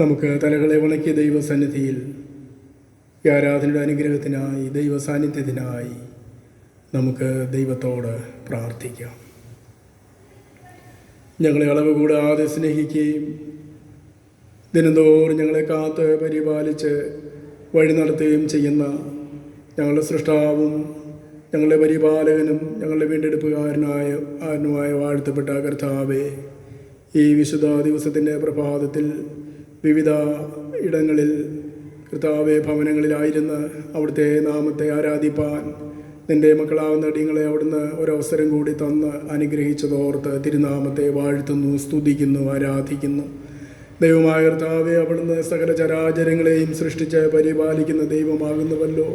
നമുക്ക് തലകളെ വണക്കിയ ദൈവസന്നിധിയിൽ ഈ ആരാധനയുടെ അനുഗ്രഹത്തിനായി ദൈവ സാന്നിധ്യത്തിനായി നമുക്ക് ദൈവത്തോട് പ്രാർത്ഥിക്കാം. ഞങ്ങളെ അളവ് കൂടാതെ സ്നേഹിക്കുകയും ദിനംതോറും ഞങ്ങളെ കാത്ത് പരിപാലിച്ച് വഴി നടത്തുകയും ചെയ്യുന്ന ഞങ്ങളുടെ സൃഷ്ടാവും ഞങ്ങളുടെ പരിപാലകനും ഞങ്ങളുടെ വീണ്ടെടുപ്പുകാരനുമായ വാഴ്ത്തപ്പെട്ട കർത്താവേ, ഈ വിശുദ്ധ ദിവസത്തിൻ്റെ പ്രഭാതത്തിൽ വിവിധ ഇടങ്ങളിൽ കർത്താവെ ഭവനങ്ങളിലായിരുന്ന് അവിടുത്തെ നാമത്തെ ആരാധിപ്പാൻ നിൻ്റെ മക്കളാവുന്ന അടിയങ്ങളെ അവിടുന്ന് ഒരവസരം കൂടി തന്ന് അനുഗ്രഹിച്ചതോർത്ത് തിരുനാമത്തെ വാഴ്ത്തുന്നു, സ്തുതിക്കുന്നു, ആരാധിക്കുന്നു. ദൈവമായ കർത്താവെ, അവിടുന്ന് സകല ചരാചരങ്ങളെയും സൃഷ്ടിച്ച് പരിപാലിക്കുന്ന ദൈവമാകുന്നുവല്ലോ.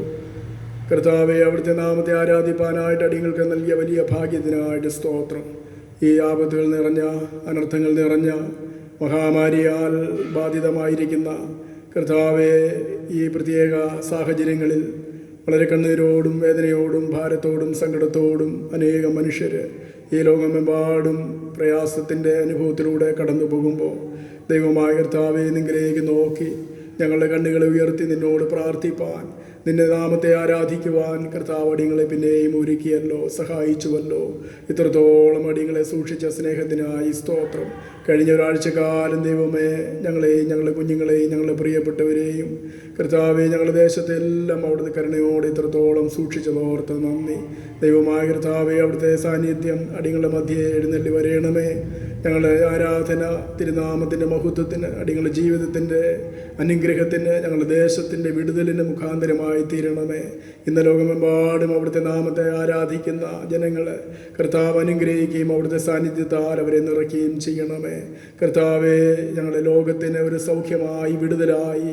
കർത്താവെ, അവിടുത്തെ നാമത്തെ ആരാധിപ്പാനായിട്ട് അടിയങ്ങൾക്ക് നൽകിയ വലിയ ഭാഗ്യത്തിനായിട്ട് സ്തോത്രം. ഈ ആപത്തുകൾ നിറഞ്ഞ, അനർത്ഥങ്ങൾ നിറഞ്ഞ, മഹാമാരിയാൽ ബാധിതമായിരിക്കുന്ന കർത്താവെ, ഈ പ്രത്യേക സാഹചര്യങ്ങളിൽ വളരെ കണ്ണീരോടും വേദനയോടും ഭാരത്തോടും സങ്കടത്തോടും അനേകം മനുഷ്യർ ഈ ലോകമെമ്പാടും പ്രയാസത്തിൻ്റെ അനുഭവത്തിലൂടെ കടന്നു പോകുമ്പോൾ ദൈവമായ കർത്താവെ, നിങ്ങളിലേക്ക് നോക്കി ഞങ്ങളുടെ കണ്ണുകളെ ഉയർത്തി നിന്നോട് പ്രാർത്ഥിപ്പാൻ, നിന്റെ നാമത്തെ ആരാധിക്കുവാൻ കർത്താവ് അടിയങ്ങളെ പിന്നെയും ഒരുക്കിയല്ലോ, സഹായിച്ചുവല്ലോ. ഇത്രത്തോളം അടിയങ്ങളെ സൂക്ഷിച്ച സ്നേഹത്തിനായി സ്തോത്രം. കഴിഞ്ഞ ഒരാഴ്ചക്കാലം ദൈവമേ, ഞങ്ങളെയും ഞങ്ങളുടെ കുഞ്ഞുങ്ങളെയും ഞങ്ങളുടെ പ്രിയപ്പെട്ടവരെയും കർത്താവെ, ഞങ്ങളുടെ ദേശത്തെല്ലാം അവിടുത്തെ കരുണയോടെ ഇത്രത്തോളം സൂക്ഷിച്ചതോർത്ത് നന്ദി. ദൈവമായ കർത്താവെ, അവിടുത്തെ സാന്നിധ്യം അടിയങ്ങളുടെ മധ്യേ എഴുന്നള്ളി വരയണമേ. ഞങ്ങളുടെ ആരാധന തിരുനാമത്തിൻ്റെ മഹത്വത്തിന്, അടിയങ്ങളുടെ ജീവിതത്തിൻ്റെ അനുഗ്രഹത്തിന്, ഞങ്ങളുടെ ദേശത്തിൻ്റെ വിടുതലിന് മുഖാന്തരമായി തീരണമേ. ഇന്ന് ലോകമെമ്പാടും അവിടുത്തെ നാമത്തെ ആരാധിക്കുന്ന ജനങ്ങളെ കർത്താവ് അനുഗ്രഹിക്കുകയും അവിടുത്തെ സാന്നിധ്യത്താൽ അവരെ നിറയ്ക്കുകയും ചെയ്യണമേ. കർത്താവെ, ഞങ്ങളുടെ ലോകത്തിന് ഒരു സൗഖ്യമായി വിടുതലായി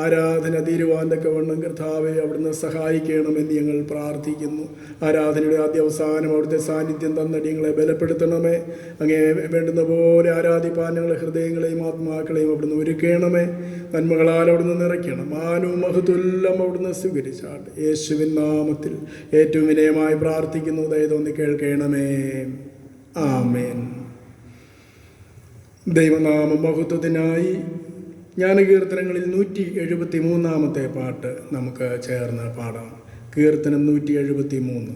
ആരാധന തീരുവാൻ തക്കവണ്ണം കർത്താവെ അവിടുന്ന് സഹായിക്കണമെന്ന് ഞങ്ങൾ പ്രാർത്ഥിക്കുന്നു. ആരാധനയുടെ ആദ്യ അവസാനം അവിടുത്തെ സാന്നിധ്യം തന്നടിയങ്ങളെ ബലപ്പെടുത്തണമേ. അങ്ങേ വേണ്ടുന്ന പോലെ ആരാധിപ്പാൻ ഞങ്ങളുടെ ഹൃദയങ്ങളെയും ആത്മാക്കളെയും അവിടുന്ന് ഒരുക്കണമേ. നന്മകളാൽ അവിടുന്ന് നിറയ്ക്കണം. മാനവും മഹത്വെല്ലാം അവിടുന്ന് സ്വീകരിച്ചാട്ട് യേശുവിൻ നാമത്തിൽ ഏറ്റവും വിനയമായി പ്രാർത്ഥിക്കുന്നു. ദയതോന്നി കേൾക്കണമേ. ആമേൻ. ദൈവനാമ മഹത്വത്തിനായി ജ്ഞാനകീർത്തനങ്ങളിൽ 173 പാട്ട് നമുക്ക് ചേർന്ന് പാടാം. കീർത്തനം 173.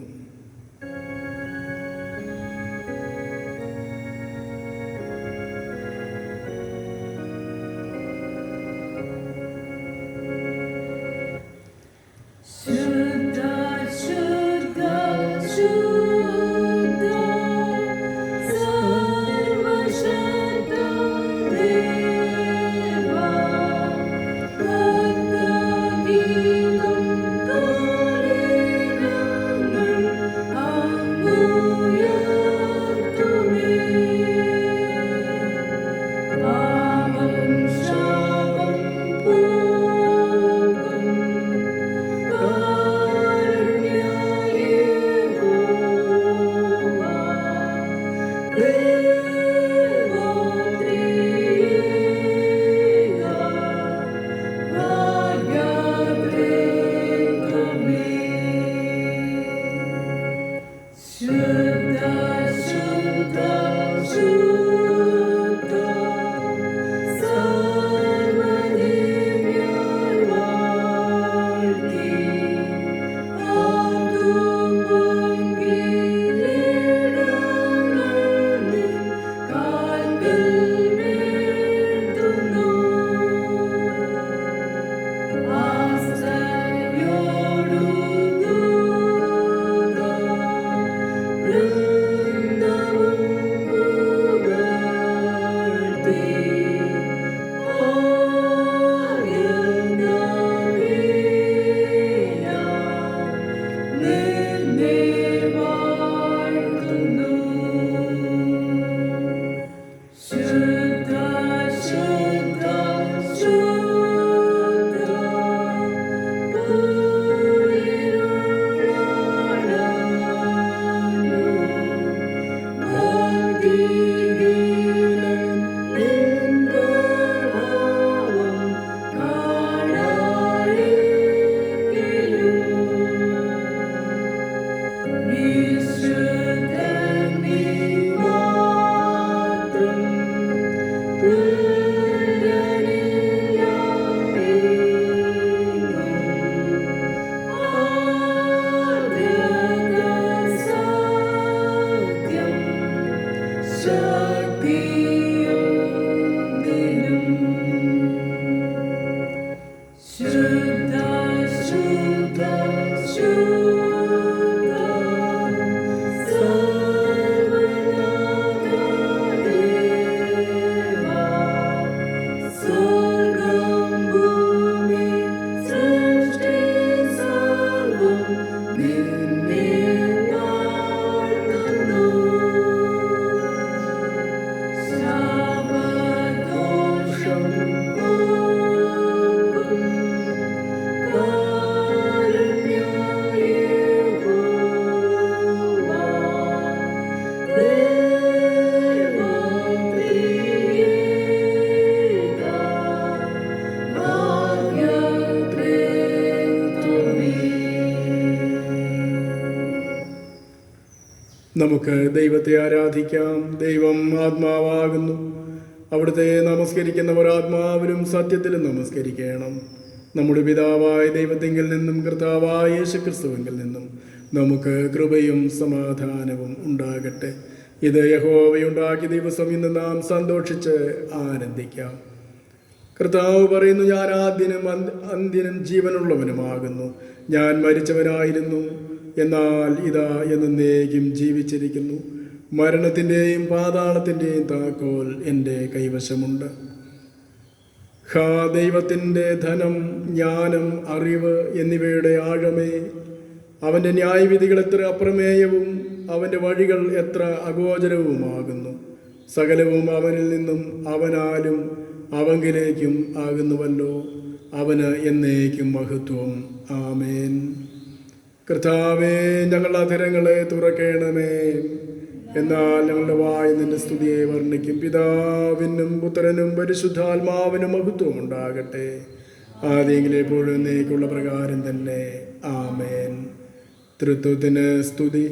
നമുക്ക് ദൈവത്തെ ആരാധിക്കാം. ദൈവം ആത്മാവാകുന്നു. അവിടുത്തെ നമസ്കരിക്കുന്നവർ ആത്മാവിലും സത്യത്തിലും നമസ്കരിക്കണം. നമ്മുടെ പിതാവായ ദൈവത്തിങ്കിൽ നിന്നും കർത്താവായ യേശുക്രിസ്തുവിങ്കിൽ നിന്നും നമുക്ക് കൃപയും സമാധാനവും ഉണ്ടാകട്ടെ. ഇത് യഹോവയുണ്ടാക്കിയ ദിവസം ഇന്ന് നാം സന്തോഷിച്ച് ആനന്ദിക്കാം. കർത്താവ് പറയുന്നു, ഞാൻ ആദ്യനും അന്ത്യനും ജീവനുള്ളവനുമാകുന്നു. ഞാൻ മരിച്ചവനായിരുന്നു, എന്നാൽ ഇതാ എന്നേക്കും ജീവിച്ചിരിക്കുന്നു. മരണത്തിൻ്റെയും പാതാളത്തിൻ്റെയും താക്കോൽ എൻ്റെ കൈവശമുണ്ട്. ദൈവത്തിൻ്റെ ധനം, ജ്ഞാനം, അറിവ് എന്നിവയുടെ ആഴമേ, അവൻ്റെ ന്യായവിധികൾ എത്ര അപ്രമേയവും അവൻ്റെ വഴികൾ എത്ര അഗോചരവുമാകുന്നു. സകലവും അവനിൽ നിന്നും അവനാലും അവങ്കിലേക്കും ആകുന്നുവല്ലോ. അവന് എന്നേക്കും മഹത്വം. ആമേൻ. കർത്താവേ, ഞങ്ങളുടെ അധരങ്ങളെ തുറക്കണമേ, എന്നാൽ ഞങ്ങളുടെ വായ് നിന്റെ സ്തുതിയെ വർണ്ണിക്കും. പിതാവിനും പുത്രനും പരിശുദ്ധാത്മാവിനും മഹത്വം ഉണ്ടാകട്ടെ, ആദ്യമെങ്കിലും എപ്പോഴും എന്നേക്കുള്ള പ്രകാരം തന്നെ. ആമേൻ. തൃത്വത്തിന് സ്തുതി.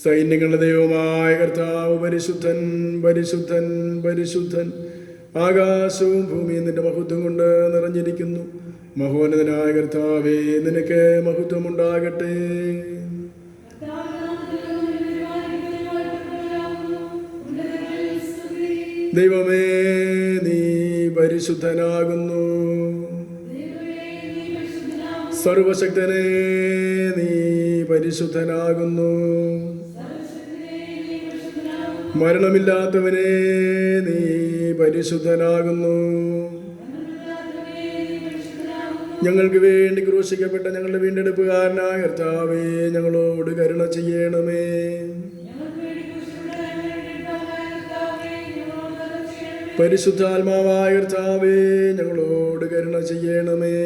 സൈന്യങ്ങളുടെ ദൈവമായ കർത്താവ് പരിശുദ്ധൻ, പരിശുദ്ധൻ, പരിശുദ്ധൻ. ആകാശവും ഭൂമിയും നിന്റെ മഹത്വം കൊണ്ട് നിറഞ്ഞിരിക്കുന്നു. മഹോന്നതനായ കർത്താവേ, നിനക്ക് മഹത്വമുണ്ടാകട്ടെ. ദൈവമേ, നീ പരിശുദ്ധനാകുന്നു. സർവശക്തനേ, നീ പരിശുദ്ധനാകുന്നു. മരണമില്ലാത്തവനേ, നീ പരിശുദ്ധനാകുന്നു. ഞങ്ങൾക്ക് വേണ്ടി ക്രൂശിക്കപ്പെട്ട ഞങ്ങളുടെ വീണ്ടെടുപ്പുകാരനായ കർത്താവേ, ഞങ്ങളോട് കരുണ ചെയ്യണമേ. പരിശുദ്ധാത്മാവായ കർത്താവേ, ഞങ്ങളോട് കരുണ ചെയ്യണമേ.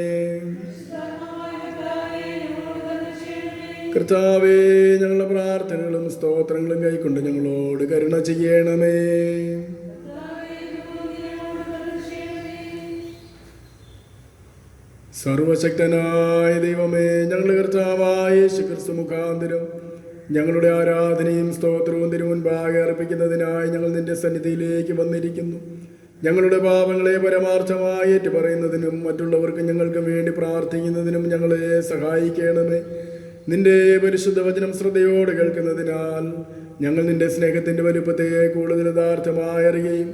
കർത്താവേ, ഞങ്ങളുടെ പ്രാർത്ഥനകളും സ്തോത്രങ്ങളും കൈക്കൊണ്ട് ഞങ്ങളോട് കരുണ ചെയ്യണമേ. സർവശക്തനായ ദൈവമേ, ഞങ്ങളുടെ കർത്താവായ യേശുക്രിസ്തു മുഖാന്തരം ഞങ്ങളുടെ ആരാധനയും സ്തോത്രവും തിരുമുൻപാകെ അർപ്പിക്കുന്നതിനായി ഞങ്ങൾ നിന്റെ സന്നിധിയിലേക്ക് വന്നിരിക്കുന്നു. ഞങ്ങളുടെ പാപങ്ങളെ പരമാർത്ഥമായി ഏറ്റുപറയുന്നതിനും മറ്റുള്ളവർക്ക് ഞങ്ങൾക്ക് വേണ്ടി പ്രാർത്ഥിക്കുന്നതിനും ഞങ്ങളെ സഹായിക്കണമേ. നിന്റെ പരിശുദ്ധ വചനം ശ്രദ്ധയോടെ കേൾക്കുന്നതിനാൽ ഞങ്ങൾ നിന്റെ സ്നേഹത്തിൻ്റെ വലുപ്പത്തെ കൂടുതൽ യഥാർത്ഥമായി അറിയുകയും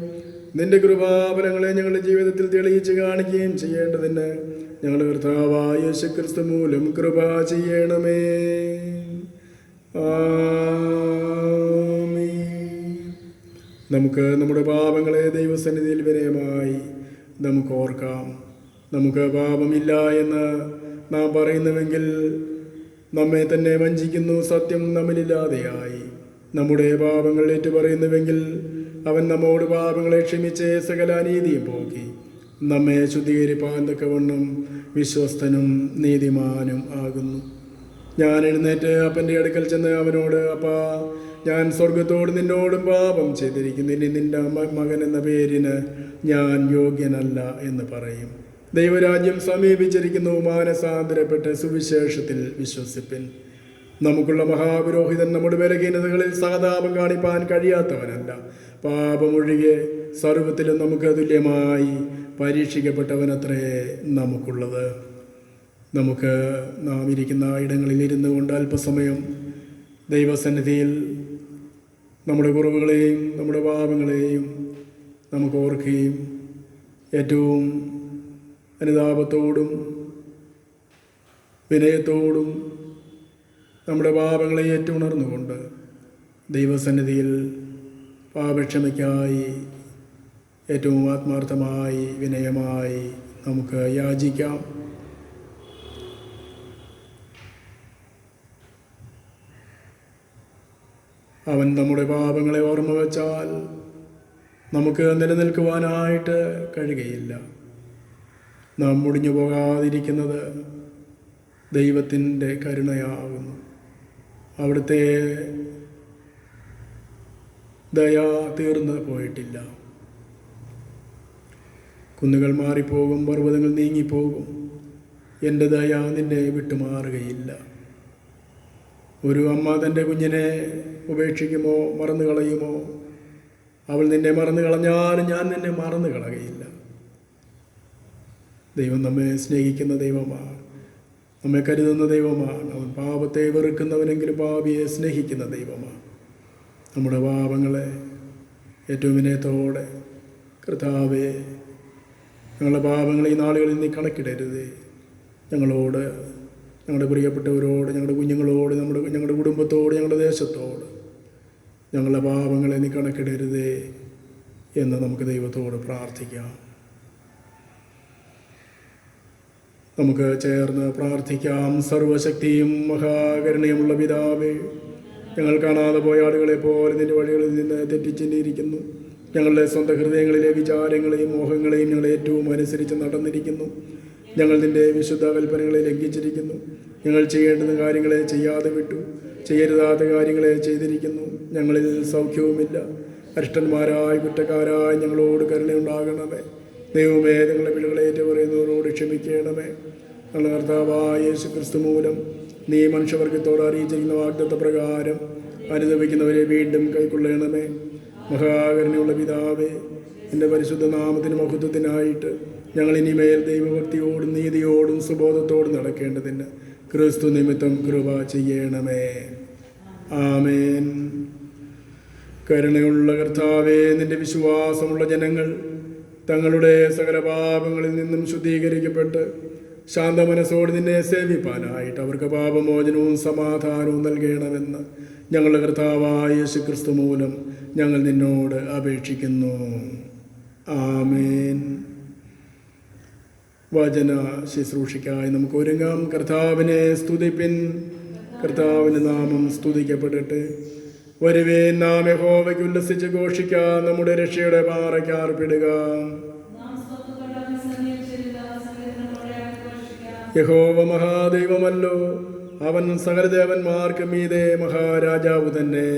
നിന്റെ കൃപാഫലങ്ങളെ ഞങ്ങളുടെ ജീവിതത്തിൽ തെളിയിച്ച് കാണിക്കുകയും ചെയ്യേണ്ടതിന് ഞങ്ങളുടെ കർത്താവായ യേശുക്രിസ്തു മൂലം കൃപ ചെയ്യണമേ. നമുക്ക് നമ്മുടെ പാപങ്ങളെ ദൈവസന്നിധിയിൽ വിനയമായി നമുക്ക് ഓർക്കാം. നമുക്ക് പാപമില്ല എന്ന് നാം പറയുന്നുവെങ്കിൽ നമ്മെ തന്നെ വഞ്ചിക്കുന്നു. സത്യം നമ്മളില്ലാതെയായി. നമ്മുടെ പാപങ്ങൾ ഏറ്റുപറയുന്നുവെങ്കിൽ അവൻ നമ്മോട് പാപങ്ങളെ ക്ഷമിച്ച് സകല അനീതിയും പോക്കി നമ്മെ ശുദ്ധീകരിപ്പാൻ തക്കവണ്ണം വിശ്വസ്തനും നീതിമാനും ആകുന്നു. ഞാൻ എഴുന്നേറ്റ് അപ്പൻ്റെ അടുക്കൽ ചെന്ന് അവനോട്, അപ്പാ, ഞാൻ സ്വർഗത്തോട് നിന്നോടും പാപം ചെയ്തിരിക്കുന്നു. ഇനി നിന്റെ മകൻ എന്ന പേരിന് ഞാൻ യോഗ്യനല്ല എന്ന് പറയും. ദൈവരാജ്യം സമീപിച്ചിരിക്കുന്നു. മാനസാന്തരപ്പെട്ട് സുവിശേഷത്തിൽ വിശ്വസിപ്പിൻ. നമുക്കുള്ള മഹാപുരോഹിതൻ നമ്മുടെ ബലഹീനതകളിൽ സഹതാപം കാണിപ്പാൻ കഴിയാത്തവനല്ല. പാപമൊഴികെ സർവ്വത്തിലും നമുക്ക് തുല്യമായി പരീക്ഷിക്കപ്പെട്ടവനത്രേ നമുക്കുള്ളത്. നമുക്ക് നാം ഇരിക്കുന്ന ഇടങ്ങളിൽ ഇരുന്നു കൊണ്ട് അല്പസമയം ദൈവസന്നിധിയിൽ നമ്മുടെ കുറവുകളെയും നമ്മുടെ പാപങ്ങളെയും നമുക്ക് ഓർക്കുകയും ഏറ്റവും അനുതാപത്തോടും വിനയത്തോടും നമ്മുടെ പാപങ്ങളെ ഏറ്റുണർന്നുകൊണ്ട് ദൈവസന്നിധിയിൽ പാപക്ഷമയ്ക്കായി ഏറ്റവും ആത്മാർത്ഥമായി വിനയമായി നമുക്ക് യാചിക്കാം. അവൻ നമ്മുടെ പാപങ്ങളെ ഓർമ്മ വച്ചാൽ നമുക്ക് നിലനിൽക്കുവാനായിട്ട് കഴിയുകയില്ല. നാം മുടിഞ്ഞു പോകാതിരിക്കുന്നത് ദൈവത്തിൻ്റെ കരുണയാകുന്നു. അവിടുത്തെ ദയ തീർന്നു പോയിട്ടില്ല. കുന്നുകൾ മാറിപ്പോകും, പർവ്വതങ്ങൾ നീങ്ങിപ്പോകും, എൻ്റെ ദയ നിന്നെ വിട്ടുമാറുകയില്ല. ഒരു അമ്മ തൻ്റെ കുഞ്ഞിനെ ഉപേക്ഷിക്കുമോ, മറന്നു കളയുമോ? അവൾ നിന്നെ മറന്നു കളഞ്ഞാലും ഞാൻ നിന്നെ മറന്നു കളകയില്ല. ദൈവം നമ്മെ സ്നേഹിക്കുന്ന ദൈവമാണ്, നമ്മെ കരുതുന്ന ദൈവമാണ്. അവൻ പാപത്തെ വെറുക്കുന്നവനെങ്കിലും പാപിയെ സ്നേഹിക്കുന്ന ദൈവമാണ്. നമ്മുടെ പാപങ്ങളെ ഏറ്റവും വിനയത്തോടെ, കർത്താവേ, ഞങ്ങളുടെ പാപങ്ങൾ ഈ നാളുകളിൽ നീ കണക്കിടരുതേ. ഞങ്ങളോട്, ഞങ്ങളുടെ പ്രിയപ്പെട്ടവരോട്, ഞങ്ങളുടെ കുഞ്ഞുങ്ങളോട്, ഞങ്ങളുടെ കുടുംബത്തോട്, ഞങ്ങളുടെ ദേശത്തോട് ഞങ്ങളുടെ പാപങ്ങളെ നീ കണക്കിടരുതേ എന്ന് നമുക്ക് ദൈവത്തോട് പ്രാർത്ഥിക്കാം. നമുക്ക് ചേർന്ന് പ്രാർത്ഥിക്കാം. സർവശക്തിയും മഹാകരുണയുമുള്ള പിതാവേ, ഞങ്ങൾ കാണാതെ പോയ ആളുകളെ പോലെ നിന്റെ വഴികളിൽ നിന്ന് തെറ്റിച്ചെന്നിരിക്കുന്നു. ഞങ്ങളുടെ സ്വന്തം ഹൃദയങ്ങളിലെ വിചാരങ്ങളെയും മോഹങ്ങളെയും ഞങ്ങൾ ഏറ്റവും അനുസരിച്ച് നടന്നിരിക്കുന്നു. ഞങ്ങൾ നിന്റെ വിശുദ്ധ കൽപ്പനകളെ ലംഘിച്ചിരിക്കുന്നു. ഞങ്ങൾ ചെയ്യേണ്ടുന്ന കാര്യങ്ങളെ ചെയ്യാതെ വിട്ടു, ചെയ്യരുതാത്ത കാര്യങ്ങളെ ചെയ്തിരിക്കുന്നു. ഞങ്ങളിൽ സൗഖ്യവുമില്ല. അരിഷ്ടന്മാരായ കുറ്റക്കാരായ ഞങ്ങളോട് കരുണയുണ്ടാകണമേ. ദൈവമേ, ഞങ്ങളുടെ പിഴകളെ ഏറ്റുപറയുന്നവരോട് ക്ഷമിക്കണമേ. ഞങ്ങളുടെ കർത്താവായ യേശു ക്രിസ്തു മൂലം നീ മനുഷ്യവർഗത്തോട് അറിയിച്ചിരിക്കുന്ന വാഗ്ദത്ത പ്രകാരം അനുദപിക്കുന്നവരെ വീണ്ടും കൈക്കൊള്ളണമേ. മഹാകരുണയുള്ള പിതാവേ, എൻ്റെ പരിശുദ്ധ നാമത്തിന് മഹത്വത്തിനായിട്ട് ഞങ്ങൾ ഇനിമേൽ ദൈവഭക്തിയോടും നീതിയോടും സുബോധത്തോടും നടക്കേണ്ടതിന് ക്രിസ്തു നിമിത്തം കൃപ ചെയ്യണമേ. ആമേൻ. കരുണയുള്ള കർത്താവേ, നിന്റെ വിശ്വാസമുള്ള ജനങ്ങൾ തങ്ങളുടെ സകല പാപങ്ങളിൽ നിന്നും ശുദ്ധീകരിക്കപ്പെട്ട് ശാന്തമനസ്സോട് നിന്നെ സേവിപ്പാനായിട്ട് അവർക്ക് പാപമോചനവും സമാധാനവും നൽകണമെന്ന് ഞങ്ങളുടെ കർത്താവായ യേശു ക്രിസ്തു മൂലം ഞങ്ങൾ നിന്നോട് അപേക്ഷിക്കുന്നു. ആമേൻ. വചന ശുശ്രൂഷയ്ക്കായി നമുക്ക് ഒരുങ്ങാം. കർത്താവിനെ സ്തുതിപ്പിൻ. കർത്താവിൻ്റെ നാമം സ്തുതിക്കപ്പെടട്ടെ. വരുവേൻ, നാം യഹോവയ്ക്ക് ഉല്ലസിച്ച് ഘോഷിക്കാം. നമ്മുടെ രക്ഷയുടെ പാറയ്ക്ക് ആർപ്പിടുക. യഹോവ മഹാദൈവമല്ലോ, അവൻ സകലദേവന്മാർക്ക് മീതെ മഹാരാജാവ് തന്നെ.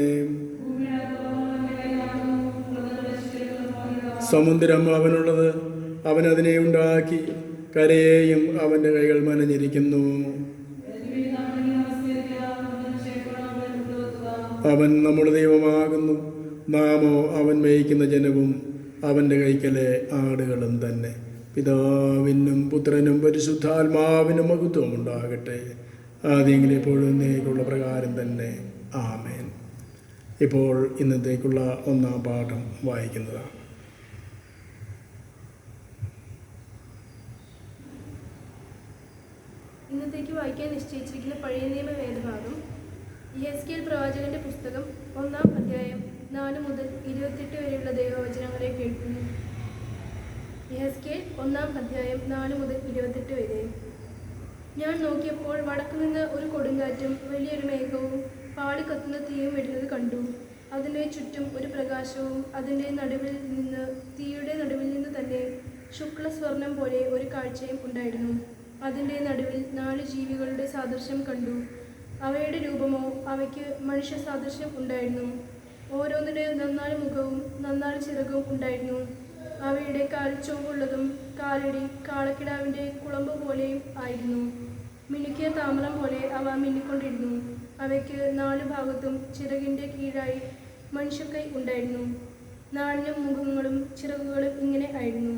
സമുദ്രം അവനുള്ളത്, അവൻ അതിനെ ഉണ്ടാക്കി. കരയെയും അവൻ്റെ കൈകൾ മനഞ്ഞിരിക്കുന്നു. അവൻ നമ്മുടെ ദൈവമാകുന്നു, നാമോ അവൻ മേയ്ക്കുന്ന ജനവും അവൻ്റെ കൈക്കലെ ആടുകളും തന്നെ. പിതാവിനും പുത്രനും പരിശുദ്ധാത്മാവിനും മഹത്വം ഉണ്ടാകട്ടെ, ആദ്യമെങ്കിലും എപ്പോഴും എന്നേക്കുള്ള പ്രകാരം തന്നെ. ആമേൻ. ഇപ്പോൾ ഇന്നത്തേക്കുള്ള ഒന്നാം പാഠം വായിക്കുന്നതാണ്. ഇന്നത്തേക്ക് വായിക്കാൻ നിശ്ചയിച്ചിരിക്കുന്ന പഴയ നിയമ വേദഭാഗം യെഹെസ്കേൽ പ്രവാചകന്റെ പുസ്തകം 1-ാം അധ്യായം 4 മുതൽ 28 വരെയുള്ള ദൈവവചനങ്ങളെ കേൾക്കുന്നു. യെഹെസ്കേൽ 1-ാം അധ്യായം 4 മുതൽ 28 വരെ. ഞാൻ നോക്കിയപ്പോൾ വടക്കുനിന്ന് ഒരു കൊടുങ്കാറ്റും വലിയൊരു മേഘവും പാളിക്കത്തുന്ന തീയും വരുന്നത് കണ്ടു. അതിൻ്റെ ചുറ്റും ഒരു പ്രകാശവും, അതിൻ്റെ നടുവിൽ നിന്ന്, തീയുടെ നടുവിൽ നിന്ന് തന്നെ ശുക്ലസ്വർണം പോലെ ഒരു കാഴ്ചയും ഉണ്ടായിരുന്നു. അതിൻ്റെ നടുവിൽ 4 ജീവികളുടെ സാദൃശ്യം കണ്ടു. അവയുടെ രൂപമോ അവയ്ക്ക് മനുഷ്യ സാദൃശ്യം ഉണ്ടായിരുന്നു. ഓരോന്നിന് 4 മുഖവും 4 ചിറകും ഉണ്ടായിരുന്നു. അവയുടെ കാൽ ചൊവ്വുള്ളതും കാലടി കാളക്കിടാവിൻ്റെ കുളമ്പ് പോലെയും ആയിരുന്നു. മിനുക്കിയ താമ്രം പോലെ അവ മിന്നിക്കൊണ്ടിരുന്നു. അവയ്ക്ക് 4 ഭാഗത്തും ചിറകിൻ്റെ കീഴായി മനുഷ്യക്കൈ ഉണ്ടായിരുന്നു. 4 മുഖങ്ങളും ചിറകുകളും ഇങ്ങനെ ആയിരുന്നു.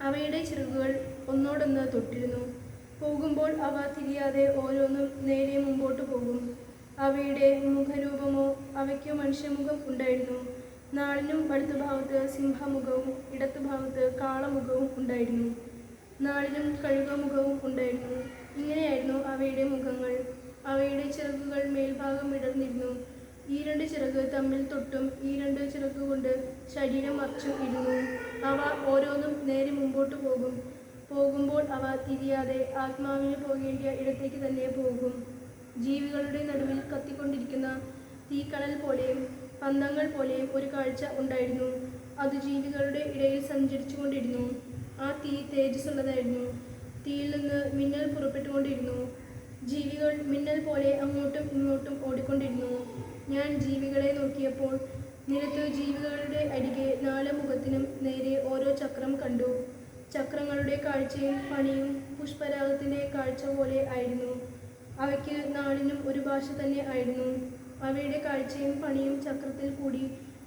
അവയുടെ ചിറകുകൾ ഒന്നോടൊന്ന് തൊട്ടിരുന്നു. പോകുമ്പോൾ അവ തിരിയാതെ ഓരോന്നും നേരെ മുമ്പോട്ട് പോകും. അവയുടെ മുഖരൂപമോ അവയ്ക്ക് മനുഷ്യമുഖം ഉണ്ടായിരുന്നു. 4നും വലത്തുഭാഗത്ത് സിംഹമുഖവും ഇടത്തുഭാഗത്ത് കാളമുഖവും ഉണ്ടായിരുന്നു. 4നും കഴുകമുഖവും ഉണ്ടായിരുന്നു. ഇങ്ങനെയായിരുന്നു അവയുടെ മുഖങ്ങൾ. അവയുടെ ചിറകുകൾ മേൽഭാഗം ഇടർന്നിരുന്നു. ഈ 2 ചിറക് തമ്മിൽ തൊട്ടും ഈ 2 ചിറകുകൊണ്ട് ശരീരം മറച്ചും ഇരുന്നു. അവ ഓരോന്നും നേരെ മുമ്പോട്ട് പോകും. പോകുമ്പോൾ അവ തിരിയാതെ ആത്മാവിന് പോകേണ്ടിയ ഇടത്തേക്ക് തന്നെ പോകും. ജീവികളുടെ നടുവിൽ കത്തിക്കൊണ്ടിരിക്കുന്ന തീക്കണൽ പോലെയും പന്തങ്ങൾ പോലെയും ഒരു കാഴ്ച ഉണ്ടായിരുന്നു. അത് ജീവികളുടെ ഇടയിൽ സഞ്ചരിച്ചു കൊണ്ടിരുന്നു. ആ തീ തേജസ്സുള്ളതായിരുന്നു. തീയിൽ നിന്ന് മിന്നൽ പുറപ്പെട്ടുകൊണ്ടിരുന്നു. ജീവികൾ മിന്നൽ പോലെ അങ്ങോട്ടും ഇങ്ങോട്ടും ഓടിക്കൊണ്ടിരുന്നു. ഞാൻ ജീവികളെ നോക്കിയപ്പോൾ നിലത്ത് ജീവികളുടെ അരികെ 4 മുഖത്തിനും നേരെ ഓരോ ചക്രം കണ്ടു. ചക്രങ്ങളുടെ കാഴ്ചയും പണിയും പുഷ്പരാഗത്തിൻ്റെ കാഴ്ച പോലെ ആയിരുന്നു. അവയ്ക്ക് നാലിനും ഒരു ഭാഷ തന്നെ ആയിരുന്നു. അവയുടെ കാഴ്ചയും പണിയും ചക്രത്തിൽ കൂടി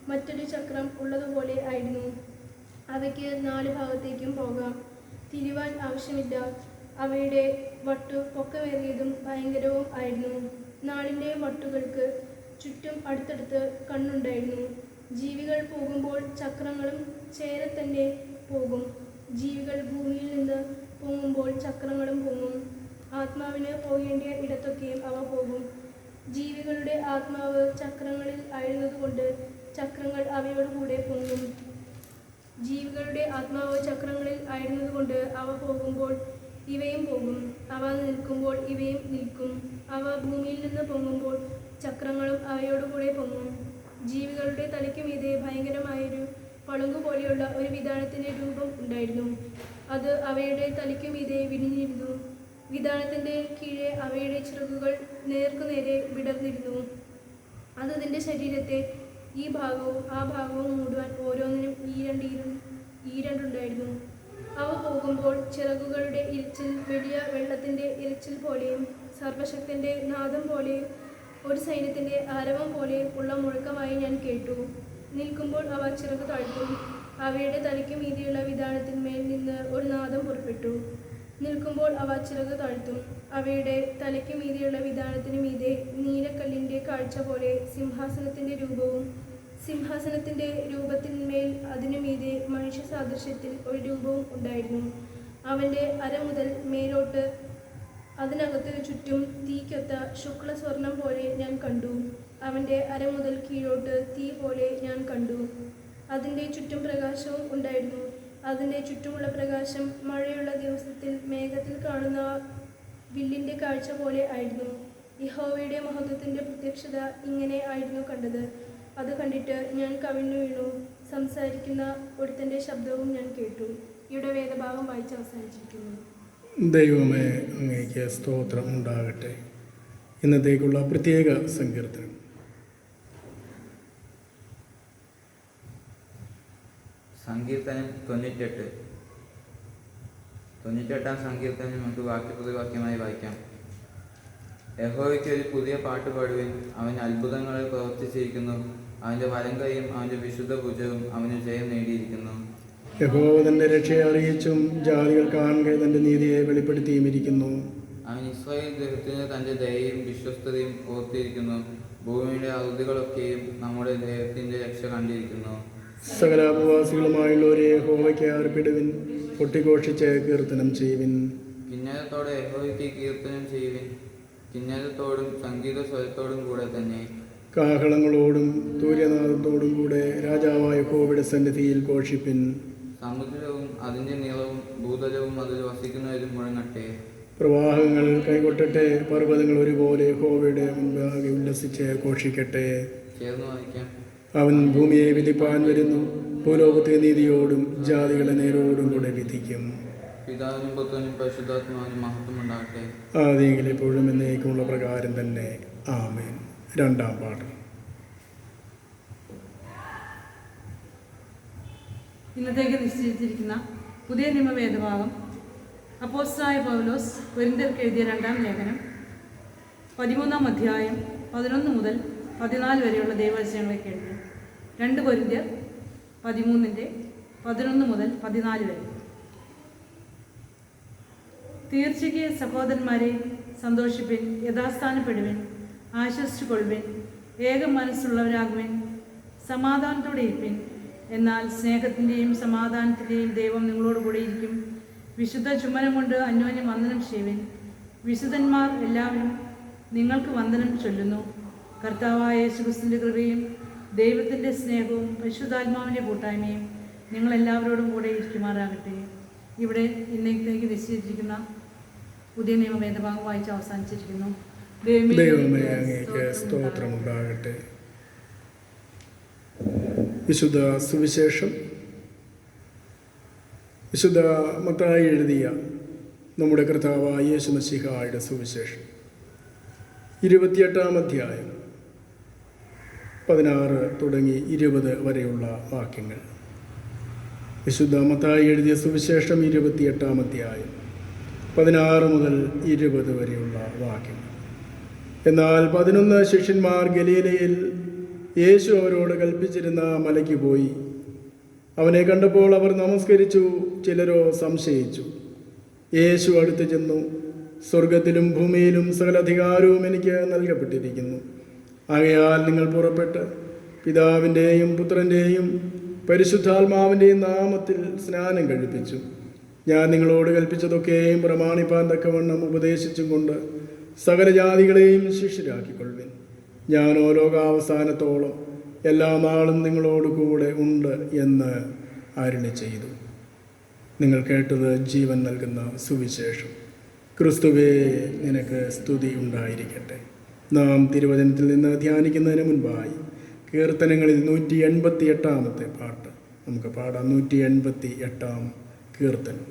മറ്റൊരു ചക്രം ഉള്ളതുപോലെ ആയിരുന്നു. അവയ്ക്ക് 4 ഭാഗത്തേക്കും പോകാം. തിരിവാൻ ആവശ്യമില്ല. അവയുടെ വട്ടു പൊക്കമേറിയതും ഭയങ്കരവും ആയിരുന്നു. നാളിൻ്റെ വട്ടുകൾക്ക് ചുറ്റും അടുത്തടുത്ത് കണ്ണുണ്ടായിരുന്നു. ജീവികൾ പോകുമ്പോൾ ചക്രങ്ങളും ചേരെ തന്നെ പോകും. ജീവികൾ ഭൂമിയിൽ നിന്ന് പൊങ്ങുമ്പോൾ ചക്രങ്ങളും പൊങ്ങും. ആത്മാവിന് പോകേണ്ട ഇടത്തൊക്കെയും അവ പോകും. ജീവികളുടെ ആത്മാവ് ചക്രങ്ങളിൽ ആയിരുന്നതുകൊണ്ട് ചക്രങ്ങൾ അവയോടുകൂടെ പൊങ്ങും. ജീവികളുടെ ആത്മാവ് ചക്രങ്ങളിൽ ആയിരുന്നതുകൊണ്ട് അവ പോകുമ്പോൾ ഇവയും പോകും. അവ നിൽക്കുമ്പോൾ ഇവയും നിൽക്കും. അവ ഭൂമിയിൽ നിന്ന് പൊങ്ങുമ്പോൾ ചക്രങ്ങളും അവയോടുകൂടെ പൊങ്ങും. ജീവികളുടെ തലയ്ക്ക് മീതെ ഭയങ്കരമായൊരു പളുങ്കുപോലെയുള്ള ഒരു വിതാനത്തിൻ്റെ രൂപം ഉണ്ടായിരുന്നു. അത് അവയുടെ തലയ്ക്ക് മീതെ വിരിഞ്ഞിരുന്നു. വിതാനത്തിൻ്റെ കീഴെ അവയുടെ ചിറകുകൾ നേർക്കുനേരെ വിടർന്നിരുന്നു. അത് അതിൻ്റെ ശരീരത്തെ ഈ ഭാഗവും ആ ഭാഗവും മൂടുവാൻ ഓരോന്നിനും ഈരണ്ടുണ്ടായിരുന്നു. അവ പോകുമ്പോൾ ചിറകുകളുടെ ഇരച്ചിൽ വലിയ വെള്ളത്തിൻ്റെ ഇരച്ചിൽ പോലെയും സർവശക്തൻ്റെ നാദം പോലെയും ഒരു സൈന്യത്തിൻ്റെ ആരവം പോലെയും ഉള്ള മുഴക്കമായി ഞാൻ കേട്ടു. നിൽക്കുമ്പോൾ അവ ചിറകു താഴ്ത്തും. അവയുടെ തലയ്ക്ക് മീതിയുള്ള വിതാനത്തിന്മേൽ നിന്ന് ഒരു നാദം പുറപ്പെട്ടു. നിൽക്കുമ്പോൾ അവ ചിറകു താഴ്ത്തും. അവയുടെ തലയ്ക്ക് മീതിയുള്ള വിതാനത്തിന് മീതെ നീലക്കല്ലിൻ്റെ കാഴ്ച പോലെ സിംഹാസനത്തിൻ്റെ രൂപവും സിംഹാസനത്തിൻ്റെ രൂപത്തിന്മേൽ അതിനു മീതെ മനുഷ്യ സാദൃശ്യത്തിൽ ഒരു രൂപവും ഉണ്ടായിരുന്നു. അവൻ്റെ അര മുതൽ മേലോട്ട് അതിനകത്ത് ചുറ്റും തീക്കൊത്ത ശുക്ലസ്വർണം പോലെ ഞാൻ കണ്ടു. അവൻ്റെ അര മുതൽ കീഴോട്ട് തീ പോലെ ഞാൻ കണ്ടു. അതിൻ്റെ ചുറ്റും പ്രകാശവും ഉണ്ടായിരുന്നു. അതിൻ്റെ ചുറ്റുമുള്ള പ്രകാശം മഴയുള്ള ദിവസത്തിൽ മേഘത്തിൽ കാണുന്ന വില്ലിൻ്റെ കാഴ്ച പോലെ ആയിരുന്നു. യഹോവയുടെ മഹത്വത്തിൻ്റെ പ്രത്യക്ഷത ഇങ്ങനെ ആയിരുന്നു കണ്ടത്. അത് കണ്ടിട്ട് ഞാൻ കവിണ്ണു വീണു. സംസാരിക്കുന്ന ഒരുത്തൻ്റെ ശബ്ദവും ഞാൻ കേട്ടു. ഇവിടെ വേദഭാഗം വായിച്ച് അവസാനിച്ചിരിക്കുന്നു. ദൈവമേ, അങ്ങേക്ക് സ്തോത്രം ഉണ്ടാകട്ടെ. ഇന്നത്തേക്കുള്ള പ്രത്യേക സങ്കീർത്തനം. സങ്കീർത്തനം 98. സങ്കീർത്തനം നമുക്ക് വാക്യപ്രതിവാക്യമായി വായിക്കാം. യഹോവയ്ക്ക് ഒരു പുതിയ പാട്ട് പാടുവിൻ. അവൻ അത്ഭുതങ്ങളെ പ്രവർത്തിച്ചിരിക്കുന്നു. അവൻ്റെ വലം കൈയും അവൻ്റെ വിശുദ്ധ ഭുജവും അവന് ജയം നേടിയിരിക്കുന്നു. യഹോവ തന്റെ രക്ഷയെ അറിയിച്ചും ജാതികൾ കാണുക തന്റെ നീതിയെ വെളിപ്പെടുത്തിയും ഇരിക്കുന്നു. അവൻ ഇസ്രായേൽ ഗൃഹത്തിന് തൻ്റെ ദയയും വിശ്വസ്തതയും ഓർത്തിരിക്കുന്നു. ഭൂമിയുടെ അറുതികളൊക്കെയും നമ്മുടെ ദൈവത്തിൻ്റെ രക്ഷ കണ്ടിരിക്കുന്നു. സകല ഉപവാസികളുമായുള്ളവരെ യഹോവയ്ക്ക് അർപ്പിടുവിൻ. പൊട്ടിഘോഷിച്ച് കീർത്തനം ചെയ്യുവിൻ. കിന്നരത്തോടെ യഹോവയ്ക്ക് കീർത്തനം ചെയ്യുവിൻ. കിന്നരത്തോടും സംഗീത സ്വരത്തോടും കൂടെ തന്നെ. കാഹളങ്ങളോടും തൂര്യനാദത്തോടും കൂടെ രാജാവായ യഹോവയുടെ സന്നിധിയിൽ ഘോഷിപ്പിൻ. സമുദ്രവും അതിൻ്റെ നീളവും ഭൂതലവും അതിൽ വസിക്കുന്നവരും മുഴങ്ങട്ടെ. പ്രവാഹങ്ങൾ കൈകൊട്ടട്ടെ. പർവ്വതങ്ങൾ ഒരുപോലെ യഹോവയുടെ മുൻപാകെ ഉല്ലസിച്ച് ഘോഷിക്കട്ടെ. ചേർന്ന് വായിക്കാം. അവൻ ഭൂമിയെ വിധിപ്പാൻ വരുന്നു. ഭൂലോകത്തെ നീതിയോടും ജാതികളെ നേരോടും കൂടെ വിധിക്കും. പിതാവിനും പുത്രനും പരിശുദ്ധാത്മാവിനും മഹത്വം ഉണ്ടാകട്ടെ. ആദിയിൽ എപ്പോഴും എന്നേക്കുമുള്ള പ്രകാരം തന്നെ. ആമേൻ. 2-ാം പാഠം. ഇന്നത്തേക്ക് നിശ്ചയിച്ചിരിക്കുന്ന പുതിയ നിയമ വേദഭാഗം അപ്പോസ്തലനായ പൗലോസ് കൊരിന്ത്യർക്ക് എഴുതിയ 2-ാം ലേഖനം 13-ാം അധ്യായം 11 മുതൽ 14 വരെയുള്ള ദൈവവചനങ്ങളെ കേൾക്കും. 2 കൊരിന്ത്യർ 13-11 മുതൽ 14 വരെ. തീർച്ചയ്ക്ക് സഹോദരന്മാരെ, സന്തോഷിപ്പിൻ, യഥാസ്ഥാനപ്പെടുവിൻ, ആശ്വസിച്ചുകൊള്ളുവിൻ, ഏക മനസ്സുള്ളവരാകുവിൻ, സമാധാനത്തോടെ ഇരിപ്പിൻ. എന്നാൽ സ്നേഹത്തിൻ്റെയും സമാധാനത്തിൻ്റെയും ദൈവം നിങ്ങളോട് കൂടെ ഇരിക്കും. വിശുദ്ധ ചുംബനം കൊണ്ട് അന്യോന്യം വന്ദനം ചെയ്യുവിൻ. വിശുദ്ധന്മാർ എല്ലാവരും നിങ്ങൾക്ക് വന്ദനം ചൊല്ലുന്നു. കർത്താവായ യേശുക്രിസ്തുവിൻ്റെ കൃപയും ദൈവത്തിൻ്റെ സ്നേഹവും പരിശുദ്ധാത്മാവിൻ്റെ കൂട്ടായ്മയും നിങ്ങളെല്ലാവരോടും കൂടെ ഇരിക്കുമാറാകട്ടെ. ഇവിടെ ഇന്നത്തേക്ക് നിശ്ചയിച്ചിരിക്കുന്ന പുതിയ നിയമ വേദഭാഗം വായിച്ച് അവസാനിച്ചിരിക്കുന്നു. ദൈവമേ, അങ്ങേക്ക് സ്തോത്രമുണ്ടാകട്ടെ. വിശുദ്ധ സുവിശേഷം വിശുദ്ധ മത്തായി എഴുതിയ നമ്മുടെ കർത്താവായ യേശു മശീഹായുടെ സുവിശേഷം 28-ാം അധ്യായം 16 തുടങ്ങി 20 വരെയുള്ള വാക്യങ്ങൾ. വിശുദ്ധ മത്തായി എഴുതിയ സുവിശേഷം 28-ാം അധ്യായം 16 മുതൽ 20 വരെയുള്ള വാക്യങ്ങൾ. എന്നാൽ 11 ശിഷ്യന്മാർ ഗലീലയിൽ യേശു അവരോട് കൽപ്പിച്ചിരുന്ന മലയ്ക്ക് പോയി. അവനെ കണ്ടപ്പോൾ അവർ നമസ്കരിച്ചു, ചിലരോ സംശയിച്ചു. യേശു അടുത്ത് ചെന്നു, സ്വർഗത്തിലും ഭൂമിയിലും സകല അധികാരവും എനിക്ക് നൽകപ്പെട്ടിരിക്കുന്നു. ആകയാൽ നിങ്ങൾ പുറപ്പെട്ട് പിതാവിൻ്റെയും പുത്രൻ്റെയും പരിശുദ്ധാത്മാവിൻ്റെയും നാമത്തിൽ സ്നാനം കഴിപ്പിച്ചു. ഞാൻ നിങ്ങളോട് കൽപ്പിച്ചതൊക്കെയും പ്രമാണിപ്പാൻ തക്കവണ്ണം ഉപദേശിച്ചും കൊണ്ട് സകല ജാതികളെയും ശിഷ്യരാക്കിക്കൊള്ളുവിൻ. ഞാനോ ലോകാവസാനത്തോളം എല്ലാ നാളും നിങ്ങളോട് കൂടെ ഉണ്ട് എന്ന് അരുളി ചെയ്തു. നിങ്ങൾ കേട്ടത് ജീവൻ നൽകുന്ന സുവിശേഷം. ക്രിസ്തുവേ, നിനക്ക് സ്തുതി ഉണ്ടായിരിക്കട്ടെ. നാം തിരുവചനത്തിൽ നിന്ന് ധ്യാനിക്കുന്നതിന് മുൻപായി കീർത്തനങ്ങളിൽ 188-ാമത്തെ പാട്ട് നമുക്ക് പാടാം. 188-ാം കീർത്തനം.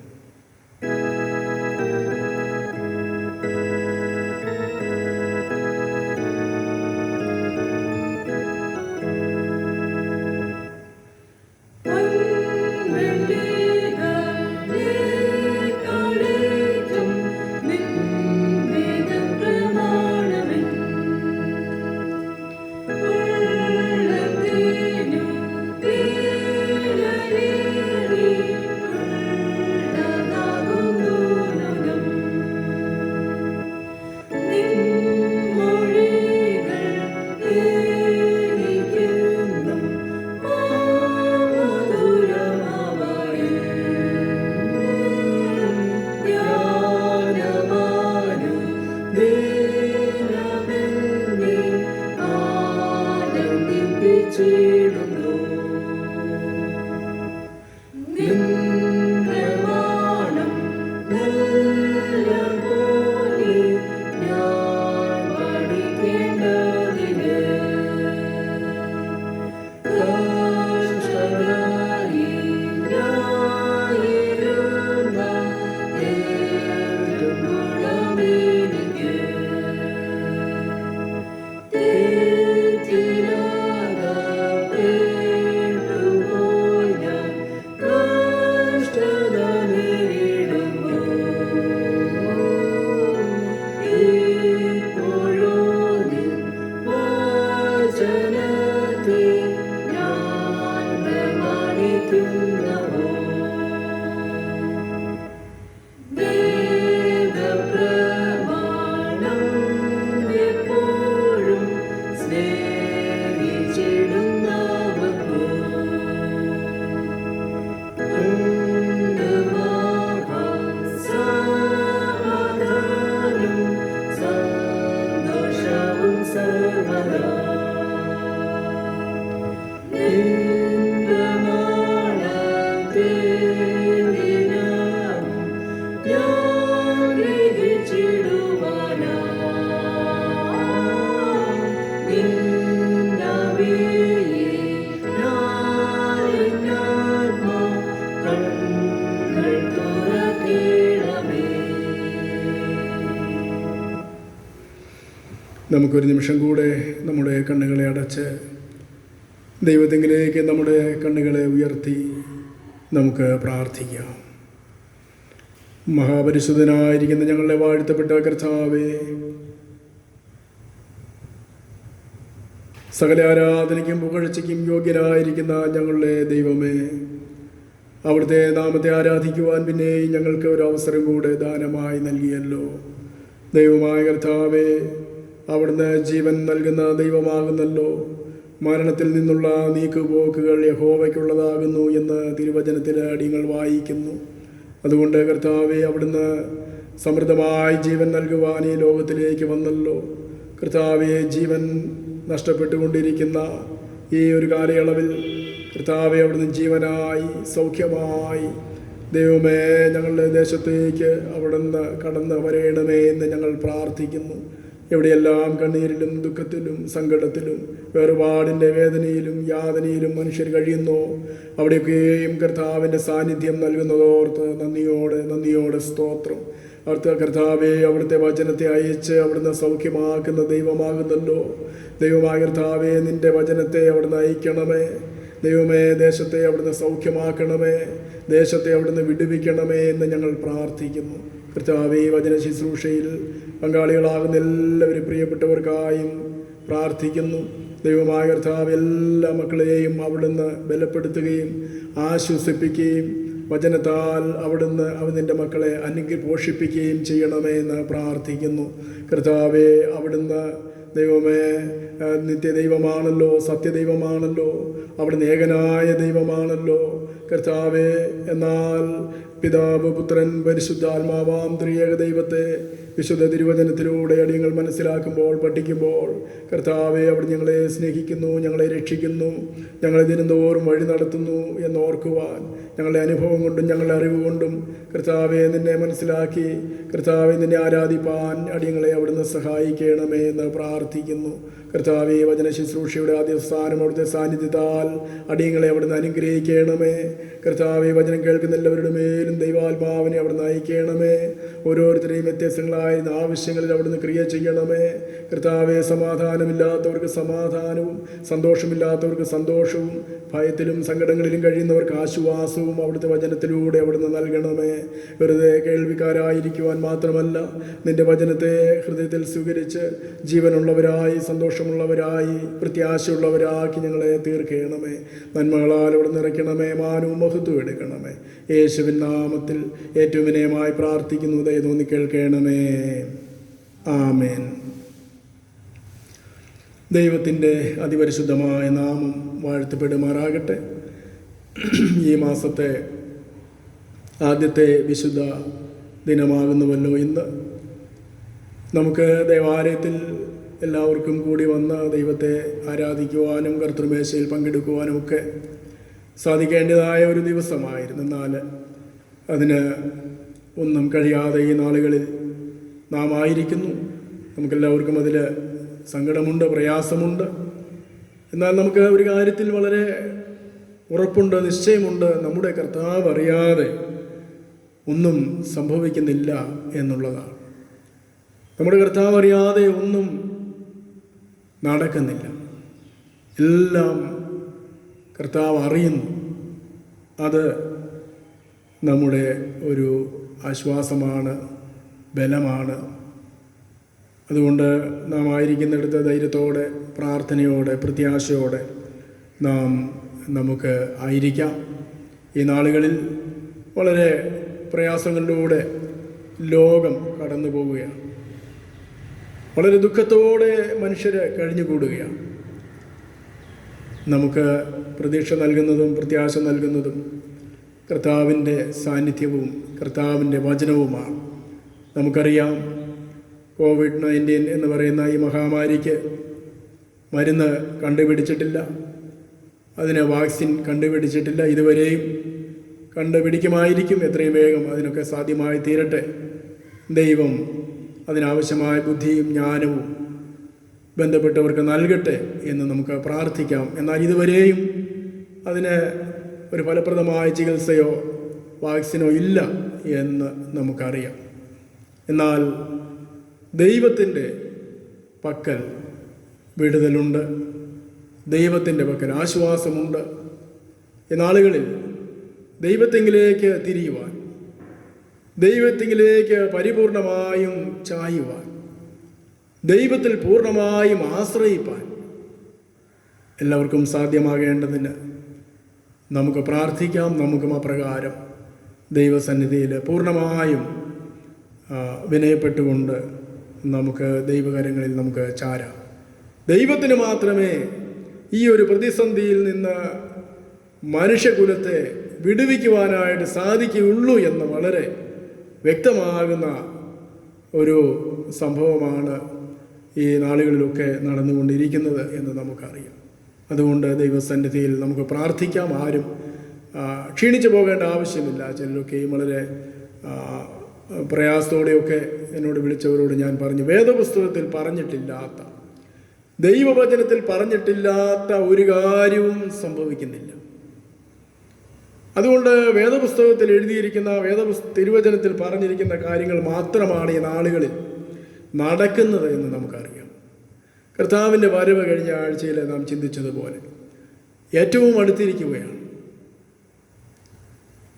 നമുക്കൊരു നിമിഷം കൂടെ നമ്മുടെ കണ്ണുകളെ അടച്ച് ദൈവത്തിങ്കിലേക്ക് നമ്മുടെ കണ്ണുകളെ ഉയർത്തി നമുക്ക് പ്രാർത്ഥിക്കാം. മഹാപരിശുദ്ധനായിരിക്കുന്ന ഞങ്ങളുടെ വാഴ്ത്തപ്പെട്ട കർത്താവേ, സകല ആരാധനയ്ക്കും പുകഴ്ചയ്ക്കും യോഗ്യനായിരിക്കുന്ന ഞങ്ങളുടെ ദൈവമേ, അവിടുത്തെ നാമത്തെ ആരാധിക്കുവാൻ പിന്നെയും ഞങ്ങൾക്ക് ഒരു അവസരം കൂടെ ദാനമായി നൽകിയല്ലോ. ദൈവമായ കർത്താവേ, അവിടുന്ന് ജീവൻ നൽകുന്ന ദൈവമാകുന്നല്ലോ. മരണത്തിൽ നിന്നുള്ള നീക്കുപോക്കുകൾ യഹോവയ്ക്കുള്ളതാകുന്നു എന്ന് തിരുവചനത്തിൽ അടിയങ്ങൾ വായിക്കുന്നു. അതുകൊണ്ട് കർത്താവേ, അവിടുന്ന് സമൃദ്ധമായി ജീവൻ നൽകുവാൻ ഈ ലോകത്തിലേക്ക് വന്നല്ലോ. കർത്താവേ, ജീവൻ നഷ്ടപ്പെട്ടുകൊണ്ടിരിക്കുന്ന ഈ ഒരു കാലയളവിൽ കർത്താവേ, അവിടുന്ന് ജീവനായി സൗഖ്യമായി ദൈവമേ ഞങ്ങളുടെ ദേശത്തേക്ക് അവിടുന്ന് കടന്ന് വരയണമേ എന്ന് ഞങ്ങൾ പ്രാർത്ഥിക്കുന്നു. എവിടെയെല്ലാം കണ്ണീരിലും ദുഃഖത്തിലും സങ്കടത്തിലും വേറുപാടിൻ്റെ വേദനയിലും യാതനയിലും മനുഷ്യർ കഴിയുന്നു, അവിടെയൊക്കെയും കർത്താവിൻ്റെ സാന്നിധ്യം നൽകുന്നതോർത്ത് നന്ദിയോടെ സ്തോത്രം. അവിടുത്തെ കർത്താവെ, അവിടുത്തെ വചനത്തെ അയച്ച് അവിടുന്ന് സൗഖ്യമാക്കുന്ന ദൈവമാകുന്നല്ലോ. ദൈവമായ കർത്താവെ, നിൻ്റെ വചനത്തെ അവിടുന്ന് അയക്കണമേ. ദൈവമേ, ദേശത്തെ അവിടുന്ന് സൗഖ്യമാക്കണമേ, ദേശത്തെ അവിടുന്ന് വിടുവിക്കണമേ എന്ന് ഞങ്ങൾ പ്രാർത്ഥിക്കുന്നു. കർത്താവേ, വചന ശുശ്രൂഷയിൽ പങ്കാളികളാകുന്ന എല്ലാവരും പ്രിയപ്പെട്ടവർക്കായും പ്രാർത്ഥിക്കുന്നു. ദൈവമായ കർത്താവ് എല്ലാ മക്കളെയും അവിടുന്ന് ബലപ്പെടുത്തുകയും ആശ്വസിപ്പിക്കുകയും വചനത്താൽ അവിടുന്ന് അവൻ്റെ മക്കളെ പോഷിപ്പിക്കുകയും ചെയ്യണമേ എന്ന് പ്രാർത്ഥിക്കുന്നു. കർത്താവേ, അവിടുന്ന് ദൈവമേ നിത്യദൈവമാണല്ലോ, സത്യദൈവമാണല്ലോ, അവിടുന്ന് ഏകനായ ദൈവമാണല്ലോ കർത്താവേ. എന്നാൽ പിതാവ്, പുത്രൻ, പരിശുദ്ധാത്മാവാം ത്രിയേക ദൈവത്തെ വിശുദ്ധ തിരുവചനത്തിലൂടെ അടിയങ്ങൾ മനസ്സിലാക്കുമ്പോൾ, പഠിക്കുമ്പോൾ കർത്താവെ, അവിടെ ഞങ്ങളെ സ്നേഹിക്കുന്നു, ഞങ്ങളെ രക്ഷിക്കുന്നു, ഞങ്ങളെ ദിനംതോറും വഴി നടത്തുന്നു എന്നോർക്കുവാൻ ഞങ്ങളുടെ അനുഭവം കൊണ്ടും ഞങ്ങളുടെ അറിവ് കൊണ്ടും കർത്താവെ നിന്നെ മനസ്സിലാക്കി കർത്താവെ നിന്നെ ആരാധിപ്പാൻ അടിയങ്ങളെ അവിടുന്ന് സഹായിക്കണമേ എന്ന് പ്രാർത്ഥിക്കുന്നു. കർത്താവെ, വചന ശുശ്രൂഷയുടെ ആദ്യ സ്ഥാനം അവിടുത്തെ സാന്നിധ്യത്താൽ അടിയങ്ങളെ അവിടുന്ന് അനുഗ്രഹിക്കണമേ. കർത്താവെ, വചനം കേൾക്കുന്ന എല്ലാവരുടെ മേലും ദൈവാത്മാവിനെ അവിടുന്ന് അയക്കണമേ. ഓരോരുത്തരെയും വ്യത്യസ്തങ്ങളായിരുന്ന ആവശ്യങ്ങളിൽ അവിടുന്ന് ക്രിയ ചെയ്യണമേ. കർത്താവെ, സമാധാനമില്ലാത്തവർക്ക് സമാധാനവും സന്തോഷമില്ലാത്തവർക്ക് സന്തോഷവും ഭയത്തിലും സങ്കടങ്ങളിലും കഴിയുന്നവർക്ക് ആശ്വാസവും അവിടുത്തെ വചനത്തിലൂടെ അവിടുന്ന് നൽകണമേ. വെറുതെ കേൾവിക്കാരായിരിക്കുവാൻ മാത്രമല്ല, നിന്റെ വചനത്തെ ഹൃദയത്തിൽ സ്വീകരിച്ച് ജീവനുള്ളവരായി, സന്തോഷമുള്ളവരായി, പ്രത്യാശയുള്ളവരാക്കി ഞങ്ങളെ തീർക്കണമേ. നന്മകളാൽ അവിടെ നിറയ്ക്കണമേ, മാനവും മഹത്വം എടുക്കണമേ. യേശുവിൻ നാമത്തിൽ ഏറ്റവും വിനയമായി പ്രാർത്ഥിക്കുന്നു, ദയ തോന്നി കേൾക്കണമേ. ആമേൻ. ദൈവത്തിൻ്റെ അതിപരിശുദ്ധമായ നാമം വാഴ്ത്തപ്പെടുമാറാകട്ടെ. ഈ മാസത്തെ ആദ്യത്തെ വിശുദ്ധ ദിനമാകുന്നുവല്ലോ ഇന്ന്. നമുക്ക് ദേവാലയത്തിൽ എല്ലാവർക്കും കൂടി വന്ന് ദൈവത്തെ ആരാധിക്കുവാനും കർത്തൃമേശയിൽ പങ്കെടുക്കുവാനും ഒക്കെ സാധിക്കേണ്ടതായ ഒരു ദിവസമായിരുന്നു. എന്നാൽ അതിന് ഒന്നും കഴിയാതെ ഈ നാളുകളിൽ നാം ആയിരിക്കുന്നു. നമുക്കെല്ലാവർക്കും അതിൽ സങ്കടമുണ്ട്, പ്രയാസമുണ്ട്. എന്നാൽ നമുക്ക് ഒരു കാര്യത്തിൽ വളരെ ഉറപ്പുണ്ട്, നിശ്ചയമുണ്ട്. നമ്മുടെ കർത്താവ് അറിയാതെ ഒന്നും സംഭവിക്കുന്നില്ല എന്നുള്ളതാണ്. നമ്മുടെ കർത്താവ് അറിയാതെ ഒന്നും നടക്കുന്നില്ല. എല്ലാം കർത്താവ് അറിയുന്നു. അത് നമ്മുടെ ഒരു ആശ്വാസമാണ്, ബലമാണ്. അതുകൊണ്ട് നാം ആയിരിക്കുന്നിടത്ത് ധൈര്യത്തോടെ, പ്രാർത്ഥനയോടെ, പ്രത്യാശയോടെ നമുക്ക് ആയിരിക്കാം. ഈ നാളുകളിൽ വളരെ പ്രയാസങ്ങളിലൂടെ ലോകം കടന്നു പോവുകയാണ്. വളരെ ദുഃഖത്തോടെ മനുഷ്യർ കഴിഞ്ഞുകൂടുകയാണ്. നമുക്ക് പ്രതീക്ഷ നൽകുന്നതും പ്രത്യാശ നൽകുന്നതും കർത്താവിൻ്റെ സാന്നിധ്യവും കർത്താവിൻ്റെ വചനവുമാണ്. നമുക്കറിയാം, COVID-19 എന്ന് പറയുന്ന ഈ മഹാമാരിക്ക് മരുന്ന് കണ്ടുപിടിച്ചിട്ടില്ല, അതിന് വാക്സിൻ കണ്ടുപിടിച്ചിട്ടില്ല. ഇതുവരെയും കണ്ടുപിടിക്കുമായിരിക്കും എത്രയും വേഗം. അതിനൊക്കെ സാധ്യമായി തീരട്ടെ. ദൈവം അതിനാവശ്യമായ ബുദ്ധിയും ജ്ഞാനവും ബന്ധപ്പെട്ടവർക്ക് നൽകട്ടെ എന്ന് നമുക്ക് പ്രാർത്ഥിക്കാം. എന്നാൽ ഇതുവരെയും അതിന് ഒരു ഫലപ്രദമായ ചികിത്സയോ വാക്സിനോ ഇല്ല എന്ന് നമുക്കറിയാം. എന്നാൽ ദൈവത്തിൻ്റെ പക്കൽ വിടുതലുണ്ട്, ദൈവത്തിൻ്റെ പക്കൽ ആശ്വാസമുണ്ട്. ഈ നാളുകളിൽ ദൈവത്തെങ്കിലേക്ക് തിരിയുവാൻ, ദൈവത്തെങ്കിലേക്ക് പരിപൂർണമായും ചായുവാൻ, ദൈവത്തിൽ പൂർണ്ണമായും ആശ്രയിപ്പാൻ എല്ലാവർക്കും സാധ്യമാകേണ്ടതിന് നമുക്ക് പ്രാർത്ഥിക്കാം. നമുക്കും അപ്രകാരം ദൈവസന്നിധിയിൽ പൂർണ്ണമായും വിനയപ്പെട്ടുകൊണ്ട് നമുക്ക് ദൈവകരങ്ങളിൽ നമുക്ക് ചാരാം. ദൈവത്തിന് മാത്രമേ ഈ ഒരു പ്രതിസന്ധിയിൽ നിന്ന് മനുഷ്യകുലത്തെ വിടുവിക്കുവാനായിട്ട് സാധിക്കുകയുള്ളൂ എന്ന് വളരെ വ്യക്തമാകുന്ന ഒരു സംഭവമാണ് ഈ നാളുകളിലൊക്കെ നടന്നുകൊണ്ടിരിക്കുന്നത് എന്ന് നമുക്കറിയാം. അതുകൊണ്ട് ദൈവസന്നിധിയിൽ നമുക്ക് പ്രാർത്ഥിക്കാം. ആരും ക്ഷീണിച്ചു പോകേണ്ട ആവശ്യമില്ല. ചിലരൊക്കെയും വളരെ പ്രയാസത്തോടെയൊക്കെ എന്നോട് വിളിച്ചവരോട് ഞാൻ പറഞ്ഞു, വേദപുസ്തകത്തിൽ പറഞ്ഞിട്ടില്ലാത്ത, ദൈവവചനത്തിൽ പറഞ്ഞിട്ടില്ലാത്ത ഒരു കാര്യവും സംഭവിക്കുന്നില്ല. അതുകൊണ്ട് വേദപുസ്തകത്തിൽ എഴുതിയിരിക്കുന്ന തിരുവചനത്തിൽ പറഞ്ഞിരിക്കുന്ന കാര്യങ്ങൾ മാത്രമാണ് ഈ നാളുകളിൽ നടക്കുന്നത് എന്ന് നമുക്കറിയാം. കർത്താവിൻ്റെ വരവ് കഴിഞ്ഞ ആഴ്ചയിൽ നാം ചിന്തിച്ചതുപോലെ ഏറ്റവും അടുത്തിരിക്കുകയാണ്.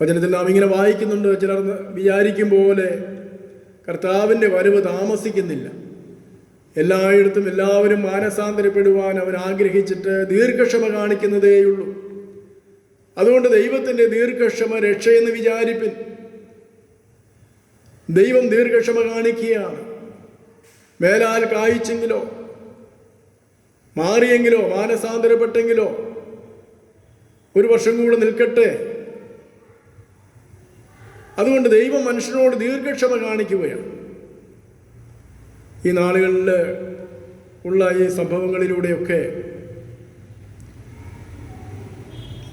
വചനത്തിൽ നാം ഇങ്ങനെ വായിക്കുന്നുണ്ട്, ചിലർ വിചാരിക്കും പോലെ കർത്താവിൻ്റെ വരവ് താമസിക്കുന്നില്ല. എല്ലായിടത്തും എല്ലാവരും മാനസാന്തരപ്പെടുവാൻ അവർ ആഗ്രഹിച്ചിട്ട് ദീർഘക്ഷമ കാണിക്കുന്നതേയുള്ളൂ. അതുകൊണ്ട് ദൈവത്തിൻ്റെ ദീർഘക്ഷമ രക്ഷയെന്ന് വിചാരിപ്പിൻ. ദൈവം ദീർഘക്ഷമ കാണിക്കുകയാണ്. മേലാൽ കായിച്ചെങ്കിലോ, മാറിയെങ്കിലോ, മാനസാന്തരപ്പെട്ടെങ്കിലോ 1 വർഷം കൂടെ നിൽക്കട്ടെ. അതുകൊണ്ട് ദൈവം മനുഷ്യനോട് ദീർഘക്ഷമ കാണിക്കുകയാണ്. ഈ നാളുകളിൽ ഉള്ള ഈ സംഭവങ്ങളിലൂടെയൊക്കെ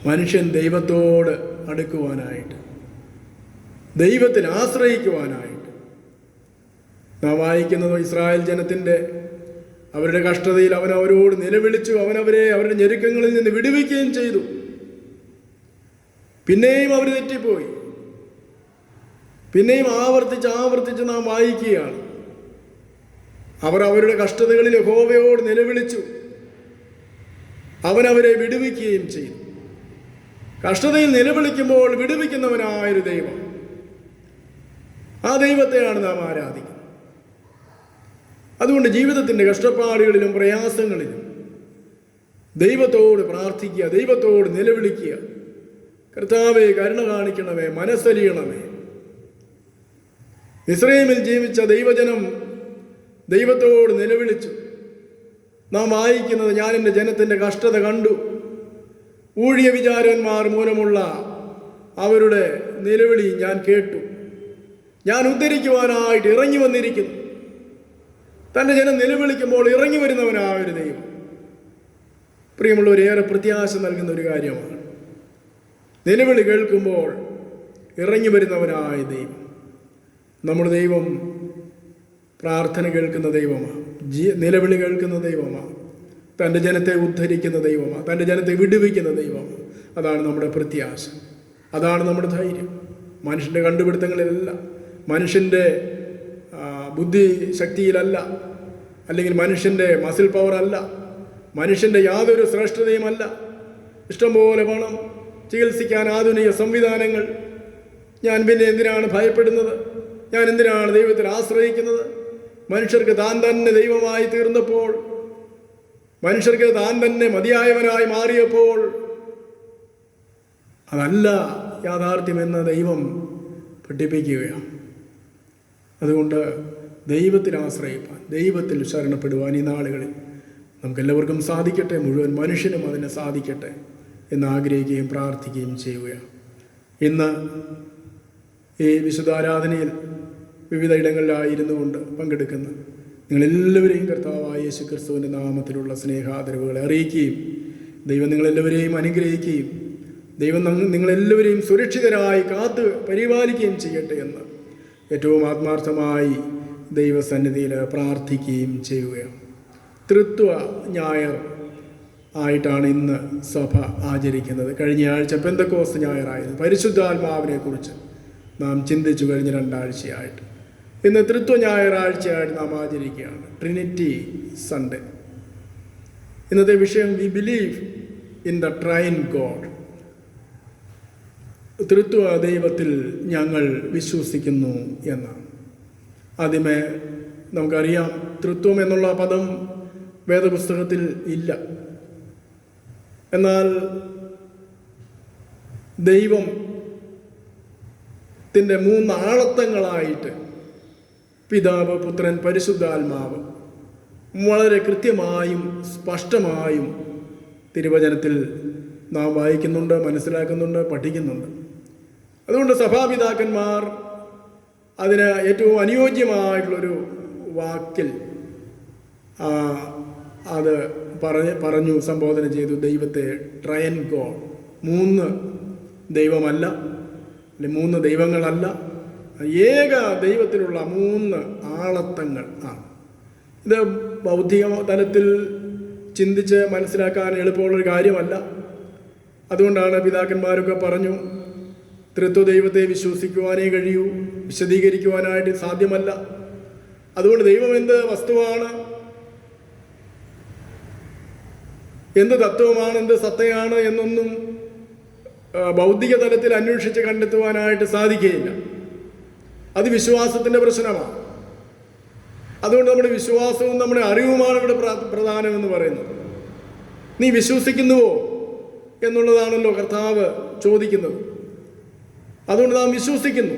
മനുഷ്യൻ ദൈവത്തോട് അടുക്കുവാനായിട്ട്, ദൈവത്തിൽ ആശ്രയിക്കുവാനായിട്ട്, നാം വായിക്കുന്നത് ഇസ്രായേൽ ജനത്തിൻ്റെ അവരുടെ കഷ്ടതയിൽ അവൻ അവരോട് നിലവിളിച്ചു, അവരെ അവരുടെ ഞെരുക്കങ്ങളിൽ നിന്ന് വിടുവിക്കുകയും ചെയ്തു. പിന്നെയും അവർ തെറ്റിപ്പോയി. പിന്നെയും ആവർത്തിച്ച് നാം വായിക്കുകയാണ്. അവർ അവരുടെ കഷ്ടതകളിൽ യഹോവയോട് നിലവിളിച്ചു, അവരെ വിടുവിക്കുകയും ചെയ്തു. കഷ്ടതയിൽ നിലവിളിക്കുമ്പോൾ വിടുവിക്കുന്നവനായൊരു ദൈവം, ആ ദൈവത്തെയാണ് നാം ആരാധിക്കുന്നത്. അതുകൊണ്ട് ജീവിതത്തിൻ്റെ കഷ്ടപ്പാടുകളിലും പ്രയാസങ്ങളിലും ദൈവത്തോട് പ്രാർത്ഥിക്കുക, ദൈവത്തോട് നിലവിളിക്കുക. കർത്താവേ, കരുണ കാണിക്കണമേ, മനസ്സലിയണമേ. മിസ്രയീമിൽ ജീവിച്ച ദൈവജനം ദൈവത്തോട് നിലവിളിച്ചു. നാം വായിക്കുന്നത്, ഞാൻ എൻ്റെ ജനത്തിൻ്റെ കഷ്ടത കണ്ടു, ഊഴിയ വിചാരന്മാർ മൂലമുള്ള അവരുടെ നിലവിളി ഞാൻ കേട്ടു, ഞാൻ ഉദ്ധരിക്കുവാനായിട്ട് ഇറങ്ങി വന്നിരിക്കുന്നു. തൻ്റെ ജനം നിലവിളിക്കുമ്പോൾ ഇറങ്ങി വരുന്നവനായ ഒരു ദൈവം. പ്രിയമുള്ളവർ, ഏറെ പ്രത്യാശ നൽകുന്ന ഒരു കാര്യമാണ്. നിലവിളി കേൾക്കുമ്പോൾ ഇറങ്ങി വരുന്നവനായ ദൈവം. നമ്മുടെ ദൈവം പ്രാർത്ഥന കേൾക്കുന്ന ദൈവമാണ്, നിലവിളി കേൾക്കുന്ന ദൈവമാണ്, തൻ്റെ ജനത്തെ ഉദ്ധരിക്കുന്ന ദൈവമാണ്, തൻ്റെ ജനത്തെ വിടുവിക്കുന്ന ദൈവമാണ്. അതാണ് നമ്മുടെ പ്രത്യാശ, അതാണ് നമ്മുടെ ധൈര്യം. മനുഷ്യൻ്റെ കണ്ടുപിടുത്തങ്ങളിലല്ല, മനുഷ്യൻ്റെ ബുദ്ധിശക്തിയിലല്ല, അല്ലെങ്കിൽ മനുഷ്യൻ്റെ മസിൽ പവറല്ല, മനുഷ്യൻ്റെ യാതൊരു ശ്രേഷ്ഠതയുമല്ല. ഇഷ്ടംപോലെ പണം, ചികിത്സിക്കാൻ ആധുനിക സംവിധാനങ്ങൾ. ഞാൻ പിന്നെ എന്തിനാണ് ഭയപ്പെടുന്നത്? ഞാൻ എന്തിനാണ് ദൈവത്തിൽ ആശ്രയിക്കുന്നത്? മനുഷ്യർക്ക് താൻ തന്നെ ദൈവമായി തീർന്നപ്പോൾ, മനുഷ്യർക്ക് താൻ തന്നെ മതിയായവനായി മാറിയപ്പോൾ, അതല്ല യാഥാർത്ഥ്യമെന്ന് ദൈവം പഠിപ്പിക്കുകയാണ്. അതുകൊണ്ട് ദൈവത്തിൽ ആശ്രയിപ്പാൻ, ദൈവത്തിൽ ശരണപ്പെടുവാൻ ഈ നാളുകളിൽ നമുക്കെല്ലാവർക്കും സാധിക്കട്ടെ, മുഴുവൻ മനുഷ്യനും അതിന് സാധിക്കട്ടെ എന്ന് ആഗ്രഹിക്കുകയും പ്രാർത്ഥിക്കുകയും ചെയ്യുകയാണ്. ഇന്ന് ഈ വിശുദ്ധാരാധനയിൽ വിവിധ ഇടങ്ങളിലായിരുന്നു കൊണ്ട് പങ്കെടുക്കുന്ന നിങ്ങളെല്ലാവരെയും കർത്താവായ യേശു ക്രിസ്തുവിൻ്റെ നാമത്തിലുള്ള സ്നേഹാദരവുകളെ അറിയിക്കുകയും ദൈവം നിങ്ങളെല്ലാവരെയും അനുഗ്രഹിക്കുകയും ദൈവം നിങ്ങളെല്ലാവരെയും സുരക്ഷിതരായി കാത്ത് പരിപാലിക്കുകയും ചെയ്യട്ടെ എന്ന് ഏറ്റവും ആത്മാർത്ഥമായി ദൈവസന്നിധിയിൽ പ്രാർത്ഥിക്കുകയും ചെയ്യുകയാണ്. തൃത്വ ഞായർ ആയിട്ടാണ് ഇന്ന് സഭ ആചരിക്കുന്നത്. കഴിഞ്ഞ ആഴ്ച പെന്തക്കോസ്ത് ഞായറായിരുന്നു. പരിശുദ്ധാത്മാവിനെ കുറിച്ച് നാം ചിന്തിച്ചു കഴിഞ്ഞ 2 ആഴ്ചയായിട്ട്. ഇന്ന് തൃത്വ ഞായറാഴ്ചയായിട്ട് നാം ആചരിക്കുകയാണ്, ട്രിനിറ്റി സൺഡേ. ഇന്നത്തെ വിഷയം we believe in the triune God. തൃത്വ ദൈവത്തിൽ ഞങ്ങൾ വിശ്വസിക്കുന്നു എന്നാണ്. ആദ്യമേ നമുക്കറിയാം, തൃത്വം എന്നുള്ള പദം വേദപുസ്തകത്തിൽ ഇല്ല. എന്നാൽ ദൈവത്തിൻ്റെ 3 ആളത്വങ്ങളായിട്ട് പിതാവ്, പുത്രൻ, പരിശുദ്ധാത്മാവ് വളരെ കൃത്യമായും സ്പഷ്ടമായും തിരുവചനത്തിൽ നാം വായിക്കുന്നുണ്ട്, മനസ്സിലാക്കുന്നുണ്ട്, പഠിക്കുന്നുണ്ട്. അതുകൊണ്ട് സഭാപിതാക്കന്മാർ അതിന് ഏറ്റവും അനുയോജ്യമായിട്ടുള്ളൊരു വാക്കിൽ അത് പറഞ്ഞു സംബോധന ചെയ്തു. ദൈവത്തെ ട്രയൻ ഗോഡ്, 3 ദൈവമല്ല, അല്ലെ 3 ദൈവങ്ങളല്ല, ഏക ദൈവത്തിലുള്ള 3 ആളത്വങ്ങൾ ആണ്. ഇത് ബൗദ്ധിക തലത്തിൽ ചിന്തിച്ച് മനസ്സിലാക്കാൻ എളുപ്പമുള്ളൊരു കാര്യമല്ല. അതുകൊണ്ടാണ് പിതാക്കന്മാരൊക്കെ പറഞ്ഞു, തൃത്വ ദൈവത്തെ വിശ്വസിക്കുവാനേ കഴിയൂ, വിശദീകരിക്കുവാനായിട്ട് സാധ്യമല്ല. അതുകൊണ്ട് ദൈവം എന്ത് വസ്തുവാണ്, എന്ത് തത്വമാണ്, എന്ത് സത്തയാണ് എന്നൊന്നും ബൗദ്ധിക തലത്തിൽ അന്വേഷിച്ച് കണ്ടെത്തുവാനായിട്ട് സാധിക്കുകയില്ല. അത് വിശ്വാസത്തിൻ്റെ പ്രശ്നമാണ്. അതുകൊണ്ട് നമ്മുടെ വിശ്വാസവും നമ്മുടെ അറിവുമാണ് ഇവിടെ പ്രധാനമെന്ന് പറയുന്നത്. നീ വിശ്വസിക്കുന്നുവോ എന്നുള്ളതാണല്ലോ കർത്താവ് ചോദിക്കുന്നത്. അതുകൊണ്ട് നാം വിശ്വസിക്കുന്നു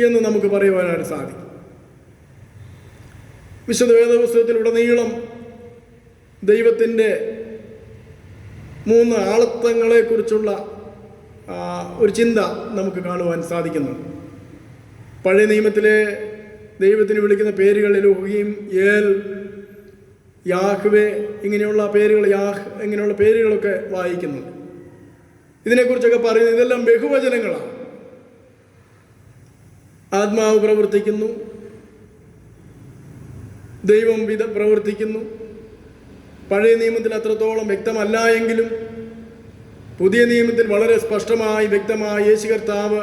എന്ന് നമുക്ക് പറയുവാനായിട്ട് സാധിക്കും. വിശുദ്ധ വേദപുസ്തകത്തിലുടനീളം ദൈവത്തിൻ്റെ 3 ആളത്വങ്ങളെക്കുറിച്ചുള്ള ഒരു ചിന്ത നമുക്ക് കാണുവാൻ സാധിക്കുന്നുണ്ട്. പഴയ നിയമത്തിലെ ദൈവത്തിന് വിളിക്കുന്ന പേരുകൾ എലോഹീം, ഏൽ, യാഹ്വേ ഇങ്ങനെയുള്ള പേരുകൾ, ഇങ്ങനെയുള്ള പേരുകളൊക്കെ വായിക്കുന്നുണ്ട്. ഇതിനെക്കുറിച്ചൊക്കെ പറയുന്നത് ഇതെല്ലാം ബഹുവചനങ്ങളാണ്. ആത്മാവ് പ്രവർത്തിക്കുന്നു, ദൈവം പ്രവർത്തിക്കുന്നു. പഴയ നിയമത്തിൽ അത്രത്തോളം വ്യക്തമല്ല എങ്കിലും പുതിയ നിയമത്തിൽ വളരെ സ്പഷ്ടമായി വ്യക്തമായി യേശു കർത്താവ്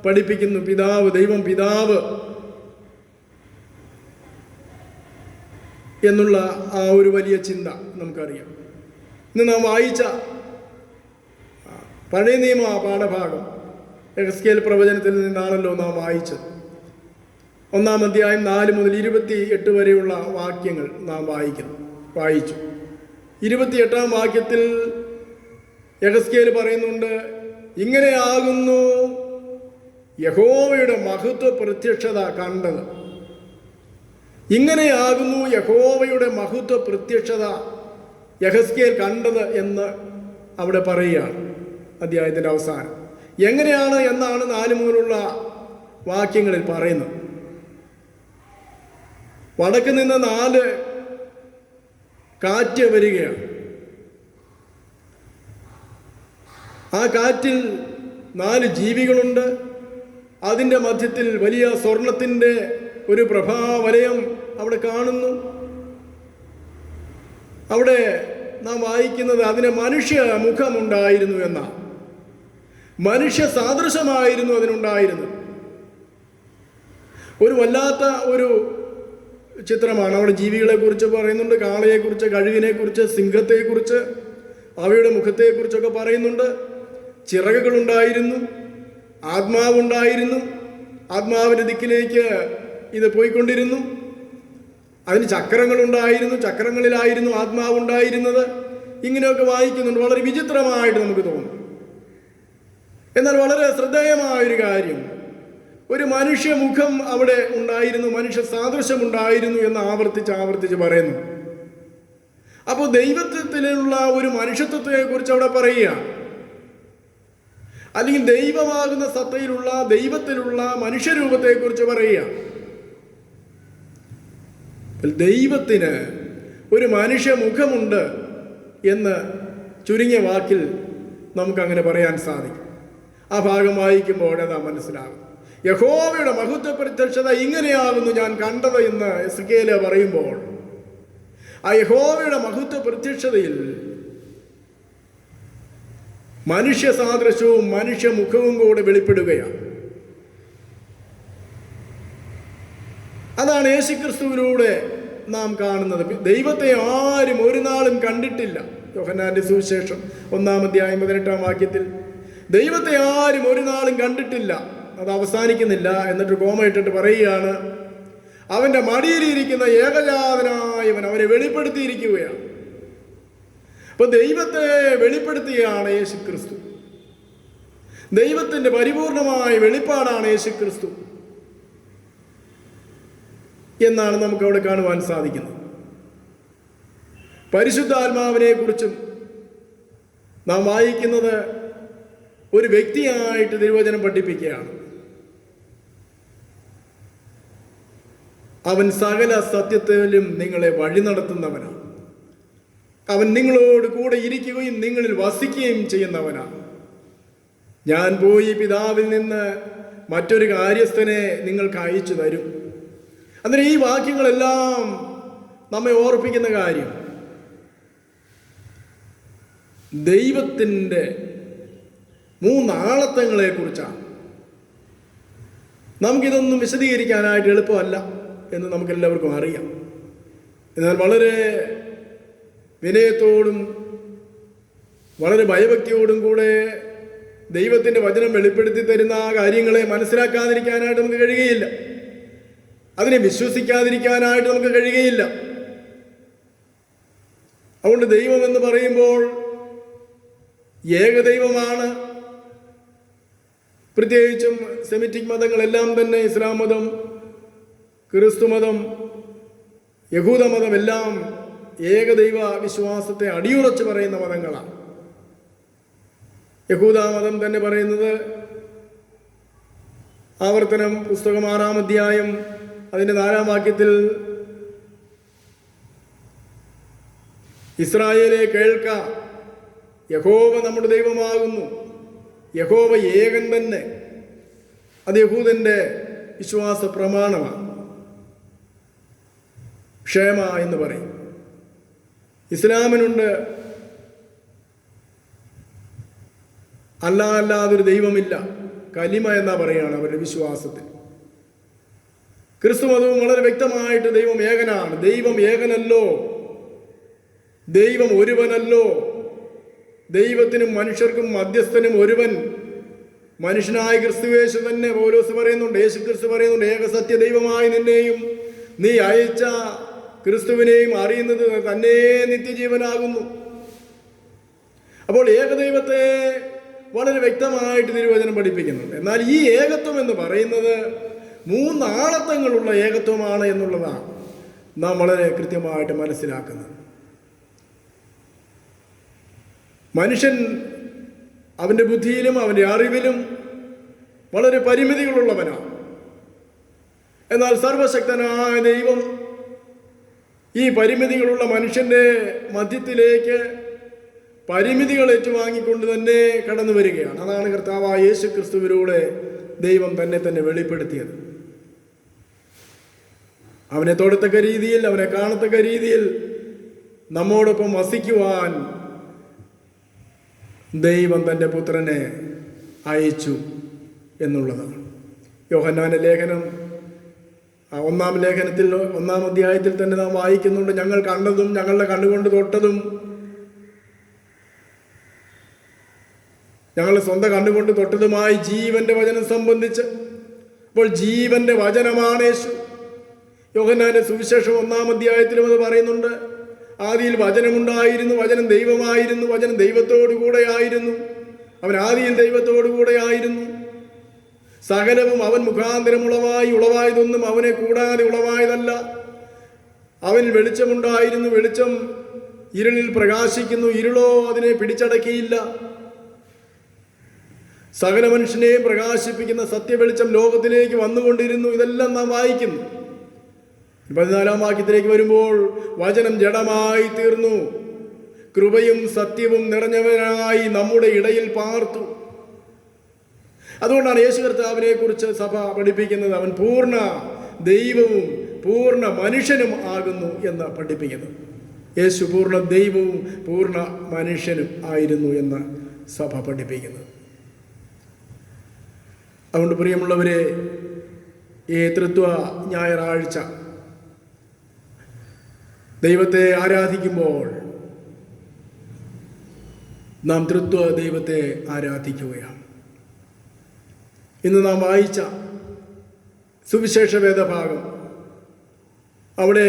പഠിപ്പിക്കുന്നു. പിതാവ്, ദൈവം പിതാവ് എന്നുള്ള ആ ഒരു വലിയ ചിന്ത നമുക്കറിയാം. ഇന്ന് നാം വായിച്ച പഴയ നിയമ പാഠഭാഗം എഹെസ്കേൽ പ്രവചനത്തിൽ നിന്നാണല്ലോ നാം വായിച്ചത്. 1-ാം അധ്യായം 4 മുതൽ 28 വരെയുള്ള വാക്യങ്ങൾ നാം വായിച്ചു. 28-ാം വാക്യത്തിൽ എഹെസ്കേൽ പറയുന്നുണ്ട്, ഇങ്ങനെയാകുന്നു യഹോവയുടെ മഹത്വ പ്രത്യക്ഷത കണ്ടത്. ഇങ്ങനെയാകുന്നു യഹോവയുടെ മഹത്വ പ്രത്യക്ഷത യെഹെസ്കേൽ കണ്ടത് എന്ന് അവിടെ പറയുകയാണ് അധ്യായത്തിൻ്റെ അവസാനം. എങ്ങനെയാണ് എന്നാണ് 4 മുതലുള്ള വാക്യങ്ങളിൽ പറയുന്നത്. വടക്ക് നിന്ന് 4 കാറ്റ് വരികയാണ്. ആ കാറ്റിൽ 4 ജീവികളുണ്ട്. അതിൻ്റെ മധ്യത്തിൽ വലിയ സ്വർണത്തിൻ്റെ ഒരു പ്രഭാവലയം അവിടെ കാണുന്നു. അവിടെ നാം വായിക്കുന്നത് അതിന് മനുഷ്യ മുഖമുണ്ടായിരുന്നു എന്നാണ്. മനുഷ്യ സാദൃശമായിരുന്നു അതിനുണ്ടായിരുന്നത്. ഒരു വല്ലാത്ത ഒരു ചിത്രമാണ്. അവിടെ ജീവികളെക്കുറിച്ച് പറയുന്നുണ്ട്, കാളയെക്കുറിച്ച്, കഴുകിനെക്കുറിച്ച്, സിംഹത്തെക്കുറിച്ച്, അവയുടെ മുഖത്തെക്കുറിച്ചൊക്കെ പറയുന്നുണ്ട്. ചിറകുകളുണ്ടായിരുന്നു, ആത്മാവുണ്ടായിരുന്നു, ആത്മാവിൻ്റെ ദിക്കിലേക്ക് ഇത് പോയിക്കൊണ്ടിരുന്നു. അതിന് ചക്രങ്ങളുണ്ടായിരുന്നു, ചക്രങ്ങളിലായിരുന്നു ആത്മാവുണ്ടായിരുന്നത്. ഇങ്ങനെയൊക്കെ വായിക്കുന്നുണ്ട്. വളരെ വിചിത്രമായിട്ട് നമുക്ക് തോന്നും. എന്നാൽ വളരെ ശ്രദ്ധേയമായൊരു കാര്യം, ഒരു മനുഷ്യമുഖം അവിടെ ഉണ്ടായിരുന്നു, മനുഷ്യ സാദൃശ്യമുണ്ടായിരുന്നു എന്ന് ആവർത്തിച്ച് പറയുന്നു. അപ്പോൾ ദൈവത്വത്തിലുള്ള ഒരു മനുഷ്യത്വത്തെക്കുറിച്ച് അവിടെ പറയുക, അല്ലെങ്കിൽ ദൈവമാകുന്ന സത്തയിലുള്ള ദൈവത്തിലുള്ള മനുഷ്യരൂപത്തെക്കുറിച്ച് പറയുക. ദൈവത്തിന് ഒരു മനുഷ്യമുഖമുണ്ട് എന്ന് ചുരുങ്ങിയ വാക്കിൽ നമുക്കങ്ങനെ പറയാൻ സാധിക്കും. ആ ഭാഗം വായിക്കുമ്പോൾ അതാ മനസ്സിലാകും. യഹോവയുടെ മഹത്വ പ്രത്യക്ഷത ഇങ്ങനെയാകുന്നു ഞാൻ കണ്ടത് എന്ന് എസ്കേൽ പറയുമ്പോൾ, ആ യഹോവയുടെ മഹത്വ പ്രത്യക്ഷതയിൽ മനുഷ്യ സാദൃശ്യവും മനുഷ്യമുഖവും കൂടെ വെളിപ്പെടുകയാണ്. അതാണ് യേശുക്രിസ്തുവിലൂടെ നാം കാണുന്നത്. ദൈവത്തെ ആരും ഒരു നാളും കണ്ടിട്ടില്ല. യോഹന്നാന്റെ സുവിശേഷം 1-ാം അധ്യായം 18-ാം വാക്യത്തിൽ ദൈവത്തെ ആരും ഒരു നാളും കണ്ടിട്ടില്ല. അത് അവസാനിക്കുന്നില്ല. എന്നിട്ട് കോമ ഇട്ടിട്ട് പറയുകയാണ്, അവൻ്റെ മടിയിലിരിക്കുന്ന ഏകജാതനായവൻ അവനെ വെളിപ്പെടുത്തിയിരിക്കുകയാണ്. അപ്പൊ ദൈവത്തെ വെളിപ്പെടുത്തുകയാണ് യേശുക്രിസ്തു. ദൈവത്തിൻ്റെ പരിപൂർണമായ വെളിപ്പാടാണ് യേശുക്രിസ്തു എന്നാണ് നമുക്ക് അവിടെ കാണുവാൻ സാധിക്കുന്നത്. പരിശുദ്ധാത്മാവിനെ കുറിച്ചും നാം വായിക്കുന്നത് ഒരു വ്യക്തിയായിട്ട് തിരുവചനം പഠിപ്പിക്കുകയാണ്. അവൻ സകല സത്യത്തിലും നിങ്ങളെ വഴി നടത്തുന്നവനാണ്. അവൻ നിങ്ങളോട് കൂടെ ഇരിക്കുകയും നിങ്ങളിൽ വസിക്കുകയും ചെയ്യുന്നവനാണ്. ഞാൻ പോയി പിതാവിൽ നിന്ന് മറ്റൊരു കാര്യസ്ഥനെ നിങ്ങൾക്ക് അയച്ചു തരും. അന്നേരം ഈ വാക്യങ്ങളെല്ലാം നമ്മെ ഓർപ്പിക്കുന്ന കാര്യം ദൈവത്തിൻ്റെ 3 ആളത്വങ്ങളെക്കുറിച്ചാണ്. നമുക്കിതൊന്നും വിശദീകരിക്കാനായിട്ട് എളുപ്പമല്ല എന്ന് നമുക്കെല്ലാവർക്കും അറിയാം. എന്നാൽ വളരെ വിനയത്തോടും വളരെ ഭയഭക്തിയോടും കൂടെ ദൈവത്തിൻ്റെ വചനം വെളിപ്പെടുത്തി തരുന്ന ആ കാര്യങ്ങളെ മനസ്സിലാക്കാതിരിക്കാനായിട്ട് നമുക്ക് കഴിയുകയില്ല. അതിനെ വിശ്വസിക്കാതിരിക്കാനായിട്ട് നമുക്ക് കഴിയുകയില്ല. അതുകൊണ്ട് ദൈവം എന്ന് പറയുമ്പോൾ ഏകദൈവമാണ്. പ്രത്യേകിച്ചും സെമിറ്റിക് മതങ്ങളെല്ലാം തന്നെ, ഇസ്ലാം മതം, ക്രിസ്തു മതം, യഹൂദ മതം എല്ലാം ഏകദൈവ വിശ്വാസത്തെ അടിയുറച്ച് പറയുന്ന മതങ്ങളാണ്. യഹൂദ മതം തന്നെ പറയുന്നത്, ആവർത്തനം പുസ്തകം 6-ാം അധ്യായം അതിൻ്റെ 4-ാം വാക്യത്തിൽ, ഇസ്രായേലെ കേൾക്ക, യഹോവ നമ്മുടെ ദൈവമാകുന്നു, യഹോവ ഏകൻ തന്നെ. അത് യഹൂദൻ്റെ വിശ്വാസ പ്രമാണമാണ്. ക്ഷേമ എന്ന് പറയും. ഇസ്ലാമിനുണ്ട് അല്ലാതൊരു ദൈവമില്ല, കലിമ എന്നാ പറയുകയാണ് അവരുടെ വിശ്വാസത്തിൽ. ക്രിസ്തുമതവും വളരെ വ്യക്തമായിട്ട് ദൈവം ഏകനാണ്. ദൈവം ഏകനല്ലോ, ദൈവം ഒരുവനല്ലോ, ദൈവത്തിനും മനുഷ്യർക്കും മധ്യസ്ഥനും ഒരുവൻ, മനുഷ്യനായ ക്രിസ്തുവേശു തന്നെ. പൗലോസ് പറയുന്നുണ്ട്, യേശു ക്രിസ്തു പറയുന്നുണ്ട്, ഏകസത്യ ദൈവമായി നിന്നെയും നീ അയച്ച ക്രിസ്തുവിനെയും അറിയുന്നത് തന്നെ നിത്യജീവനാകുന്നു. അപ്പോൾ ഏകദൈവത്തെ വളരെ വ്യക്തമായിട്ട് തിരുവചനം പഠിപ്പിക്കുന്നുണ്ട്. എന്നാൽ ഈ ഏകത്വം എന്ന് പറയുന്നത് 3 ആളത്വങ്ങളുള്ള ഏകത്വമാണ് എന്നുള്ളതാണ് നാം വളരെ കൃത്യമായിട്ട് മനസ്സിലാക്കുന്നത്. മനുഷ്യൻ അവൻ്റെ ബുദ്ധിയിലും അവൻ്റെ അറിവിലും വളരെ പരിമിതികളുള്ളവനാണ്. എന്നാൽ സർവശക്തനായ ദൈവം ഈ പരിമിതികളുള്ള മനുഷ്യൻ്റെ മധ്യത്തിലേക്ക് പരിമിതികൾ ഏറ്റുവാങ്ങിക്കൊണ്ട് തന്നെ കടന്നു വരികയാണ്. അതാണ് കർത്താവായ യേശു ക്രിസ്തുവിലൂടെ ദൈവം തന്നെ വെളിപ്പെടുത്തിയത്. അവനെ തൊടത്തക്ക രീതിയിൽ, അവനെ കാണത്തക്ക രീതിയിൽ നമ്മോടൊപ്പം വസിക്കുവാൻ ദൈവം തൻ്റെ പുത്രനെ അയച്ചു എന്നുള്ളതാണ്. യോഹന്നാന്റെ ലേഖനം 1-ാം ലേഖനത്തിൽ 1-ാം അധ്യായത്തിൽ തന്നെ നാം വായിക്കുന്നുണ്ട്, ഞങ്ങൾ കണ്ടതും ഞങ്ങളുടെ കണ്ണുകൊണ്ട് തൊട്ടതും, ഞങ്ങളുടെ സ്വന്തം കണ്ണുകൊണ്ട് തൊട്ടതുമായി ജീവന്റെ വചനം സംബന്ധിച്ച്. അപ്പോൾ ജീവന്റെ വചനമാണ് യേശു. യോഹന്നാന്റെ സുവിശേഷം 1-ാം അധ്യായത്തിലും അത് പറയുന്നുണ്ട്. ആദിയിൽ വചനമുണ്ടായിരുന്നു, വചനം ദൈവമായിരുന്നു, വചനം ദൈവത്തോടു കൂടെ ആയിരുന്നു, അവൻ ആദിയിൽ ദൈവത്തോടു കൂടെ ആയിരുന്നു. സകലവും അവൻ മുഖാന്തരം ഉളവായതൊന്നും അവനെ കൂടാതെ ഉളവായതല്ല. അവനിൽ വെളിച്ചമുണ്ടായിരുന്നു, വെളിച്ചം ഇരുളിൽ പ്രകാശിക്കുന്നു, ഇരുളോ അതിനെ പിടിച്ചടക്കിയില്ല. സകല മനുഷ്യനെയും പ്രകാശിപ്പിക്കുന്ന സത്യവെളിച്ചം ലോകത്തിലേക്ക് വന്നുകൊണ്ടിരുന്നു. ഇതെല്ലാം നാം വായിക്കുന്നു. 14-ാം വാക്യത്തിലേക്ക് വരുമ്പോൾ, വചനം ജഡമായി തീർന്നു, കൃപയും സത്യവും നിറഞ്ഞവനായി നമ്മുടെ ഇടയിൽ പാർത്തു. അതുകൊണ്ടാണ് യേശു കർത്താവിനെ കുറിച്ച് സഭ പഠിപ്പിക്കുന്നത്, അവൻ പൂർണ്ണ ദൈവവും പൂർണ്ണ മനുഷ്യനും ആകുന്നു എന്ന് പഠിപ്പിക്കുന്നത്. യേശു പൂർണ്ണ ദൈവവും പൂർണ്ണ മനുഷ്യനും ആയിരുന്നു എന്ന് സഭ പഠിപ്പിക്കുന്നത്. അതുകൊണ്ട് പ്രിയമുള്ളവരെ, ഈ തൃത്വ ഞായറാഴ്ച ദൈവത്തെ ആരാധിക്കുമ്പോൾ നാം തൃത്വ ദൈവത്തെ ആരാധിക്കുകയാണ്. ഇന്ന് നാം വായിച്ച സുവിശേഷ വേദഭാഗം, അവിടെ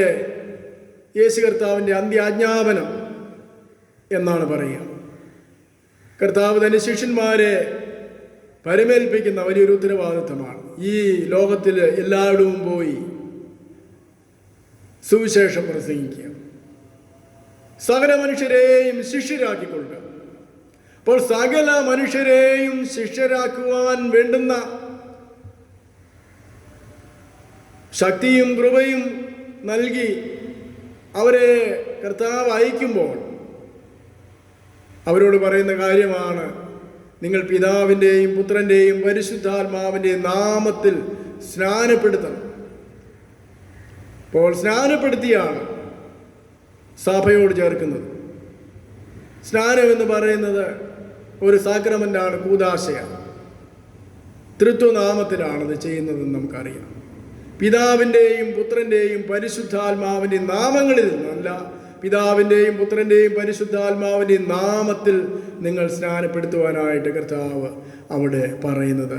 യേശു കർത്താവിൻ്റെ അന്ത്യാജ്ഞാപനം എന്നാണ് പറയുക. കർത്താവ് തൻ്റെ ശിഷ്യന്മാരെ പരിമേൽപ്പിക്കുന്ന വലിയൊരു ഉത്തരവാദിത്തമാണ്. ഈ ലോകത്തിൽ എല്ലായിടവും പോയി സുവിശേഷം പ്രസംഗിക്കുക, സകല മനുഷ്യരെയും ശിഷ്യരാക്കിക്കൊള്ളുക. അപ്പോൾ സകല മനുഷ്യരെയും ശിഷ്യരാക്കുവാൻ വേണ്ടുന്ന ശക്തിയും കൃപയും നൽകി അവരെ കർത്താവ് അയക്കുമ്പോൾ അവരോട് പറയുന്ന കാര്യമാണ്, നിങ്ങൾ പിതാവിൻ്റെയും പുത്രൻ്റെയും പരിശുദ്ധാത്മാവിൻ്റെയും നാമത്തിൽ സ്നാനപ്പെടുത്തണം. അപ്പോൾ സ്നാനപ്പെടുത്തിയാണ് സഭയോട് ചേർക്കുന്നത്. സ്നാനം എന്ന് പറയുന്നത് ഒരു സാക്രമെൻ്റാണ്, കൂദാശയാണ്. തൃത്വനാമത്തിലാണത് ചെയ്യുന്നതെന്ന് നമുക്കറിയാം. പിതാവിൻ്റെയും പുത്രൻ്റെയും പരിശുദ്ധാത്മാവിൻ്റെയും നാമങ്ങളിൽ നിന്നല്ല, പിതാവിൻ്റെയും പുത്രൻ്റെയും പരിശുദ്ധാത്മാവിൻ്റെയും നാമത്തിൽ നിങ്ങൾ സ്നാനപ്പെടുത്തുവാനായിട്ട് കർത്താവ് അവിടെ പറയുന്നത്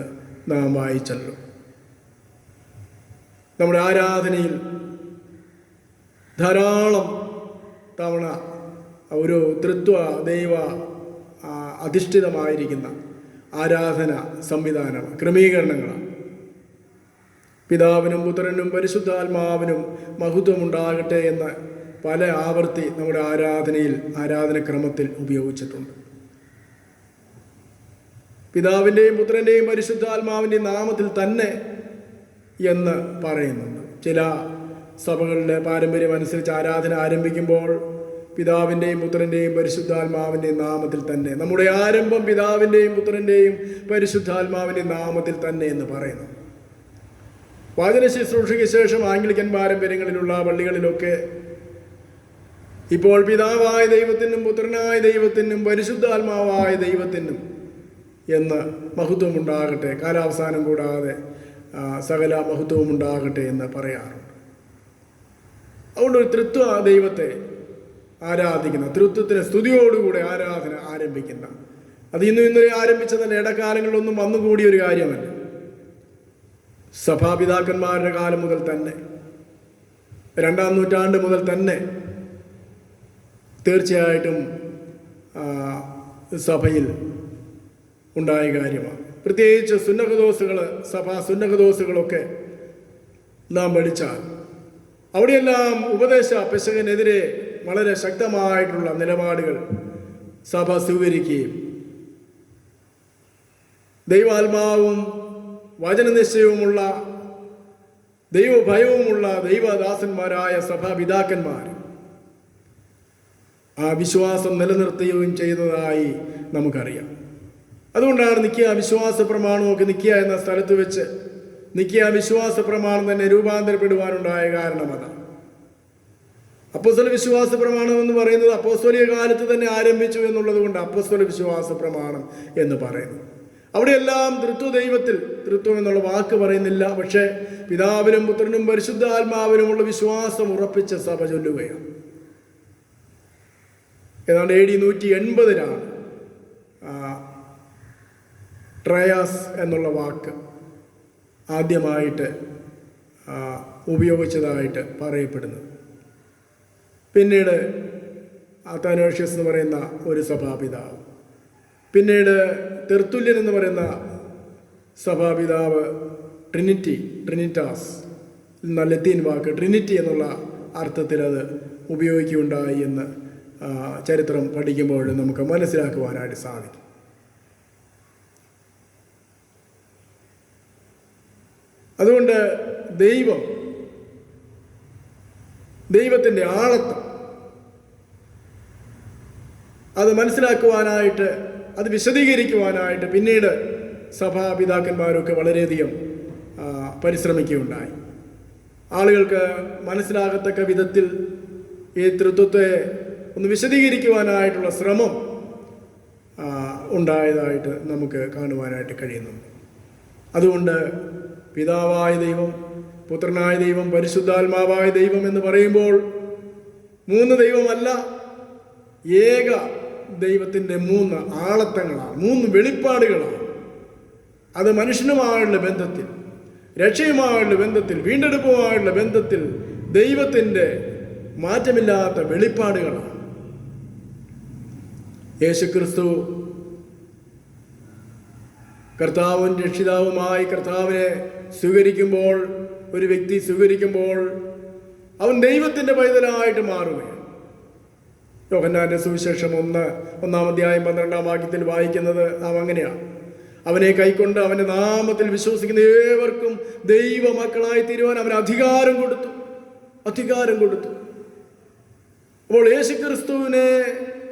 നാം വായിച്ചല്ലോ. നമ്മുടെ ആരാധനയിൽ ധാരാളം തവണ ഒരു ത്രിത്വ ദൈവ അധിഷ്ഠിതമായിരിക്കുന്ന ആരാധന സംവിധാനം ക്രമീകരണങ്ങളാണ്. പിതാവിനും പുത്രനും പരിശുദ്ധാത്മാവിനും മഹത്വമുണ്ടാകട്ടെ എന്ന് പല ആവർത്തി നമ്മുടെ ആരാധനക്രമത്തിൽ ഉപയോഗിച്ചിട്ടുണ്ട്. പിതാവിൻ്റെയും പുത്രൻ്റെയും പരിശുദ്ധാത്മാവിൻ്റെയും നാമത്തിൽ തന്നെ എന്ന് പറയുന്നുണ്ട്. ചില സഭകളുടെ പാരമ്പര്യം അനുസരിച്ച് ആരാധന ആരംഭിക്കുമ്പോൾ പിതാവിൻ്റെയും പുത്രൻ്റെയും പരിശുദ്ധാത്മാവിൻ്റെയും നാമത്തിൽ തന്നെ, നമ്മുടെ ആരംഭം പിതാവിൻ്റെയും പുത്രൻ്റെയും പരിശുദ്ധാത്മാവിൻ്റെയും നാമത്തിൽ തന്നെ എന്ന് പറയുന്നു. വചന ശുശ്രൂഷയ്ക്ക് ശേഷം ആംഗ്ലിക്കൻ പാരമ്പര്യങ്ങളിലുള്ള പള്ളികളിലൊക്കെ ഇപ്പോൾ പിതാവായ ദൈവത്തിനും പുത്രനായ ദൈവത്തിനും പരിശുദ്ധാത്മാവായ ദൈവത്തിനും എന്ന് മഹത്വമുണ്ടാകട്ടെ, കാലാവസാനം കൂടാതെ സകല മഹത്വമുണ്ടാകട്ടെ എന്ന് പറയാറുണ്ട്. അതുകൊണ്ട് ഒരു ത്രിത്വ ദൈവത്തെ ആരാധിക്കുന്ന, ത്രിത്വത്തിന് സ്തുതിയോടുകൂടെ ആരാധന ആരംഭിക്കുന്ന, അത് ഇന്നലെ ആരംഭിച്ചതല്ല, ഇടക്കാലങ്ങളിലൊന്നും വന്നുകൂടിയ ഒരു കാര്യമല്ല. സഭാപിതാക്കന്മാരുടെ കാലം മുതൽ തന്നെ, 2-ാം നൂറ്റാണ്ട് മുതൽ തന്നെ തീർച്ചയായിട്ടും സഭയിൽ ഉണ്ടായ കാര്യമാണ്. പ്രത്യേകിച്ച് സുന്നഹദോസുകൾ, സഭാ സുന്നഹദോസുകളൊക്കെ നാം പഠിച്ചാൽ അവിടെയെല്ലാം ഉപദേശ പിശകിനെതിരെ വളരെ ശക്തമായിട്ടുള്ള നിലപാടുകൾ സഭ സ്വീകരിക്കുകയും ദൈവാത്മാവും വചനനിശ്ചയവുമുള്ള ദൈവഭയവുമുള്ള ദൈവദാസന്മാരായ സഭാപിതാക്കന്മാർ ആ വിശ്വാസം നിലനിർത്തുകയും ചെയ്തതായി നമുക്കറിയാം. അതുകൊണ്ടാണ് നിക്കിയ വിശ്വാസ പ്രമാണമൊക്കെ നിക്കിയ എന്ന സ്ഥലത്ത് വെച്ച് നിക്കിയ വിശ്വാസ പ്രമാണം തന്നെ രൂപാന്തരപ്പെടുവാനുണ്ടായ കാരണം അതാണ്. അപ്പോസ്തല വിശ്വാസ പ്രമാണം എന്ന് പറയുന്നത് അപ്പോസ്തലിക കാലത്ത് തന്നെ ആരംഭിച്ചു എന്നുള്ളത് കൊണ്ട് അപ്പോസ്തല വിശ്വാസ പ്രമാണം എന്ന് പറയുന്നു. അവിടെയെല്ലാം തൃത്വദൈവത്തിൽ, തൃത്വം എന്നുള്ള വാക്ക് പറയുന്നില്ല, പക്ഷേ പിതാവിനും പുത്രനും പരിശുദ്ധാത്മാവിനുമുള്ള വിശ്വാസം ഉറപ്പിച്ച സഭ ചൊല്ലുകയാണ്. ഏതാണ്ട് AD 180 ട്രയാസ് എന്നുള്ള വാക്ക് ആദ്യമായിട്ട് ഉപയോഗിച്ചതായിട്ട് പറയപ്പെടുന്നത്. പിന്നീട് അത്താനോഷ്യസ് എന്ന് പറയുന്ന ഒരു സഭാപിതാവ്, പിന്നീട് തെർത്തുല്യൻ എന്ന് പറയുന്ന സഭാപിതാവ് ട്രിനിറ്റാസ് എന്ന ലത്തീൻ വാക്ക് ട്രിനിറ്റി എന്നുള്ള അർത്ഥത്തിൽ അത് ഉപയോഗിക്കുകയുണ്ടായി എന്ന് ചരിത്രം പഠിക്കുമ്പോൾ നമുക്ക് മനസ്സിലാക്കുവാനായിട്ട് സാധിക്കും. അതുകൊണ്ട് ദൈവത്തിൻ്റെ ആളത്വം അത് മനസ്സിലാക്കുവാനായിട്ട്, അത് വിശദീകരിക്കുവാനായിട്ട് പിന്നീട് സഭാപിതാക്കന്മാരൊക്കെ വളരെയധികം പരിശ്രമിക്കുകയുണ്ടായി. ആളുകൾക്ക് മനസ്സിലാകത്തക്ക വിധത്തിൽ ഈ തൃത്വത്തെ ഒന്ന് വിശദീകരിക്കുവാനായിട്ടുള്ള ശ്രമം ഉണ്ടായതായിട്ട് നമുക്ക് കാണുവാനായിട്ട് കഴിയുന്നുണ്ട്. അതുകൊണ്ട് പിതാവായ ദൈവം, പുത്രനായ ദൈവം, പരിശുദ്ധാത്മാവായ ദൈവം എന്ന് പറയുമ്പോൾ 3 ദൈവമല്ല, ഏക ദൈവത്തിൻ്റെ 3 ആളത്വങ്ങളാണ്, 3 വെളിപ്പാടുകളാണ്. അത് മനുഷ്യനുമായുള്ള ബന്ധത്തിൽ, രക്ഷയുമായുള്ള ബന്ധത്തിൽ, വീണ്ടെടുപ്പുമായുള്ള ബന്ധത്തിൽ ദൈവത്തിൻ്റെ മാറ്റമില്ലാത്ത വെളിപ്പാടുകളാണ്. യേശുക്രിസ്തു കർത്താവും രക്ഷിതാവുമായി കർത്താവിനെ സ്വീകരിക്കുമ്പോൾ, ഒരു വ്യക്തി സ്വീകരിക്കുമ്പോൾ അവൻ ദൈവത്തിൻ്റെ പൈതലായിട്ട് മാറുകയാണ്. യോഹന്നാന്റെ സുവിശേഷം 1-ാം അധ്യായം 12-ാം വാക്യത്തിൽ വായിക്കുന്നത് നാം അങ്ങനെയാണ്: അവനെ കൈക്കൊണ്ട് അവൻ്റെ നാമത്തിൽ വിശ്വസിക്കുന്ന ഏവർക്കും ദൈവമക്കളായി തീരുവാൻ അവൻ അധികാരം കൊടുത്തു. അപ്പോൾ യേശുക്രിസ്തുവിനെ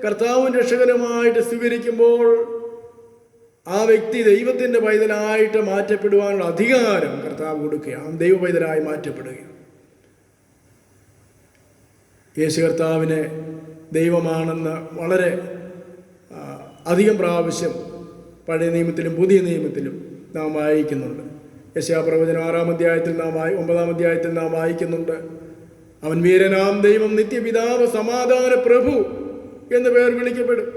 കർത്താവും രക്ഷകനുമായിട്ട് സ്വീകരിക്കുമ്പോൾ ആ വ്യക്തി ദൈവത്തിൻ്റെ പൈതലായിട്ട് മാറ്റപ്പെടുവാനുള്ള അധികാരം കർത്താവ് കൊടുക്കുകയാണ്. ദൈവ പൈതലായി മാറ്റപ്പെടുകയാണ്. യേശു കർത്താവിനെ ദൈവമാണെന്ന് വളരെ അധികം പ്രാവശ്യം പഴയ നിയമത്തിലും പുതിയ നിയമത്തിലും നാം വായിക്കുന്നുണ്ട്. യെശയ്യാപ്രവചനം 6-ാം അധ്യായത്തിൽ 9-ാം അധ്യായത്തിൽ നാം വായിക്കുന്നുണ്ട്: അവൻ വീരനാം ദൈവം, നിത്യപിതാവ്, സമാധാന പ്രഭു എന്ന് പേർ വിളിക്കപ്പെടും.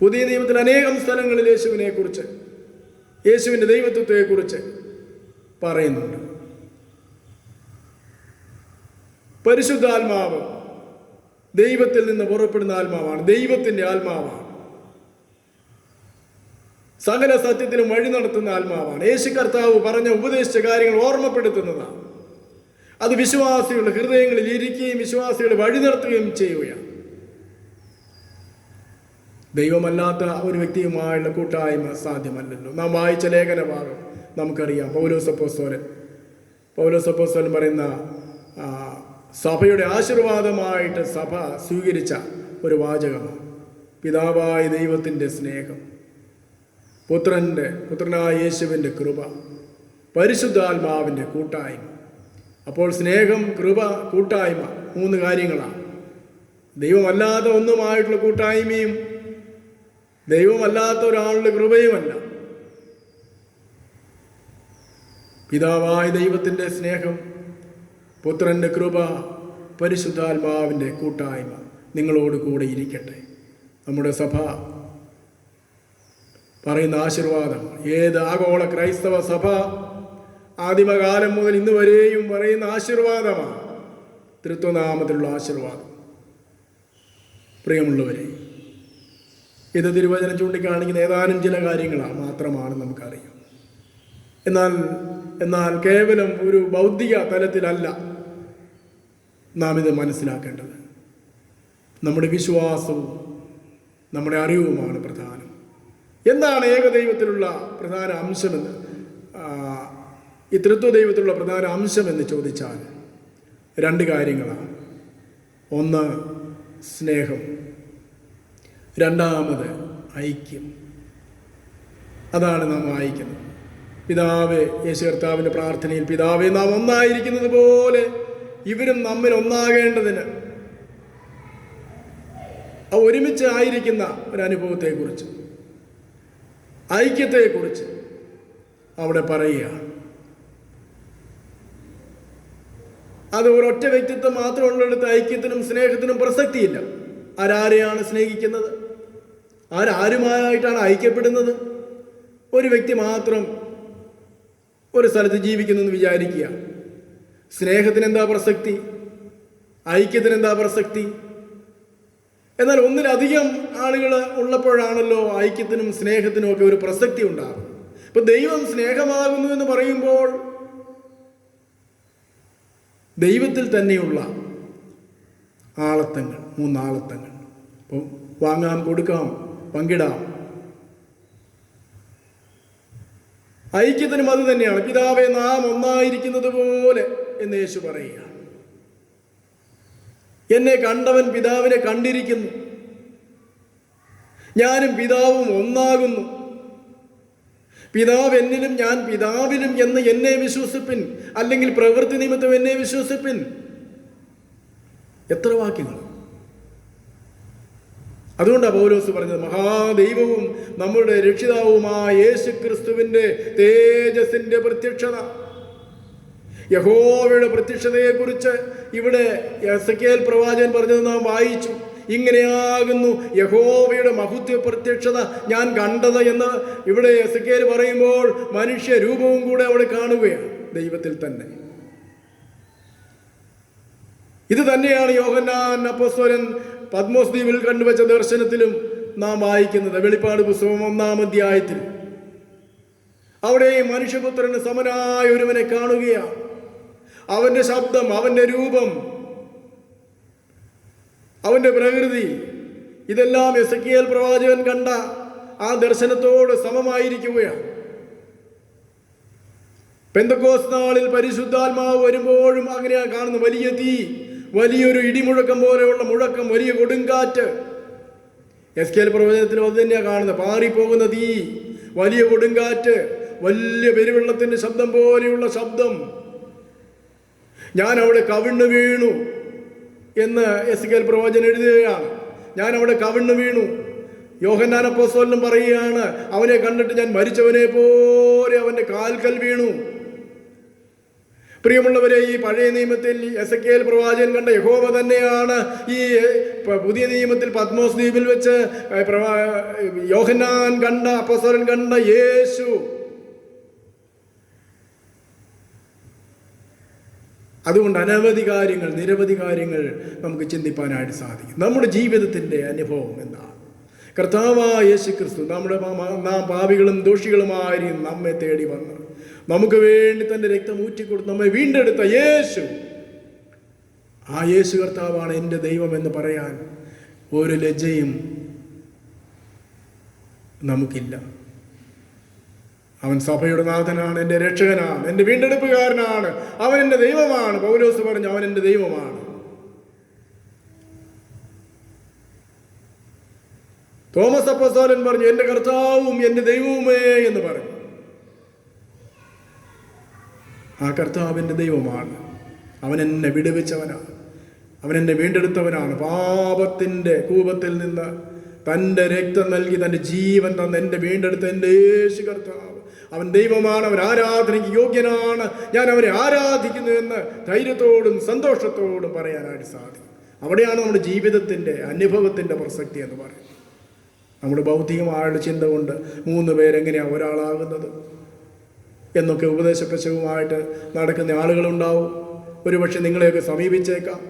പുതിയ നിയമത്തിൽ അനേകം സ്ഥലങ്ങളിൽ യേശുവിനെ കുറിച്ച്, യേശുവിൻ്റെ ദൈവത്വത്തെക്കുറിച്ച് പറയുന്നുണ്ട്. പരിശുദ്ധാത്മാവ് ദൈവത്തിൽ നിന്ന് പുറപ്പെടുന്ന ആത്മാവാണ്, ദൈവത്തിൻ്റെ ആത്മാവാണ്. സകല സത്യത്തിനും വഴി നടത്തുന്ന ആത്മാവാണ്. യേശു കർത്താവ് പറഞ്ഞ ഉപദേശിച്ച കാര്യങ്ങൾ ഓർമ്മപ്പെടുത്തുന്നതാണ്. അത് വിശ്വാസികളുടെ ഹൃദയങ്ങളിൽ ഇരിക്കുകയും വിശ്വാസികളെ വഴി നടത്തുകയും ചെയ്യുകയാണ്. ദൈവമല്ലാത്ത ഒരു വ്യക്തിയുമായുള്ള കൂട്ടായ്മ സാധ്യമല്ലല്ലോ. നാം വായിച്ച ലേഖന ഭാഗം നമുക്കറിയാം. പൗലോസ് അപ്പോസ്തലൻ പറയുന്ന സഭയുടെ ആശീർവാദമായിട്ട് സഭ സ്വീകരിച്ച ഒരു വാചകമാണ്. പിതാവായ ദൈവത്തിൻ്റെ സ്നേഹം, പുത്രനായ യേശുവിൻ്റെ കൃപ, പരിശുദ്ധാത്മാവിൻ്റെ കൂട്ടായ്മ. അപ്പോൾ സ്നേഹം, കൃപ, കൂട്ടായ്മ 3 കാര്യങ്ങളാണ്. ദൈവമല്ലാത്ത ഒന്നുമായിട്ടുള്ള കൂട്ടായ്മയും ദൈവമല്ലാത്ത ഒരാളുടെ കൃപയുമല്ല. പിതാവായ ദൈവത്തിൻ്റെ സ്നേഹം, പുത്രൻ്റെ കൃപ, പരിശുദ്ധാത്മാവിൻ്റെ കൂട്ടായ്മ നിങ്ങളോട് കൂടെ ഇരിക്കട്ടെ. നമ്മുടെ സഭ പറയുന്ന ആശീർവാദം, ഏത് ആഗോള ക്രൈസ്തവ സഭ ആദിമകാലം മുതൽ ഇന്ന് വരെയും പറയുന്ന ആശീർവാദമാണ് തൃത്വനാമത്തിലുള്ള ആശീർവാദം. പ്രിയമുള്ളവരെ, ഇത് തിരുവചനം ചൂണ്ടിക്കാണിക്കുന്ന ഏതാനും ചില കാര്യങ്ങളാണ് മാത്രമാണ് നമുക്കറിയാം. എന്നാൽ കേവലം ഒരു ബൗദ്ധിക തലത്തിലല്ല നാം ഇത് മനസ്സിലാക്കേണ്ടത്. നമ്മുടെ വിശ്വാസവും നമ്മുടെ അറിവുമാണ് പ്രധാനം. എന്താണ് ഏകദൈവത്തിലുള്ള പ്രധാന അംശമെന്ന്, ഈ തൃത്വദൈവത്തിലുള്ള പ്രധാന അംശമെന്ന് ചോദിച്ചാൽ 2 കാര്യങ്ങളാണ്. ഒന്ന് സ്നേഹം, രണ്ടാമത് ഐക്യം. അതാണ് നാം വായിക്കുന്നത്. പിതാവേ, യേശു കർത്താവിൻ്റെ പ്രാർത്ഥനയിൽ, പിതാവേ, നാം ഒന്നായിരിക്കുന്നത് പോലെ ഇവരും നമ്മിൽ ഒന്നാകേണ്ടതിന്, ഒരുമിച്ച് ആയിരിക്കുന്ന ഒരനുഭവത്തെക്കുറിച്ച്, ഐക്യത്തെക്കുറിച്ച് അവിടെ പറയുകയാണ്. അത് ഒരൊറ്റ വ്യക്തിത്വം മാത്രമുള്ളിടത്ത് ഐക്യത്തിനും സ്നേഹത്തിനും പ്രസക്തിയില്ല. ആരാരെയാണ് സ്നേഹിക്കുന്നത്? ആരുമായിട്ടാണ് ഐക്യപ്പെടുന്നത്? ഒരു വ്യക്തി മാത്രം ഒരു സ്ഥലത്ത് ജീവിക്കുന്നു എന്ന് വിചാരിക്കുക. സ്നേഹത്തിന് എന്താ പ്രസക്തി? ഐക്യത്തിന് എന്താ പ്രസക്തി? എന്നാൽ ഒന്നിലധികം ആളുകൾ ഉള്ളപ്പോഴാണല്ലോ ഐക്യത്തിനും സ്നേഹത്തിനും ഒക്കെ ഒരു പ്രസക്തി ഉണ്ടാകും. ഇപ്പൊ ദൈവം സ്നേഹമാകുന്നു എന്ന് പറയുമ്പോൾ ദൈവത്തിൽ തന്നെയുള്ള ആളത്തങ്ങൾ, 3 ആളത്തങ്ങൾ. അപ്പോൾ വാങ്ങാം, കൊടുക്കാം, പങ്കിടാം. ഐക്യത്തിനും അത് തന്നെയാണ്. പിതാവേ, നാം ഒന്നായിരിക്കുന്നത് പോലെ എന്ന് യേശു പറയുക. എന്നെ കണ്ടവൻ പിതാവിനെ കണ്ടിരിക്കുന്നു, ഞാനും പിതാവും ഒന്നാകുന്നു. പിതാവ് എന്നിലും ഞാൻ പിതാവിലും എന്ന് എന്നെ വിശ്വസിപ്പിൻ, അല്ലെങ്കിൽ പ്രവൃത്തി നിമിത്തം എന്നെ വിശ്വസിപ്പിൻ. എത്ര വാക്യങ്ങൾ! അതുകൊണ്ടാണ് പൗലോസ് പറഞ്ഞത്, മഹാദൈവവും നമ്മുടെ രക്ഷിതാവുമായ യേശു ക്രിസ്തുവിൻ്റെ തേജസ്സിൻ്റെ പ്രത്യക്ഷത. യഹോവയുടെ പ്രത്യക്ഷതയെക്കുറിച്ച് ഇവിടെ എസെക്കിയേൽ പ്രവാചകൻ പറഞ്ഞത് നാം വായിച്ചു. ഇങ്ങനെയാകുന്നു യഹോവയുടെ മഹത്വ പ്രത്യക്ഷത ഞാൻ കണ്ടത് എന്ന് ഇവിടെ എസെക്കിയേൽ പറയുമ്പോൾ മനുഷ്യ രൂപവും കൂടെ അവിടെ കാണുകയാണ്, ദൈവത്തിൽ തന്നെ. ഇത് തന്നെയാണ് യോഹന്നാൻ അപ്പോസ്തലൻ പത്മോസ് ദ്വീപിൽ കണ്ടുവച്ച ദർശനത്തിലും നാം വായിക്കുന്നത്. വെളിപ്പാട് പുസ്തകം 1-ാം അധ്യായത്തിൽ അവിടെ മനുഷ്യപുത്രന് സമനായ ഒരുവനെ കാണുകയാണ്. അവന്റെ ശബ്ദം, അവന്റെ രൂപം, അവന്റെ പ്രകൃതി, ഇതെല്ലാം എസെക്കിയേൽ പ്രവാചകൻ കണ്ട ആ ദർശനത്തോട് സമമായിരിക്കുകയാണ്. പെന്തക്കോസ്ത് നാളിൽ പരിശുദ്ധാത്മാവ് വരുമ്പോഴും അങ്ങനെയാണ് കാണുന്നത്. വലിയ തീ, വലിയൊരു ഇടിമുഴക്കം പോലെയുള്ള മുഴക്കം, വലിയ കൊടുങ്കാറ്റ്. എസെക്കിയേൽ പ്രവചനത്തിലും അത് തന്നെയാണ് കാണുന്നത്. പാറിപ്പോകുന്ന തീ, വലിയ കൊടുങ്കാറ്റ്, വലിയ പെരുവെള്ളത്തിന്റെ ശബ്ദം പോലെയുള്ള ശബ്ദം. ഞാൻ അവിടെ കവിണ്ണു വീണു എന്ന് എസെക്കിയേൽ പ്രവചനം എഴുതുകയാണ്. ഞാൻ അവിടെ കവിണ്ണു വീണു. യോഹന്നാൻ അപ്പോസ്തലനും പറയുകയാണ്, അവനെ കണ്ടിട്ട് ഞാൻ മരിച്ചവനെ പോലെ അവന്റെ കാൽക്കൽ വീണു. പ്രിയമുള്ളവരെ, ഈ പഴയ നിയമത്തിൽ എസെക്കിയേൽ പ്രവാചകൻ കണ്ട യഹോവ തന്നെയാണ് ഈ പുതിയ നിയമത്തിൽ പത്മോസ് ദ്വീപിൽ വെച്ച് യോഹന്നാൻ കണ്ട, അപ്പോസ്തലൻ കണ്ട യേശു. അതുകൊണ്ട് നിരവധി കാര്യങ്ങൾ നമുക്ക് ചിന്തിപ്പാനായിട്ട് സാധിക്കും. നമ്മുടെ ജീവിതത്തിൻ്റെ അനുഭവം എന്താണ്? കർത്താവായ യേശു ക്രിസ്തു നാം പാപികളും ദോഷികളുമായി നമ്മെ തേടി വന്ന് നമുക്ക് വേണ്ടി തൻ്റെ രക്തം ഊറ്റിക്കൊടുത്ത് നമ്മെ വീണ്ടെടുത്ത യേശു, ആ യേശു കർത്താവാണ് എൻ്റെ ദൈവമെന്ന് പറയാൻ ഒരു ലജ്ജയും നമുക്കില്ല. അവൻ സഭയുടെ നാഥനാണ്, എൻ്റെ രക്ഷകനാണ്, എൻ്റെ വീണ്ടെടുപ്പുകാരനാണ്, അവൻ എൻ്റെ ദൈവമാണ്. പൗലോസ് പറഞ്ഞു, അവൻ എൻ്റെ ദൈവമാണ്. തോമസ് അപ്പോസ്തലൻ പറഞ്ഞു, എൻ്റെ കർത്താവും എൻ്റെ ദൈവവുമേ എന്ന് പറഞ്ഞു. ആ കർത്താവ് എൻ്റെ ദൈവമാണ്. അവൻ എന്നെ വിടുവിച്ചവനാണ്, അവൻ എന്നെ വീണ്ടെടുത്തവനാണ്. പാപത്തിൻ്റെ കൂപത്തിൽ നിന്ന് തൻ്റെ രക്തം നൽകി തൻ്റെ ജീവൻ തന്ന എൻ്റെ വീണ്ടെടുത്ത എൻ്റെ യേശു കർത്താവ് അവൻ ദൈവമാണ്. അവൻ ആരാധനയ്ക്ക് യോഗ്യനാണ്. ഞാൻ അവനെ ആരാധിക്കുന്നു എന്ന് ധൈര്യത്തോടും സന്തോഷത്തോടും പറയാനായിട്ട് സാധിക്കും. അവിടെയാണ് നമ്മുടെ ജീവിതത്തിൻ്റെ അനുഭവത്തിൻ്റെ പ്രസക്തി എന്ന് പറയുന്നത്. നമ്മുടെ ഭൗതികമായുള്ള ചിന്ത കൊണ്ട് 3 പേരെങ്ങനെയാണ് ഒരാളാകുന്നത് എന്നൊക്കെ ഉപദേശപ്രസവമായിട്ട് നടക്കുന്ന ആളുകളുണ്ടാവും. ഒരുപക്ഷെ നിങ്ങളെയൊക്കെ സമീപിച്ചേക്കാം.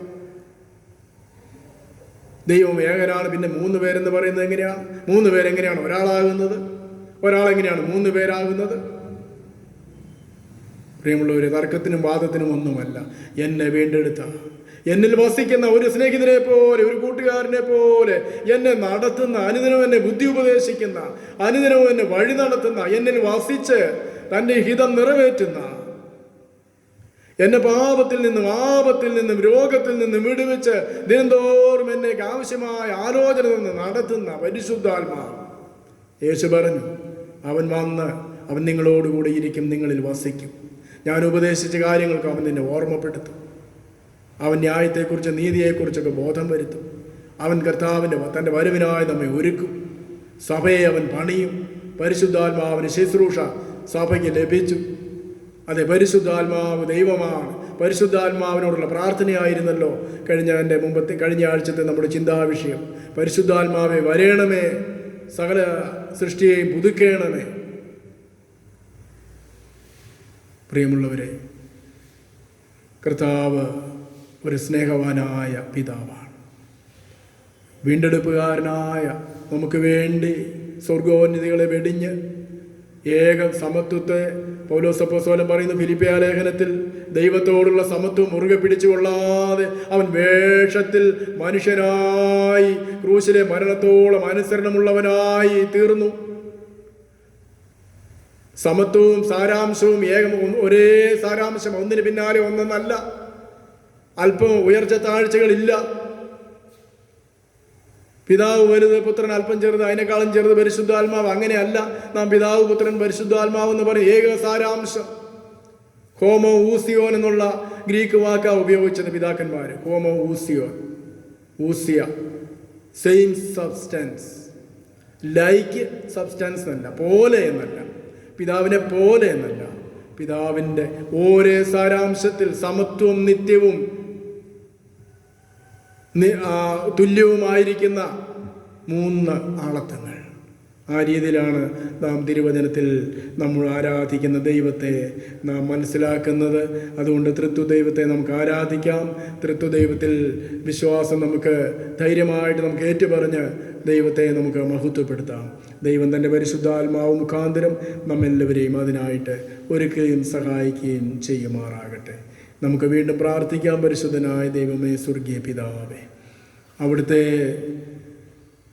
ദൈവം ഏകനാണ്, പിന്നെ 3 പേരെന്ന് പറയുന്നത് എങ്ങനെയാണ്? 3 പേരെങ്ങനെയാണ് ഒരാളാകുന്നത്? ഒരാളെങ്ങനെയാണ് 3 പേരാകുന്നത്? പ്രിയമുള്ളവരെ, തർക്കത്തിനും വാദത്തിനും ഒന്നുമല്ല. എന്നെ വീണ്ടെടുത്ത, എന്നിൽ വസിക്കുന്ന ഒരു സ്നേഹിതനെ പോലെ, ഒരു കൂട്ടുകാരനെ പോലെ എന്നെ നടത്തുന്ന, അനുദിനം എന്നെ ബുദ്ധി ഉപദേശിക്കുന്ന, അനുദിനവും എന്നെ വഴി നടത്തുന്ന, എന്നിൽ വസിച്ച് തൻ്റെ ഹിതം നിറവേറ്റുന്ന, എന്നെ പാപത്തിൽ നിന്നും ആപത്തിൽ നിന്നും രോഗത്തിൽ നിന്നും വിടുവിച്ച് ദിനംതോറും എന്നെ ആവശ്യമായ ആലോചന നിന്ന് നടത്തുന്ന പരിശുദ്ധാത്മാവ്. യേശു പറഞ്ഞു, അവൻ വന്ന് അവൻ നിങ്ങളോടുകൂടി ഇരിക്കും, നിങ്ങളിൽ വസിക്കും. ഞാൻ ഉപദേശിച്ച കാര്യങ്ങൾക്ക് അവൻ നിന്നെ ഓർമ്മപ്പെടുത്തും. അവൻ ന്യായത്തെക്കുറിച്ച് നീതിയെക്കുറിച്ചൊക്കെ ബോധം വരുത്തും. അവൻ തൻ്റെ വരവിനായി നമ്മെ ഒരുക്കും. സഭയെ അവൻ പണിയും. പരിശുദ്ധാത്മാവിന് ശുശ്രൂഷ സഭയ്ക്ക് ലഭിച്ചു. അതെ, പരിശുദ്ധാത്മാവ് ദൈവമാണ്. പരിശുദ്ധാത്മാവിനോടുള്ള പ്രാർത്ഥനയായിരുന്നല്ലോ കഴിഞ്ഞ ആഴ്ചത്തെ നമ്മുടെ ചിന്താവിഷയം. പരിശുദ്ധാത്മാവെ വരേണമേ, സകല സൃഷ്ടിയെയും പുതുക്കേണമേ. പ്രിയമുള്ളവരെ, കർത്താവ് ഒരു സ്നേഹവാനായ പിതാവാണ്. വീണ്ടെടുപ്പുകാരനായ നമുക്ക് വേണ്ടി സ്വർഗോന്നതികളെ വെടിഞ്ഞ് ഏക സമത്വത്തെ പൗലോസ് അപ്പോസ്തലൻ പറയുന്നു ഫിലിപ്പിയ ലേഖനത്തിൽ, ദൈവത്തോടുള്ള സമത്വം മുറുകെ പിടിച്ചുകൊള്ളാതെ അവൻ വേഷത്തിൽ മനുഷ്യനായി ക്രൂശിലെ മരണത്തോളം അനുസരണമുള്ളവനായി തീർന്നു. സമത്വവും സാരാംശവും ഒരേ സാരാംശം, ഒന്നിന് പിന്നാലെ ഒന്നല്ല. അല്പം ഉയർച്ച താഴ്ചകളില്ല. പിതാവ് വലുത്, പുത്രൻ അല്പം ചെറുത്, അതിനേക്കാളും ചെറുത് പരിശുദ്ധാത്മാവ്. അങ്ങനെയല്ല. നാം പിതാവ്, പുത്രൻ, പരിശുദ്ധാത്മാവ് എന്ന് പറയും ഏക സാരാംശം. ഹോമോ ഊസിയോൻ എന്നുള്ള ഗ്രീക്ക് വാക്കാണ് ഉപയോഗിച്ചത് പിതാക്കന്മാർ. ഹോമോ ഊസിയോൻ, ഊസിയ, സെയിം സബ്സ്റ്റൻസ്. ലൈക്ക് സബ്സ്റ്റൻസ് എന്നല്ല, പോലെ എന്നല്ല, പിതാവിനെ പോലെ എന്നല്ല, പിതാവിൻ്റെ ഒരേ സാരാംശത്തിൽ സമത്വവും നിത്യവും തുല്യവുമായിരിക്കുന്ന 3 ആളത്വങ്ങൾ. ആ രീതിയിലാണ് നാം തിരുവചനത്തിൽ നമ്മൾ ആരാധിക്കുന്ന ദൈവത്തെ നാം മനസ്സിലാക്കുന്നത്. അതുകൊണ്ട് തൃത്വദൈവത്തെ നമുക്ക് ആരാധിക്കാം. തൃത്വദൈവത്തിൽ വിശ്വാസം നമുക്ക് ധൈര്യമായിട്ട് നമുക്ക് ഏറ്റുപറഞ്ഞ് ദൈവത്തെ നമുക്ക് മഹത്വപ്പെടുത്താം. ദൈവം തൻ്റെ പരിശുദ്ധാത്മാവ് മുഖാന്തരം നമ്മെല്ലാവരെയും അതിനായിട്ട് ഒരുക്കുകയും സഹായിക്കുകയും ചെയ്യുമാറാകട്ടെ. നമുക്ക് വീണ്ടും പ്രാർത്ഥിക്കാം. പരിശുദ്ധനായ ദൈവമേ, സ്വർഗീയ പിതാവേ, അവിടുത്തെ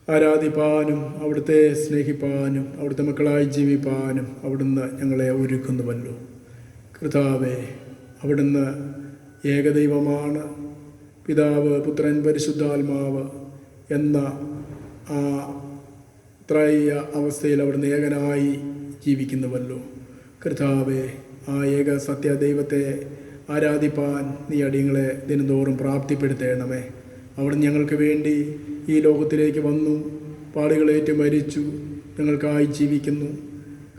ആരാധിപ്പാനും അവിടുത്തെ സ്നേഹിപ്പാനും അവിടുത്തെ മക്കളായി ജീവിപ്പാനും അവിടുന്ന് ഞങ്ങളെ ഒരുക്കുന്നുവല്ലോ. കർത്താവേ, അവിടുന്ന് ഏകദൈവമാണ്. പിതാവ്, പുത്രൻ, പരിശുദ്ധാത്മാവ് എന്ന ആ ത്രൈയ അവസ്ഥയിൽ അവിടുന്ന് ഏകനായി ജീവിക്കുന്നുവല്ലോ. കർത്താവേ, ആ ഏക സത്യദൈവത്തെ ആരാധിപ്പാൻ നീ അടിയങ്ങളെ ദിനംതോറും പ്രാപ്തിപ്പെടുത്തേണമേ. അവിടുന്ന് ഞങ്ങൾക്ക് വേണ്ടി ഈ ലോകത്തിലേക്ക് വന്നു, പാടുകളേറ്റ് മരിച്ചു, ഞങ്ങൾക്കായി ജീവിക്കുന്നു.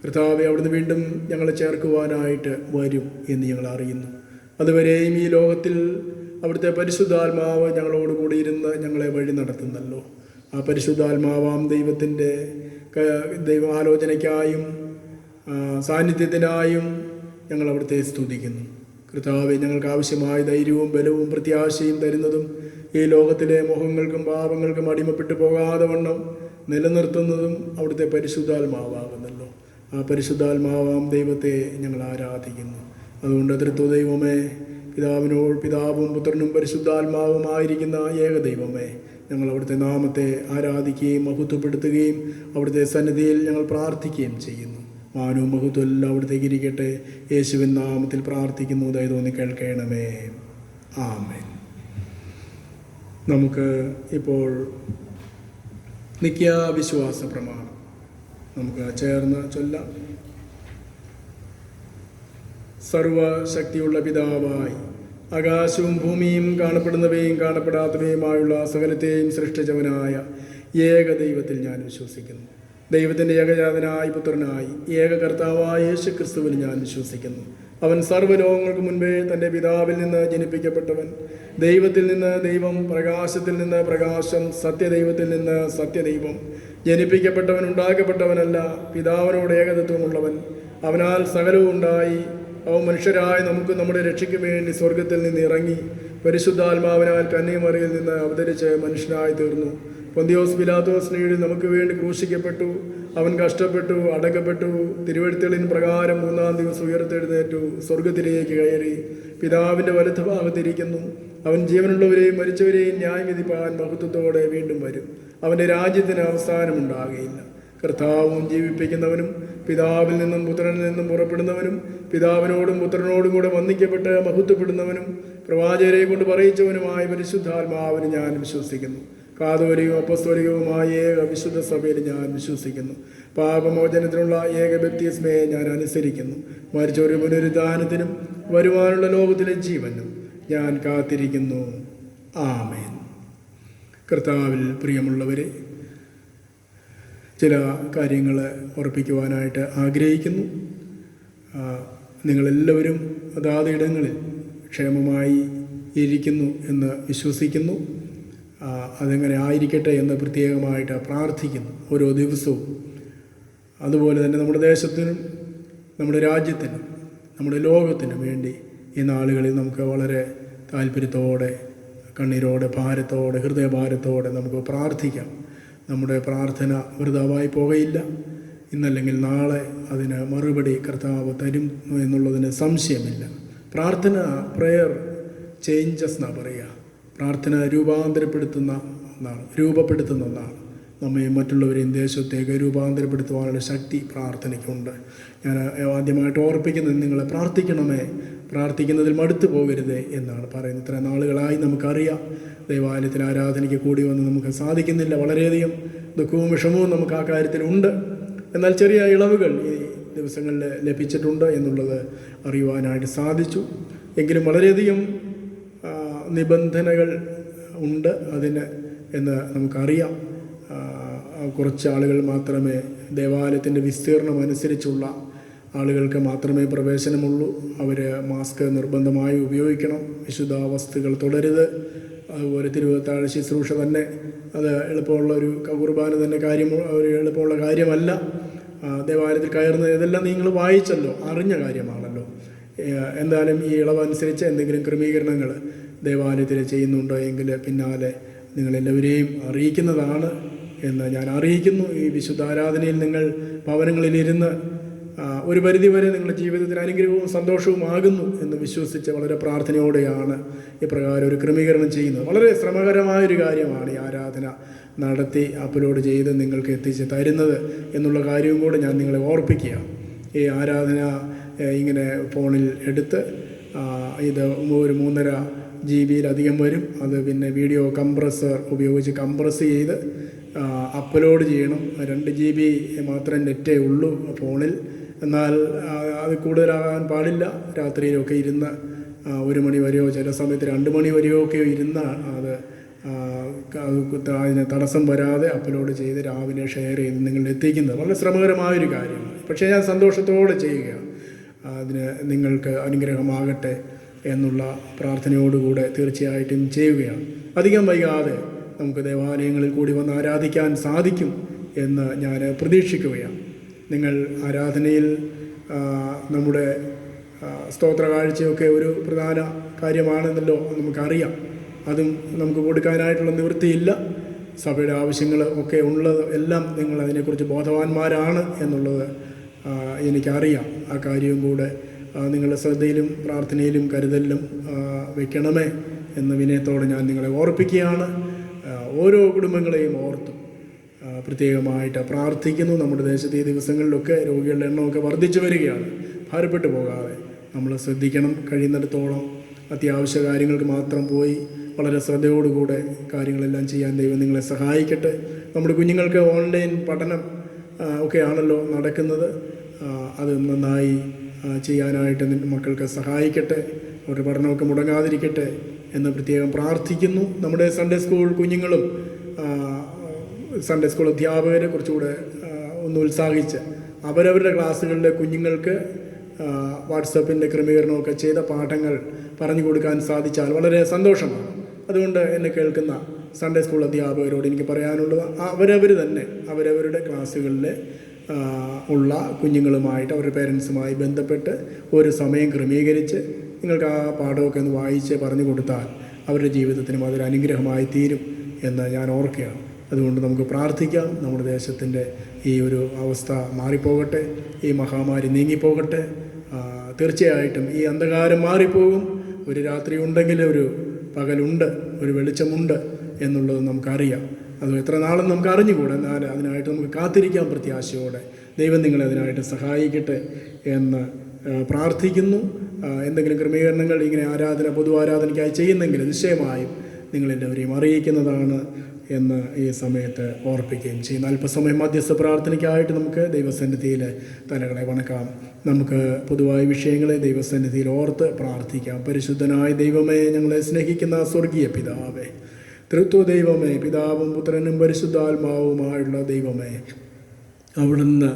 കർത്താവെ, അവിടുന്ന് വീണ്ടും ഞങ്ങളെ ചേർക്കുവാനായിട്ട് വരും എന്ന് ഞങ്ങൾ അറിയുന്നു. അതുവരെയും ഈ ലോകത്തിൽ അവിടുത്തെ പരിശുദ്ധാത്മാവ് ഞങ്ങളോടുകൂടി ഇരുന്ന് ഞങ്ങളെ വഴി നടത്തുന്നല്ലോ. ആ പരിശുദ്ധാത്മാവാം ദൈവത്തിൻ്റെ ദൈവാലോചനയ്ക്കായും സാന്നിധ്യത്തിനായും ഞങ്ങൾ അവിടുത്തെ സ്തുതിക്കുന്നു. കർത്താവെ, ഞങ്ങൾക്ക് ആവശ്യമായ ധൈര്യവും ബലവും പ്രത്യാശയും തരുന്നതും ഈ ലോകത്തിലെ മോഹങ്ങൾക്കും പാപങ്ങൾക്കും അടിമപ്പെട്ടു പോകാതെ വണ്ണം നിലനിർത്തുന്നതും അവിടുത്തെ പരിശുദ്ധാത്മാവാകുന്നല്ലോ. ആ പരിശുദ്ധാത്മാവാം ദൈവത്തെ ഞങ്ങൾ ആരാധിക്കുന്നു. അതുകൊണ്ട് തൃത്വദൈവമേ, പിതാവും പുത്രനും പരിശുദ്ധാത്മാവുമായിരിക്കുന്ന ഏകദൈവമേ, ഞങ്ങൾ അവിടുത്തെ നാമത്തെ ആരാധിക്കുകയും മഹത്വപ്പെടുത്തുകയും അവിടുത്തെ സന്നിധിയിൽ ഞങ്ങൾ പ്രാർത്ഥിക്കുകയും ചെയ്യുന്നു. മാനവും മഹത്വം എല്ലാം അവിടുത്തേക്ക് ഇരിക്കട്ടെ. യേശുവിൻ നാമത്തിൽ പ്രാർത്ഥിക്കുന്നു. ദയ തോന്നി കേൾക്കണമേ. ആമേൻ. നമുക്ക് ഇപ്പോൾ നിത്യാവിശ്വാസ പ്രമാണം നമുക്ക് ചേർന്ന് ചൊല്ലാം. സർവശക്തിയുള്ള പിതാവായി ആകാശവും ഭൂമിയും കാണപ്പെടുന്നവയും കാണപ്പെടാത്തവയുമായുള്ള സകലത്തെയും സൃഷ്ടിച്ചവനായ ഏക ദൈവത്തിൽ ഞാൻ വിശ്വസിക്കുന്നു. ദൈവത്തിൻ്റെ ഏകജാതനായ പുത്രനായി ഏക കർത്താവായ യേശു ക്രിസ്തുവിൽ ഞാൻ വിശ്വസിക്കുന്നു. അവൻ സർവ്വലോകങ്ങൾക്ക് മുൻപേ തൻ്റെ പിതാവിൽ നിന്ന് ജനിപ്പിക്കപ്പെട്ടവൻ, ദൈവത്തിൽ നിന്ന് ദൈവം, പ്രകാശത്തിൽ നിന്ന് പ്രകാശം, സത്യദൈവത്തിൽ നിന്ന് സത്യദൈവം. ജനിപ്പിക്കപ്പെട്ടവൻ, ഉണ്ടാക്കപ്പെട്ടവനല്ല, പിതാവിനോട് ഏകതത്വമുള്ളവൻ. അവനാൽ സകലവും ഉണ്ടായി. അവൻ മനുഷ്യരായ നമുക്ക് നമ്മുടെ രക്ഷയ്ക്ക് വേണ്ടി സ്വർഗത്തിൽ നിന്ന് ഇറങ്ങി പരിശുദ്ധാത്മാവിനാൽ കന്യമറിയിൽ നിന്ന് അവതരിച്ച് മനുഷ്യനായി തീർന്നു. പൊന്തിയോസ് പിലാത്തോസിന് കീഴിൽ നമുക്ക് വേണ്ടി ക്രൂശിക്കപ്പെട്ടു. അവൻ കഷ്ടപ്പെട്ടു, അടക്കപ്പെട്ടു. തിരുവെഴുത്തുകളിൻ പ്രകാരം 3-ാം ദിവസം ഉയർത്തെഴുന്നേറ്റു, സ്വർഗത്തിലേക്ക് കയറി, പിതാവിൻ്റെ വലത്തുഭാഗത്തിരിക്കുന്നു. അവൻ ജീവനുള്ളവരെയും മരിച്ചവരെയും ന്യായം വിധിപ്പാൻ മഹത്വത്തോടെ വീണ്ടും വരും. അവൻ്റെ രാജ്യത്തിന് അവസാനമുണ്ടാകുകയില്ല. കർത്താവും ജീവിപ്പിക്കുന്നവനും പിതാവിൽ നിന്നും പുത്രനിൽ നിന്നും പുറപ്പെടുന്നവനും പിതാവിനോടും പുത്രനോടും കൂടെ വന്ദിക്കപ്പെട്ട് മഹത്വപ്പെടുന്നവനും പ്രവാചകരെ കൊണ്ട് പറയിച്ചവനുമായ പരിശുദ്ധാത്മാവിന് ഞാൻ വിശ്വസിക്കുന്നു. കാതോലികവും അപ്പസ്തോലികവുമായ ഏക വിശുദ്ധ സഭയിൽ ഞാൻ വിശ്വസിക്കുന്നു. പാപമോചനത്തിനുള്ള ഏക ബപ്തിസ്മയെ ഞാൻ അനുസരിക്കുന്നു. മരിച്ചവരുടെ പുനരുദ്ധാനത്തിനും വരുവാനുള്ള ലോകത്തിലെ ജീവനും ഞാൻ കാത്തിരിക്കുന്നു. ആമേൻ. കർത്താവിൽ പ്രിയമുള്ളവരെ, ചില കാര്യങ്ങൾ ഉറപ്പിക്കുവാനായിട്ട് ആഗ്രഹിക്കുന്നു. നിങ്ങളെല്ലാവരും അതാത് ഇടങ്ങളിൽ ക്ഷേമമായി ഇരിക്കുന്നു എന്ന് വിശ്വസിക്കുന്നു. അതെങ്ങനെ ആയിരിക്കട്ടെ എന്ന് പ്രത്യേകമായിട്ട് പ്രാർത്ഥിക്കുന്നു ഓരോ ദിവസവും. അതുപോലെ തന്നെ നമ്മുടെ ദേശത്തിനും നമ്മുടെ രാജ്യത്തിനും നമ്മുടെ ലോകത്തിനും വേണ്ടി ഈ നാളുകളിൽ നമുക്ക് വളരെ താല്പര്യത്തോടെ, കണ്ണീരോടെ, ഭാരത്തോടെ, ഹൃദയഭാരത്തോടെ നമുക്ക് പ്രാർത്ഥിക്കാം. നമ്മുടെ പ്രാർത്ഥന വൃഥാവായി പോകയില്ല. ഇന്നല്ലെങ്കിൽ നാളെ അതിന് മറുപടി കർത്താവ് തരും എന്നുള്ളതിന് സംശയമില്ല. പ്രാർത്ഥന, പ്രയർ ചേഞ്ചസ് എന്നാണ് പറയുക. പ്രാർത്ഥന രൂപപ്പെടുത്തുന്ന ഒന്നാണ്. നമ്മെ മറ്റുള്ളവരെയും ദേശത്തേക്ക് രൂപാന്തരപ്പെടുത്തുവാനുള്ള ശക്തി പ്രാർത്ഥനയ്ക്കുണ്ട്. ഞാൻ ആദ്യമായിട്ട് ഓർപ്പിക്കുന്നത്, നിങ്ങളെ പ്രാർത്ഥിക്കണമേ, പ്രാർത്ഥിക്കുന്നതിൽ മടുത്തു പോകരുതേ എന്നാണ് പറയുന്നത്. ഇത്ര നാളുകളായി നമുക്കറിയാം, ദൈവാലയത്തിൽ ആരാധനയ്ക്ക് കൂടി വന്ന് നമുക്ക് സാധിക്കുന്നില്ല. വളരെയധികം ദുഃഖവും വിഷമവും നമുക്ക് ആ കാര്യത്തിലുണ്ട്. എന്നാൽ ചെറിയ ഇളവുകൾ ഈ ദിവസങ്ങളിൽ ലഭിച്ചിട്ടുണ്ട് എന്നുള്ളത് അറിയുവാനായിട്ട് സാധിച്ചു. എങ്കിലും വളരെയധികം നിബന്ധനകൾ ഉണ്ട് അതിന് എന്ന് നമുക്കറിയാം. കുറച്ച് ആളുകൾ മാത്രമേ, ദേവാലയത്തിൻ്റെ വിസ്തീർണം അനുസരിച്ചുള്ള ആളുകൾക്ക് മാത്രമേ പ്രവേശനമുള്ളൂ. അവർ മാസ്ക് നിർബന്ധമായി ഉപയോഗിക്കണം. വിശുദ്ധ വസ്തുക്കൾ തൊടരുത്. അതുപോലെ തിരുവത്താഴ ശുശ്രൂഷ തന്നെ അത് എളുപ്പമുള്ള ഒരു കുർബാന തന്നെ ഒരു എളുപ്പമുള്ള കാര്യമല്ല. ദേവാലയത്തിൽ കയറുന്നത് ഇതെല്ലാം നിങ്ങൾ വായിച്ചല്ലോ, അറിഞ്ഞ കാര്യമാണല്ലോ. എന്തായാലും ഈ ഇളവനുസരിച്ച് എന്തെങ്കിലും ക്രമീകരണങ്ങൾ ദേവാലയത്തിൽ ചെയ്യുന്നുണ്ടോ എങ്കിൽ പിന്നാലെ നിങ്ങളെല്ലാവരെയും അറിയിക്കുന്നതാണ് എന്ന് ഞാൻ അറിയിക്കുന്നു. ഈ വിശുദ്ധാരാധനയിൽ നിങ്ങൾ ഭവനങ്ങളിലിരുന്ന് ഒരു പരിധിവരെ നിങ്ങളുടെ ജീവിതത്തിന് അനുഗ്രഹവും സന്തോഷവും ആകുന്നു എന്ന് വിശ്വസിച്ച് വളരെ പ്രാർത്ഥനയോടെയാണ് ഇപ്രകാരം ഒരു ക്രമീകരണം ചെയ്യുന്നത്. വളരെ ശ്രമകരമായൊരു കാര്യമാണ് ഈ ആരാധന നടത്തി അപ്ലോഡ് ചെയ്ത് നിങ്ങൾക്ക് എത്തിച്ച് തരുന്നത് എന്നുള്ള കാര്യവും കൂടെ ഞാൻ നിങ്ങളെ ഓർപ്പിക്കുക. ഈ ആരാധന ഇങ്ങനെ ഫോണിൽ എടുത്ത് ഇത് ഒരു 3.5 GB വരും. അത് പിന്നെ വീഡിയോ കംപ്രസർ ഉപയോഗിച്ച് കംപ്രസ് ചെയ്ത് അപ്ലോഡ് ചെയ്യണം. 2 GB മാത്രമേ നെറ്റേ ഉള്ളൂ ഫോണിൽ. എന്നാൽ അത് കൂടുതലാകാൻ പാടില്ല. രാത്രിയിലൊക്കെ ഇരുന്ന് 1 മണി വരെയോ ചില സമയത്ത് 2 മണി വരെയോ ഒക്കെ ഇരുന്ന് അതിന് തടസ്സം വരാതെ അപ്ലോഡ് ചെയ്ത് രാവിലെ ഷെയർ ചെയ്ത് നിങ്ങൾ എത്തിക്കുന്നത് വളരെ ശ്രമകരമായൊരു കാര്യമാണ്. പക്ഷേ ഞാൻ സന്തോഷത്തോടെ ചെയ്യുകയാണ്. അതിന് നിങ്ങൾക്ക് അനുഗ്രഹമാകട്ടെ എന്നുള്ള പ്രാർത്ഥനയോടുകൂടെ തീർച്ചയായിട്ടും ചെയ്യുകയാണ്. അധികം വൈകാതെ നമുക്ക് ദേവാലയങ്ങളിൽ കൂടി വന്ന് ആരാധിക്കാൻ സാധിക്കും എന്ന് ഞാൻ പ്രതീക്ഷിക്കുകയാണ്. നിങ്ങൾ ആരാധനയിൽ നമ്മുടെ സ്തോത്ര കാഴ്ചയൊക്കെ ഒരു പ്രധാന കാര്യമാണെന്നല്ലോ നമുക്കറിയാം. അതും നമുക്ക് കൊടുക്കാനായിട്ടുള്ള നിവൃത്തിയില്ല. സഭയുടെ ആവശ്യങ്ങൾ ഒക്കെ ഉള്ളത് എല്ലാം നിങ്ങൾ അതിനെക്കുറിച്ച് ബോധവാന്മാരാണ് എന്നുള്ളത് എനിക്കറിയാം. ആ കാര്യവും കൂടെ നിങ്ങളുടെ ശ്രദ്ധയിലും പ്രാർത്ഥനയിലും കരുതലിലും വെക്കണമേ എന്ന് വിനയത്തോടെ ഞാൻ നിങ്ങളെ ഓർപ്പിക്കുകയാണ്. ഓരോ കുടുംബങ്ങളെയും ഓർത്തും പ്രത്യേകമായിട്ട് പ്രാർത്ഥിക്കുന്നു. നമ്മുടെ ദേശത്തെ ഈ ദിവസങ്ങളിലൊക്കെ രോഗികളുടെ എണ്ണമൊക്കെ വർദ്ധിച്ചു വരികയാണ്. ഭാരപ്പെട്ടു പോകാതെ നമ്മൾ ശ്രദ്ധിക്കണം. കഴിയുന്നിടത്തോളം അത്യാവശ്യ കാര്യങ്ങൾക്ക് മാത്രം പോയി വളരെ ശ്രദ്ധയോടുകൂടെ കാര്യങ്ങളെല്ലാം ചെയ്യാൻ ദൈവം നിങ്ങളെ സഹായിക്കട്ടെ. നമ്മുടെ കുഞ്ഞുങ്ങൾക്ക് ഓൺലൈൻ പഠനം ഒക്കെയാണല്ലോ നടക്കുന്നത്. അത് നന്നായി ചെയ്യാനായിട്ട് മക്കൾക്ക് സഹായിക്കട്ടെ. അവരുടെ പഠനമൊക്കെ മുടങ്ങാതിരിക്കട്ടെ എന്ന് പ്രത്യേകം പ്രാർത്ഥിക്കുന്നു. നമ്മുടെ സൺഡേ സ്കൂൾ കുഞ്ഞുങ്ങളും സൺഡേ സ്കൂൾ അധ്യാപകരെ കുറച്ചുകൂടെ ഒന്ന് ഉത്സാഹിച്ച് അവരവരുടെ ക്ലാസ്സുകളിലെ കുഞ്ഞുങ്ങൾക്ക് വാട്സപ്പിൻ്റെ ക്രമീകരണമൊക്കെ ചെയ്ത പാഠങ്ങൾ പറഞ്ഞു കൊടുക്കാൻ സാധിച്ചാൽ വളരെ സന്തോഷമാണ്. അതുകൊണ്ട് എന്നെ കേൾക്കുന്ന സൺഡേ സ്കൂൾ അധ്യാപകരോട് എനിക്ക് പറയാനുള്ളത്, അവരവർ തന്നെ അവരവരുടെ ക്ലാസ്സുകളിലെ ഉള്ള കുഞ്ഞുങ്ങളുമായിട്ട് അവരുടെ പേരൻസുമായി ബന്ധപ്പെട്ട് ഒരു സമയം ക്രമീകരിച്ച് നിങ്ങൾക്ക് ആ പാഠമൊക്കെ ഒന്ന് വായിച്ച് പറഞ്ഞു കൊടുത്താൽ അവരുടെ ജീവിതത്തിനും അതൊരു അനുഗ്രഹമായി തീരും എന്ന് ഞാൻ ഓർക്കുകയാണ്. അതുകൊണ്ട് നമുക്ക് പ്രാർത്ഥിക്കാം. നമ്മുടെ ദേശത്തിൻ്റെ ഈ ഒരു അവസ്ഥ മാറിപ്പോകട്ടെ, ഈ മഹാമാരി നീങ്ങിപ്പോകട്ടെ. തീർച്ചയായിട്ടും ഈ അന്ധകാരം മാറിപ്പോകും. ഒരു രാത്രി ഉണ്ടെങ്കിൽ ഒരു പകലുണ്ട്, ഒരു വെളിച്ചമുണ്ട് എന്നുള്ളത് നമുക്കറിയാം. അത് എത്ര നാളെന്ന് നമുക്ക് അറിഞ്ഞുകൂടെ. എന്നാൽ അതിനായിട്ട് നമുക്ക് കാത്തിരിക്കാം പ്രത്യാശയോടെ. ദൈവം നിങ്ങളെ അതിനായിട്ട് സഹായിക്കട്ടെ എന്ന് പ്രാർത്ഥിക്കുന്നു. എന്തെങ്കിലും ക്രമീകരണങ്ങൾ ഇങ്ങനെ പൊതു ആരാധനയ്ക്കായി ചെയ്യുന്നെങ്കിൽ നിശ്ചയമായും നിങ്ങളെല്ലാവരെയും അറിയിക്കുന്നതാണ് എന്ന് ഈ സമയത്ത് ഓർപ്പിക്കുകയും ചെയ്യുന്നു. അല്പസമയം മധ്യസ്ഥ പ്രാർത്ഥനയ്ക്കായിട്ട് നമുക്ക് ദൈവസന്നിധിയിൽ തലകളെ വണക്കാം. നമുക്ക് പൊതുവായ വിഷയങ്ങളെ ദൈവസന്നിധിയിൽ ഓർത്ത് പ്രാർത്ഥിക്കാം. പരിശുദ്ധനായ ദൈവമേ, ഞങ്ങളെ സ്നേഹിക്കുന്ന സ്വർഗീയ പിതാവേ, തൃത്വ ദൈവമേ, പിതാവും പുത്രനും പരിശുദ്ധാത്മാവുമായുള്ള ദൈവമേ, അവിടുന്ന്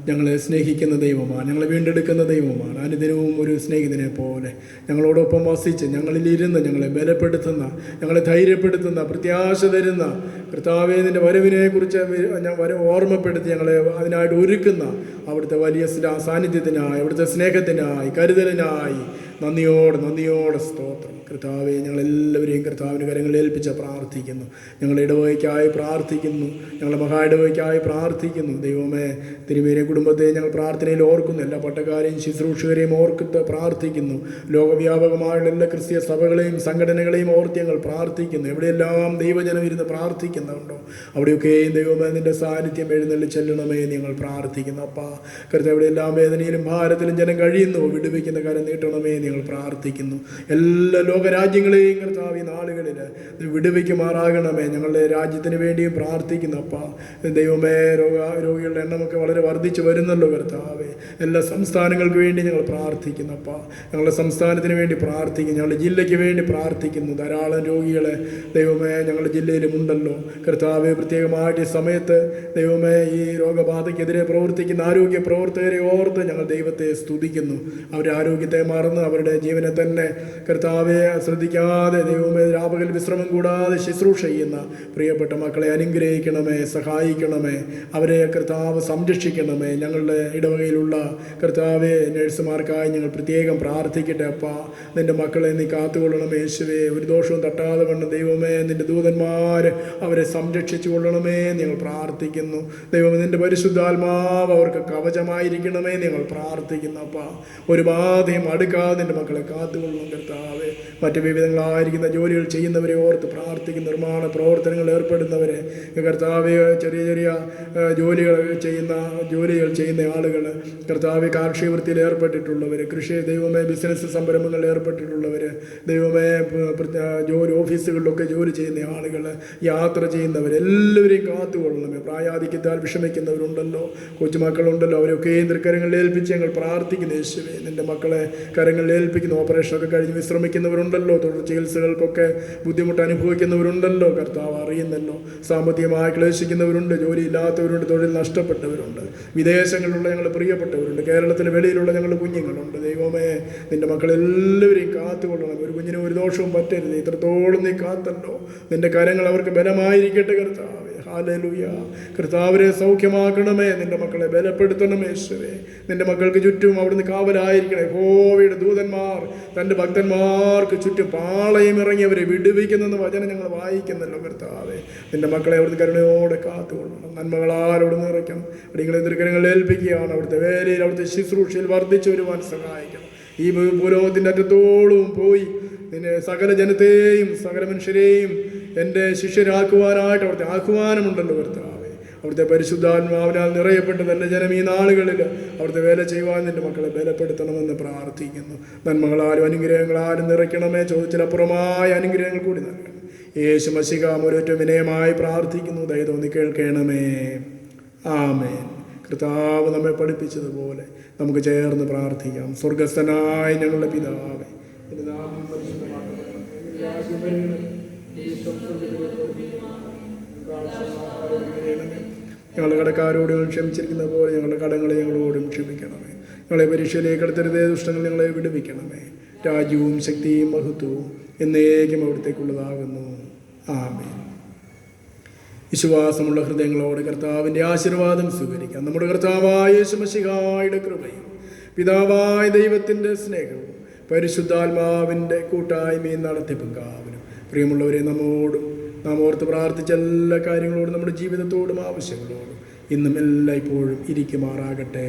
ഞങ്ങളെ സ്നേഹിക്കുന്ന ദൈവമാണ്, ഞങ്ങളെ വീണ്ടെടുക്കുന്ന ദൈവമാണ്. അനുദിനവും ഒരു സ്നേഹിതനെ പോലെ ഞങ്ങളോടൊപ്പം വസിച്ച് ഞങ്ങളിലിരുന്ന് ഞങ്ങളെ ബലപ്പെടുത്തുന്ന, ഞങ്ങളെ ധൈര്യപ്പെടുത്തുന്ന, പ്രത്യാശ തരുന്ന കർത്താവേ, നിൻ്റെ വരവിനെക്കുറിച്ച് ഓർമ്മപ്പെടുത്തി ഞങ്ങളെ അതിനായിട്ട് ഒരുക്കുന്ന അവിടുത്തെ വലിയ സാന്നിധ്യത്തിനായി, അവിടുത്തെ സ്നേഹത്തിനായി, കരുതലിനായി നന്ദിയോടെ സ്തോത്രം. കർത്താവെ, ഞങ്ങളെല്ലാവരെയും കർത്താവിൻ്റെ കരങ്ങളിൽ ഏൽപ്പിച്ച് പ്രാർത്ഥിക്കുന്നു. ഞങ്ങളുടെ ഇടവകയ്ക്കായി പ്രാർത്ഥിക്കുന്നു, ഞങ്ങളുടെ മഹാ ഇടവകയ്ക്കായി പ്രാർത്ഥിക്കുന്നു. ദൈവമേ, തിരുമേനി കുടുംബത്തെ ഞങ്ങൾ പ്രാർത്ഥനയിൽ ഓർക്കുന്നു. എല്ലാ പട്ടക്കാരെയും ശുശ്രൂഷകരെയും ഓർത്ത് പ്രാർത്ഥിക്കുന്നു. ലോകവ്യാപകമായുള്ള എല്ലാ ക്രിസ്തീയ സഭകളെയും സംഘടനകളെയും ഓർത്ത് ഞങ്ങൾ പ്രാർത്ഥിക്കുന്നു. എവിടെയെല്ലാം ദൈവജനം ഇരുന്ന് പ്രാർത്ഥിക്കുന്നുണ്ടോ അവിടെയൊക്കെയും ദൈവമേ നിൻ്റെ സാന്നിധ്യം എഴുന്നള്ളി ചെല്ലണമേ ഞങ്ങൾ പ്രാർത്ഥിക്കുന്നു. അപ്പാ കർത്താവ്, എവിടെയെല്ലാം വേദനയിലും ഭാരത്തിലും ജനം കഴിയുന്നു, വിടുവിക്കുന്ന കരം നീട്ടണമേ ഞങ്ങൾ പ്രാർത്ഥിക്കുന്നു. എല്ലാ ലോകരാജ്യങ്ങളെയും കർത്താവ് ഈ നാളുകളിൽ വിടുവിക്കുമാറാകണമേ. ഞങ്ങളുടെ രാജ്യത്തിന് വേണ്ടിയും പ്രാർത്ഥിക്കുന്നു. അപ്പാ ദൈവമേ, രോഗികളുടെ എണ്ണമൊക്കെ വളരെ വർദ്ധിച്ചു വരുന്നല്ലോ കർത്താവേ. എല്ലാ സംസ്ഥാനങ്ങൾക്ക് വേണ്ടി ഞങ്ങൾ പ്രാർത്ഥിക്കുന്നു. അപ്പാ ഞങ്ങളുടെ സംസ്ഥാനത്തിന് വേണ്ടി പ്രാർത്ഥിക്കുന്നു, ഞങ്ങളുടെ ജില്ലയ്ക്ക് വേണ്ടി പ്രാർത്ഥിക്കുന്നു. ധാരാളം രോഗികളെ ദൈവമേ ഞങ്ങളുടെ ജില്ലയിലുമുണ്ടല്ലോ കർത്താവെ. പ്രത്യേകമായിട്ട് ഈ സമയത്ത് ദൈവമേ ഈ രോഗബാധയ്ക്കെതിരെ പ്രവർത്തിക്കുന്ന ആരോഗ്യ പ്രവർത്തകരെ ഓർത്ത് ഞങ്ങൾ ദൈവത്തെ സ്തുതിക്കുന്നു. അവരുടെ ആരോഗ്യത്തെ മറന്ന് അവരുടെ ജീവനെ തന്നെ കർത്താവെ ശ്രദ്ധിക്കാതെ ദൈവമേ രാപകൽ വിശ്രമം കൂടാതെ ശുശ്രൂഷ ചെയ്യുന്ന പ്രിയപ്പെട്ട മക്കളെ അനുഗ്രഹിക്കണമേ, സഹായിക്കണമേ. അവരെ കർത്താവ് സംരക്ഷിക്കണമേ. ഞങ്ങളുടെ ഇടവകയിലുള്ള കർത്താവെ നഴ്സുമാർക്കായി ഞങ്ങൾ പ്രത്യേകം പ്രാർത്ഥിക്കട്ടെ. അപ്പാ, നിൻ്റെ മക്കളെ നീ കാത്തുകൊള്ളണമേ യേശുവേ. ഒരു ദോഷവും തട്ടാതെ വണ്ണം ദൈവമേ നിൻ്റെ ദൂതന്മാർ അവരെ സംരക്ഷിച്ചു കൊള്ളണമേ ഞങ്ങൾ പ്രാർത്ഥിക്കുന്നു. ദൈവമേ, നിൻ്റെ പരിശുദ്ധാത്മാവ് അവർക്ക് കവചമായിരിക്കണമേ ഞങ്ങൾ പ്രാർത്ഥിക്കുന്നു. അപ്പാ, ഒരു ബാധയും അടുക്കാതെ നിൻ്റെ മക്കളെ കാത്തുകൊള്ളണം കർത്താവേ. മറ്റ് വിവിധങ്ങളായിരിക്കുന്ന ജോലികൾ ചെയ്യുന്നവരെ ഓർത്ത് പ്രാർത്ഥിക്കുന്ന, നിർമ്മാണ പ്രവർത്തനങ്ങൾ ഏർപ്പെടുന്നവരെ കർത്താവെ, ചെറിയ ചെറിയ ജോലികൾ ചെയ്യുന്ന ആളുകൾ കർത്താവെ, കാർഷിക വൃത്തിയിൽ ഏർപ്പെട്ടിട്ടുള്ളവർ, കൃഷി ദൈവമേ ബിസിനസ് സംരംഭങ്ങളിൽ ഏർപ്പെട്ടിട്ടുള്ളവർ, ദൈവമേ ഓഫീസുകളിലൊക്കെ ജോലി ചെയ്യുന്ന ആളുകൾ, യാത്ര ചെയ്യുന്നവരെല്ലാവരെയും കാത്തുകൊള്ളണമേ. പ്രായാധിക്യത്താൽ വിഷമിക്കുന്നവരുണ്ടല്ലോ, കൊച്ചുമക്കളുണ്ടല്ലോ, അവരൊക്കെ തൃക്കരങ്ങളിൽ ഏൽപ്പിച്ച് ഞങ്ങൾ പ്രാർത്ഥിക്കുന്നു യേശുവേ. നിൻ്റെ മക്കളെ കരങ്ങളിൽ ഏൽപ്പിക്കുന്നു. ഓപ്പറേഷനൊക്കെ കഴിഞ്ഞ് വിശ്രമിക്കുന്നവരുണ്ടല്ലോ, തുടർ ചികിത്സകൾക്കൊക്കെ ബുദ്ധിമുട്ട് അനുഭവിക്കുന്നവരുണ്ടല്ലോ കർത്താവ് അറിയുന്നല്ലോ. സാമ്പത്തികമായി ക്ലേശിക്കുന്നവരുണ്ട്, ജോലിയില്ലാത്തവരുണ്ട്, തൊഴിൽ നഷ്ടപ്പെട്ടവരുണ്ട്, വിദേശങ്ങളിലുള്ള ഞങ്ങൾ പ്രിയപ്പെട്ടവരുണ്ട്, കേരളത്തിന് വെളിയിലുള്ള ഞങ്ങളുടെ കുഞ്ഞുങ്ങളുണ്ട്. ദൈവമേ, നിൻ്റെ മക്കളെല്ലാവരെയും കാത്തുകൊള്ളണം. ഒരു കുഞ്ഞിനും ഒരു ദോഷവും പറ്റരുത്. ഇത്രത്തോളം നീ കാത്തല്ലോ. നിൻ്റെ കരങ്ങൾ അവർക്ക് ബലമായിരിക്കട്ടെ കർത്താവേ. ഹല്ലേലൂയ. കർത്താവിനെ സൗഖ്യമാക്കണമേ. നിന്റെ മക്കളെ ബലപ്പെടുത്തണമേ യേശുവേ. നിന്റെ മക്കൾക്ക് ചുറ്റും അവിടുന്ന് കാവലായിരിക്കണേ. യഹോവയുടെ ദൂതന്മാർ തൻ്റെ ഭക്തന്മാർക്ക് ചുറ്റും പാളയം ഇറങ്ങി അവരെ വിടുവിക്കുന്നെന്ന് വചനം ഞങ്ങൾ വായിക്കുന്നല്ലോ കർത്താവേ. നിന്റെ മക്കളെ അവിടുന്ന് കരുണയോടെ കാത്തുകൊള്ളണം. നന്മകളാൽ അവിടുന്ന് നിറയ്ക്കണം. അടികളെ ദുർഗരങ്ങൾ ഏൽപ്പിക്കുകയാണ്. അവിടുത്തെ വേലയിൽ അവിടുത്തെ ശുശ്രൂഷയിൽ വർദ്ധിച്ചു വരുവാൻ സഹായിക്കണം. ഈ ഭൂലോകത്തിൻ്റെ അറ്റത്തോളം പോയി നിന്നെ സകല ജനത്തെയും സകല മനുഷ്യരെയും എൻ്റെ ശിഷ്യരാക്കുവാനായിട്ട് അവിടുത്തെ ആഹ്വാനമുണ്ടല്ലോ കർത്താവേ. അവിടുത്തെ പരിശുദ്ധാത്മാവിനാൽ നിറയപ്പെട്ട് തൻ്റെ ജനം ഈ നാളുകളിൽ അവിടുത്തെ വേല ചെയ്യുവാൻ നിൻ്റെ മക്കളെ ബലപ്പെടുത്തണമെന്ന് പ്രാർത്ഥിക്കുന്നു. നന്മകളാലും അനുഗ്രഹങ്ങളാലും നിറയ്ക്കണമേ. ചോദിച്ചിലപ്പുറമായ അനുഗ്രഹങ്ങൾ കൂടി നൽകണം. യേശു മശിഹ ഒരൊറ്റ വിനയമായി പ്രാർത്ഥിക്കുന്നു. ദയ തോന്നി കേൾക്കണമേ. ആമേൻ. കർത്താവ് നമ്മെ പഠിപ്പിച്ചതുപോലെ നമുക്ക് ചേർന്ന് പ്രാർത്ഥിക്കാം. സ്വർഗസ്ഥനായ ഞങ്ങളുടെ പിതാവേ, നിന്റെ നാമം പരിശുദ്ധമാക്കപ്പെടണമേ. നിന്റെ രാജ്യം വരണമേ. നിന്റെ ഇഷ്ടം സ്വർഗ്ഗത്തിലെ പോലെ ഭൂമിയിലും. ഞങ്ങളുടെ കടക്കാരോട് ഞങ്ങൾ ക്ഷമിച്ചിരിക്കുന്ന പോലെ ഞങ്ങളുടെ കടങ്ങളെ ഞങ്ങളോടും ക്ഷമിക്കണമേ. ഞങ്ങളെ പരീക്ഷയിലേക്ക് എടുത്തരുതേ. ദുഷ്ടങ്ങൾ ഞങ്ങളെ വിടുവിക്കണമേ. രാജ്യവും ശക്തിയും മഹത്വവും എന്നേക്കും അവിടത്തേക്കുള്ളതാകുന്നു. ആമേൻ. വിശ്വാസമുള്ള ഹൃദയങ്ങളോട് കർത്താവിൻ്റെ ആശീർവാദം സ്വീകരിക്കാം. നമ്മുടെ കർത്താവായ യേശു മശിഹായുടെ കൃപയും പിതാവായ ദൈവത്തിൻ്റെ സ്നേഹവും പരിശുദ്ധാത്മാവിൻ്റെ കൂട്ടായ്മയും നടത്തിപ്പും കാവലും പ്രിയമുള്ളവരെ നമ്മോടും നാം ഓർത്ത് പ്രാർത്ഥിച്ച എല്ലാ കാര്യങ്ങളോടും നമ്മുടെ ജീവിതത്തോടും ആവശ്യങ്ങളോടും ഇന്നും എല്ലായ്പ്പോഴും ഇരിക്കുമാറാകട്ടെ.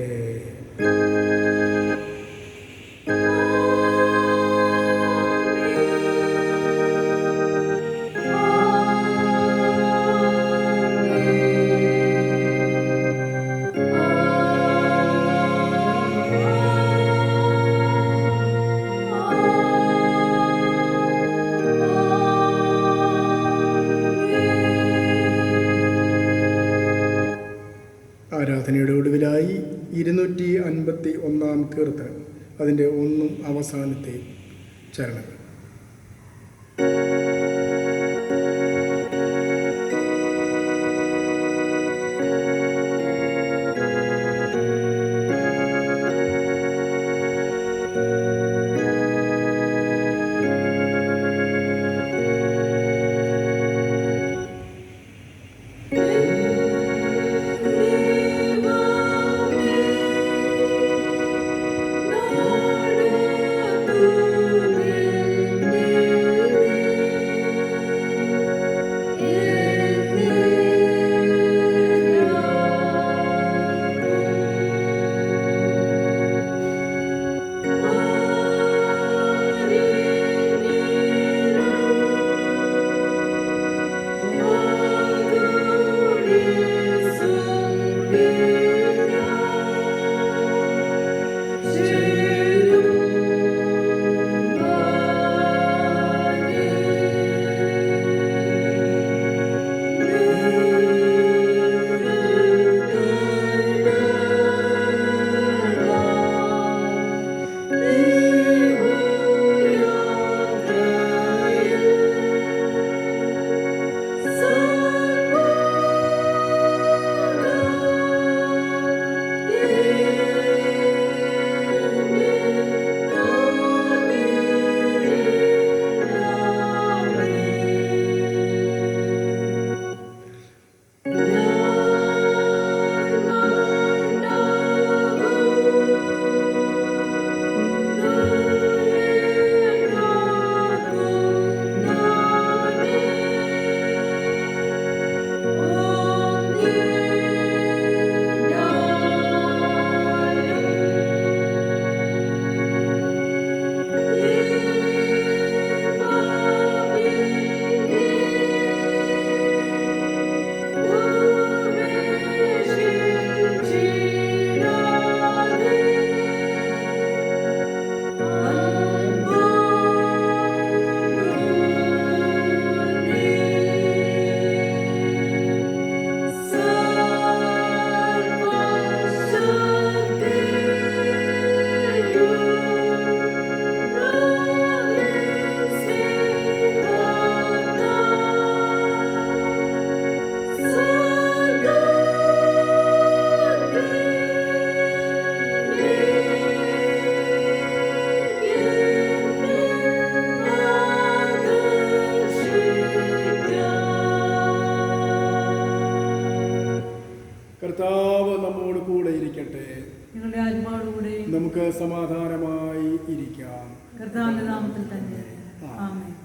ആരാധനയുടെ ഒടുവിലായി 251 കീർത്തനം, അതിൻ്റെ 1 അവസാനത്തെ ചരണങ്ങൾ. Lord, കർത്താവ് നമ്മോട് കൂടെ ഇരിക്കട്ടെ. നിങ്ങളുടെ ആത്മാവോടുകൂടെ നമുക്ക് സമാധാനമായി ഇരിക്കാം. കർത്താവിന്റെ നാമത്തിൽ തന്നെ. ആമേൻ.